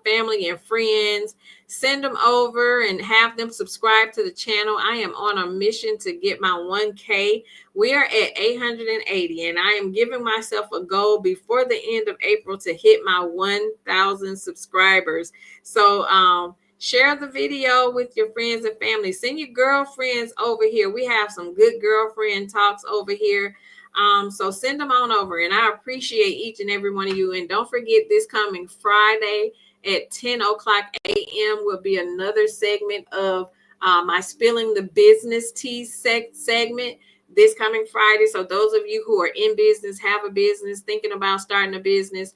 family and friends. Send them over and have them subscribe to the channel. I am on a mission to get my 1K. We are at 880, and I am giving myself a goal before the end of April to hit my 1,000 subscribers. So share the video with your friends and family. Send your girlfriends over here. We have some good girlfriend talks over here. So send them on over, and I appreciate each and every one of you. And don't forget, this coming Friday at 10 o'clock a.m. will be another segment of my Spilling the Business Tea segment this coming Friday. So those of you who are in business, have a business, thinking about starting a business,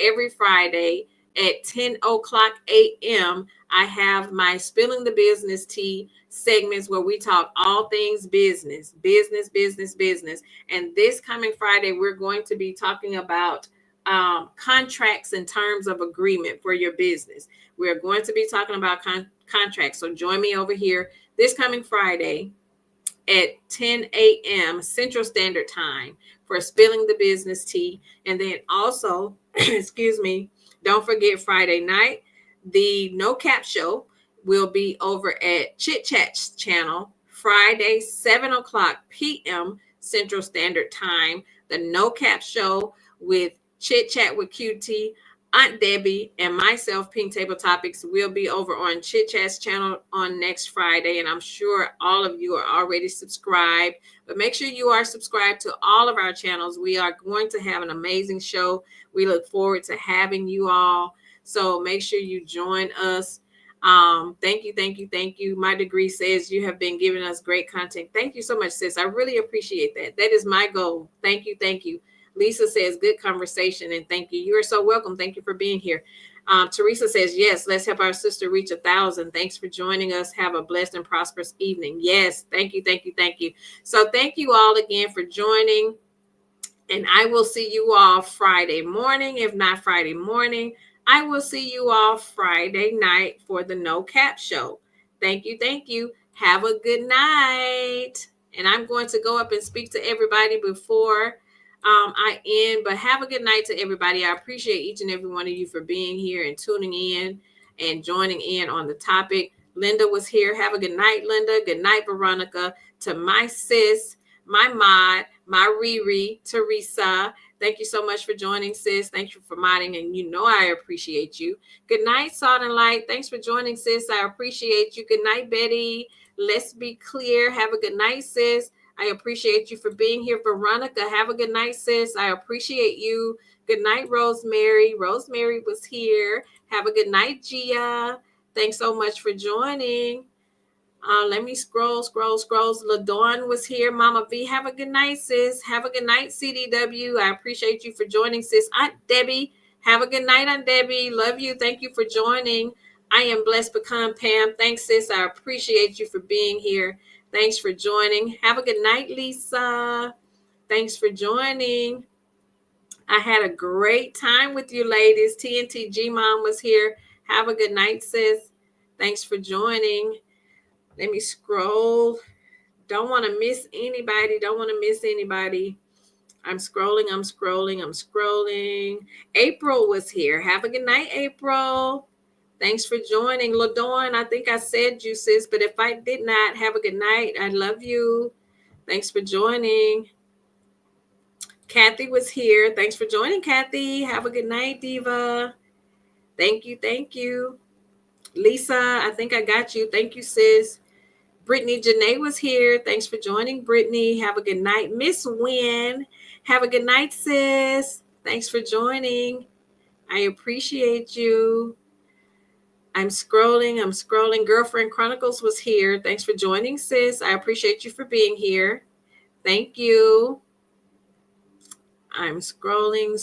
every Friday at 10 o'clock a.m., I have my Spilling the Business Tea segments where we talk all things business. And this coming Friday, we're going to be talking about contracts and terms of agreement for your business. We're going to be talking about contracts. So join me over here this coming Friday at 10 a.m. Central Standard Time for Spilling the Business Tea. And then also, excuse me, don't forget Friday night, the No Cap Show will be over at Chit Chat's channel, Friday, 7 o'clock p.m. Central Standard Time. The No Cap Show with Chit Chat with QT, Aunt Debbie, and myself, Pink Table Topics, will be over on Chit Chat's channel on next Friday. And I'm sure all of you are already subscribed, but make sure you are subscribed to all of our channels. We are going to have an amazing show. We look forward to having you all. So make sure you join us. Thank you. My degree says you have been giving us great content. Thank you so much, sis. I really appreciate that. That is my goal. Thank you. Lisa says, good conversation, and thank you. You are so welcome. Thank you for being here. Teresa says, yes, let's help our sister reach 1,000. Thanks for joining us. Have a blessed and prosperous evening. Yes, thank you. So thank you all again for joining, and I will see you all Friday morning. If not Friday morning, I will see you all Friday night for the No Cap Show. Thank you. Have a good night. And I'm going to go up and speak to everybody before I end, but have a good night to everybody. I appreciate each and every one of you for being here and tuning in and joining in on the topic. Linda was here. Have a good night, Linda. Good night, Veronica. To my sis, my mod, my Riri, Teresa. Thank you so much for joining, sis. Thank you for modding, and you know I appreciate you. Good night, Salt and Light. Thanks for joining, sis. I appreciate you. Good night, Betty. Let's Be Clear. Have a good night, sis. I appreciate you for being here. Veronica, have a good night, sis. I appreciate you. Good night, Rosemary. Rosemary was here. Have a good night, Gia. Thanks so much for joining. Let me scroll. LaDawn was here. Mama V, have a good night, sis. Have a good night, CDW. I appreciate you for joining, sis. Aunt Debbie, have a good night, Aunt Debbie. Love you. Thank you for joining. I am blessed pecan Pam. Thanks, sis. I appreciate you for being here. Thanks for joining. Have a good night, Lisa. Thanks for joining. I had a great time with you ladies. TNT G Mom was here. Have a good night, sis. Thanks for joining. Let me scroll. Don't want to miss anybody. I'm scrolling. April was here. Have a good night, April. Thanks for joining. LaDawn, I think I said you, sis, but if I did not, have a good night. I love you. Thanks for joining. Kathy was here. Thanks for joining, Kathy. Have a good night, Diva. Thank you. Lisa, I think I got you. Thank you, sis. Brittany Janae was here. Thanks for joining, Brittany. Have a good night. Miss Wynn, have a good night, sis. Thanks for joining. I appreciate you. I'm scrolling. Girlfriend Chronicles was here. Thanks for joining, sis. I appreciate you for being here. Thank you. I'm scrolling.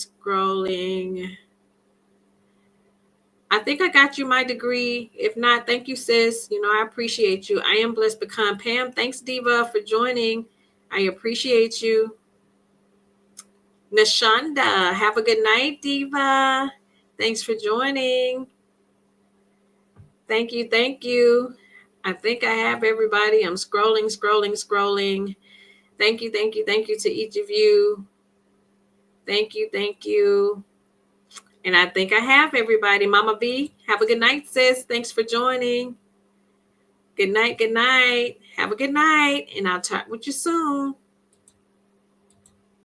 I think I got you my degree. If not, thank you, sis. I appreciate you. I am blessed pecan Pam. Thanks, Diva, for joining. I appreciate you. Nashonda, have a good night, Diva. Thanks for joining. Thank you. I think I have everybody. I'm scrolling. Thank you to each of you. Thank you. And I think I have everybody. Mama V, have a good night, sis. Thanks for joining. Good night. Have a good night. And I'll talk with you soon.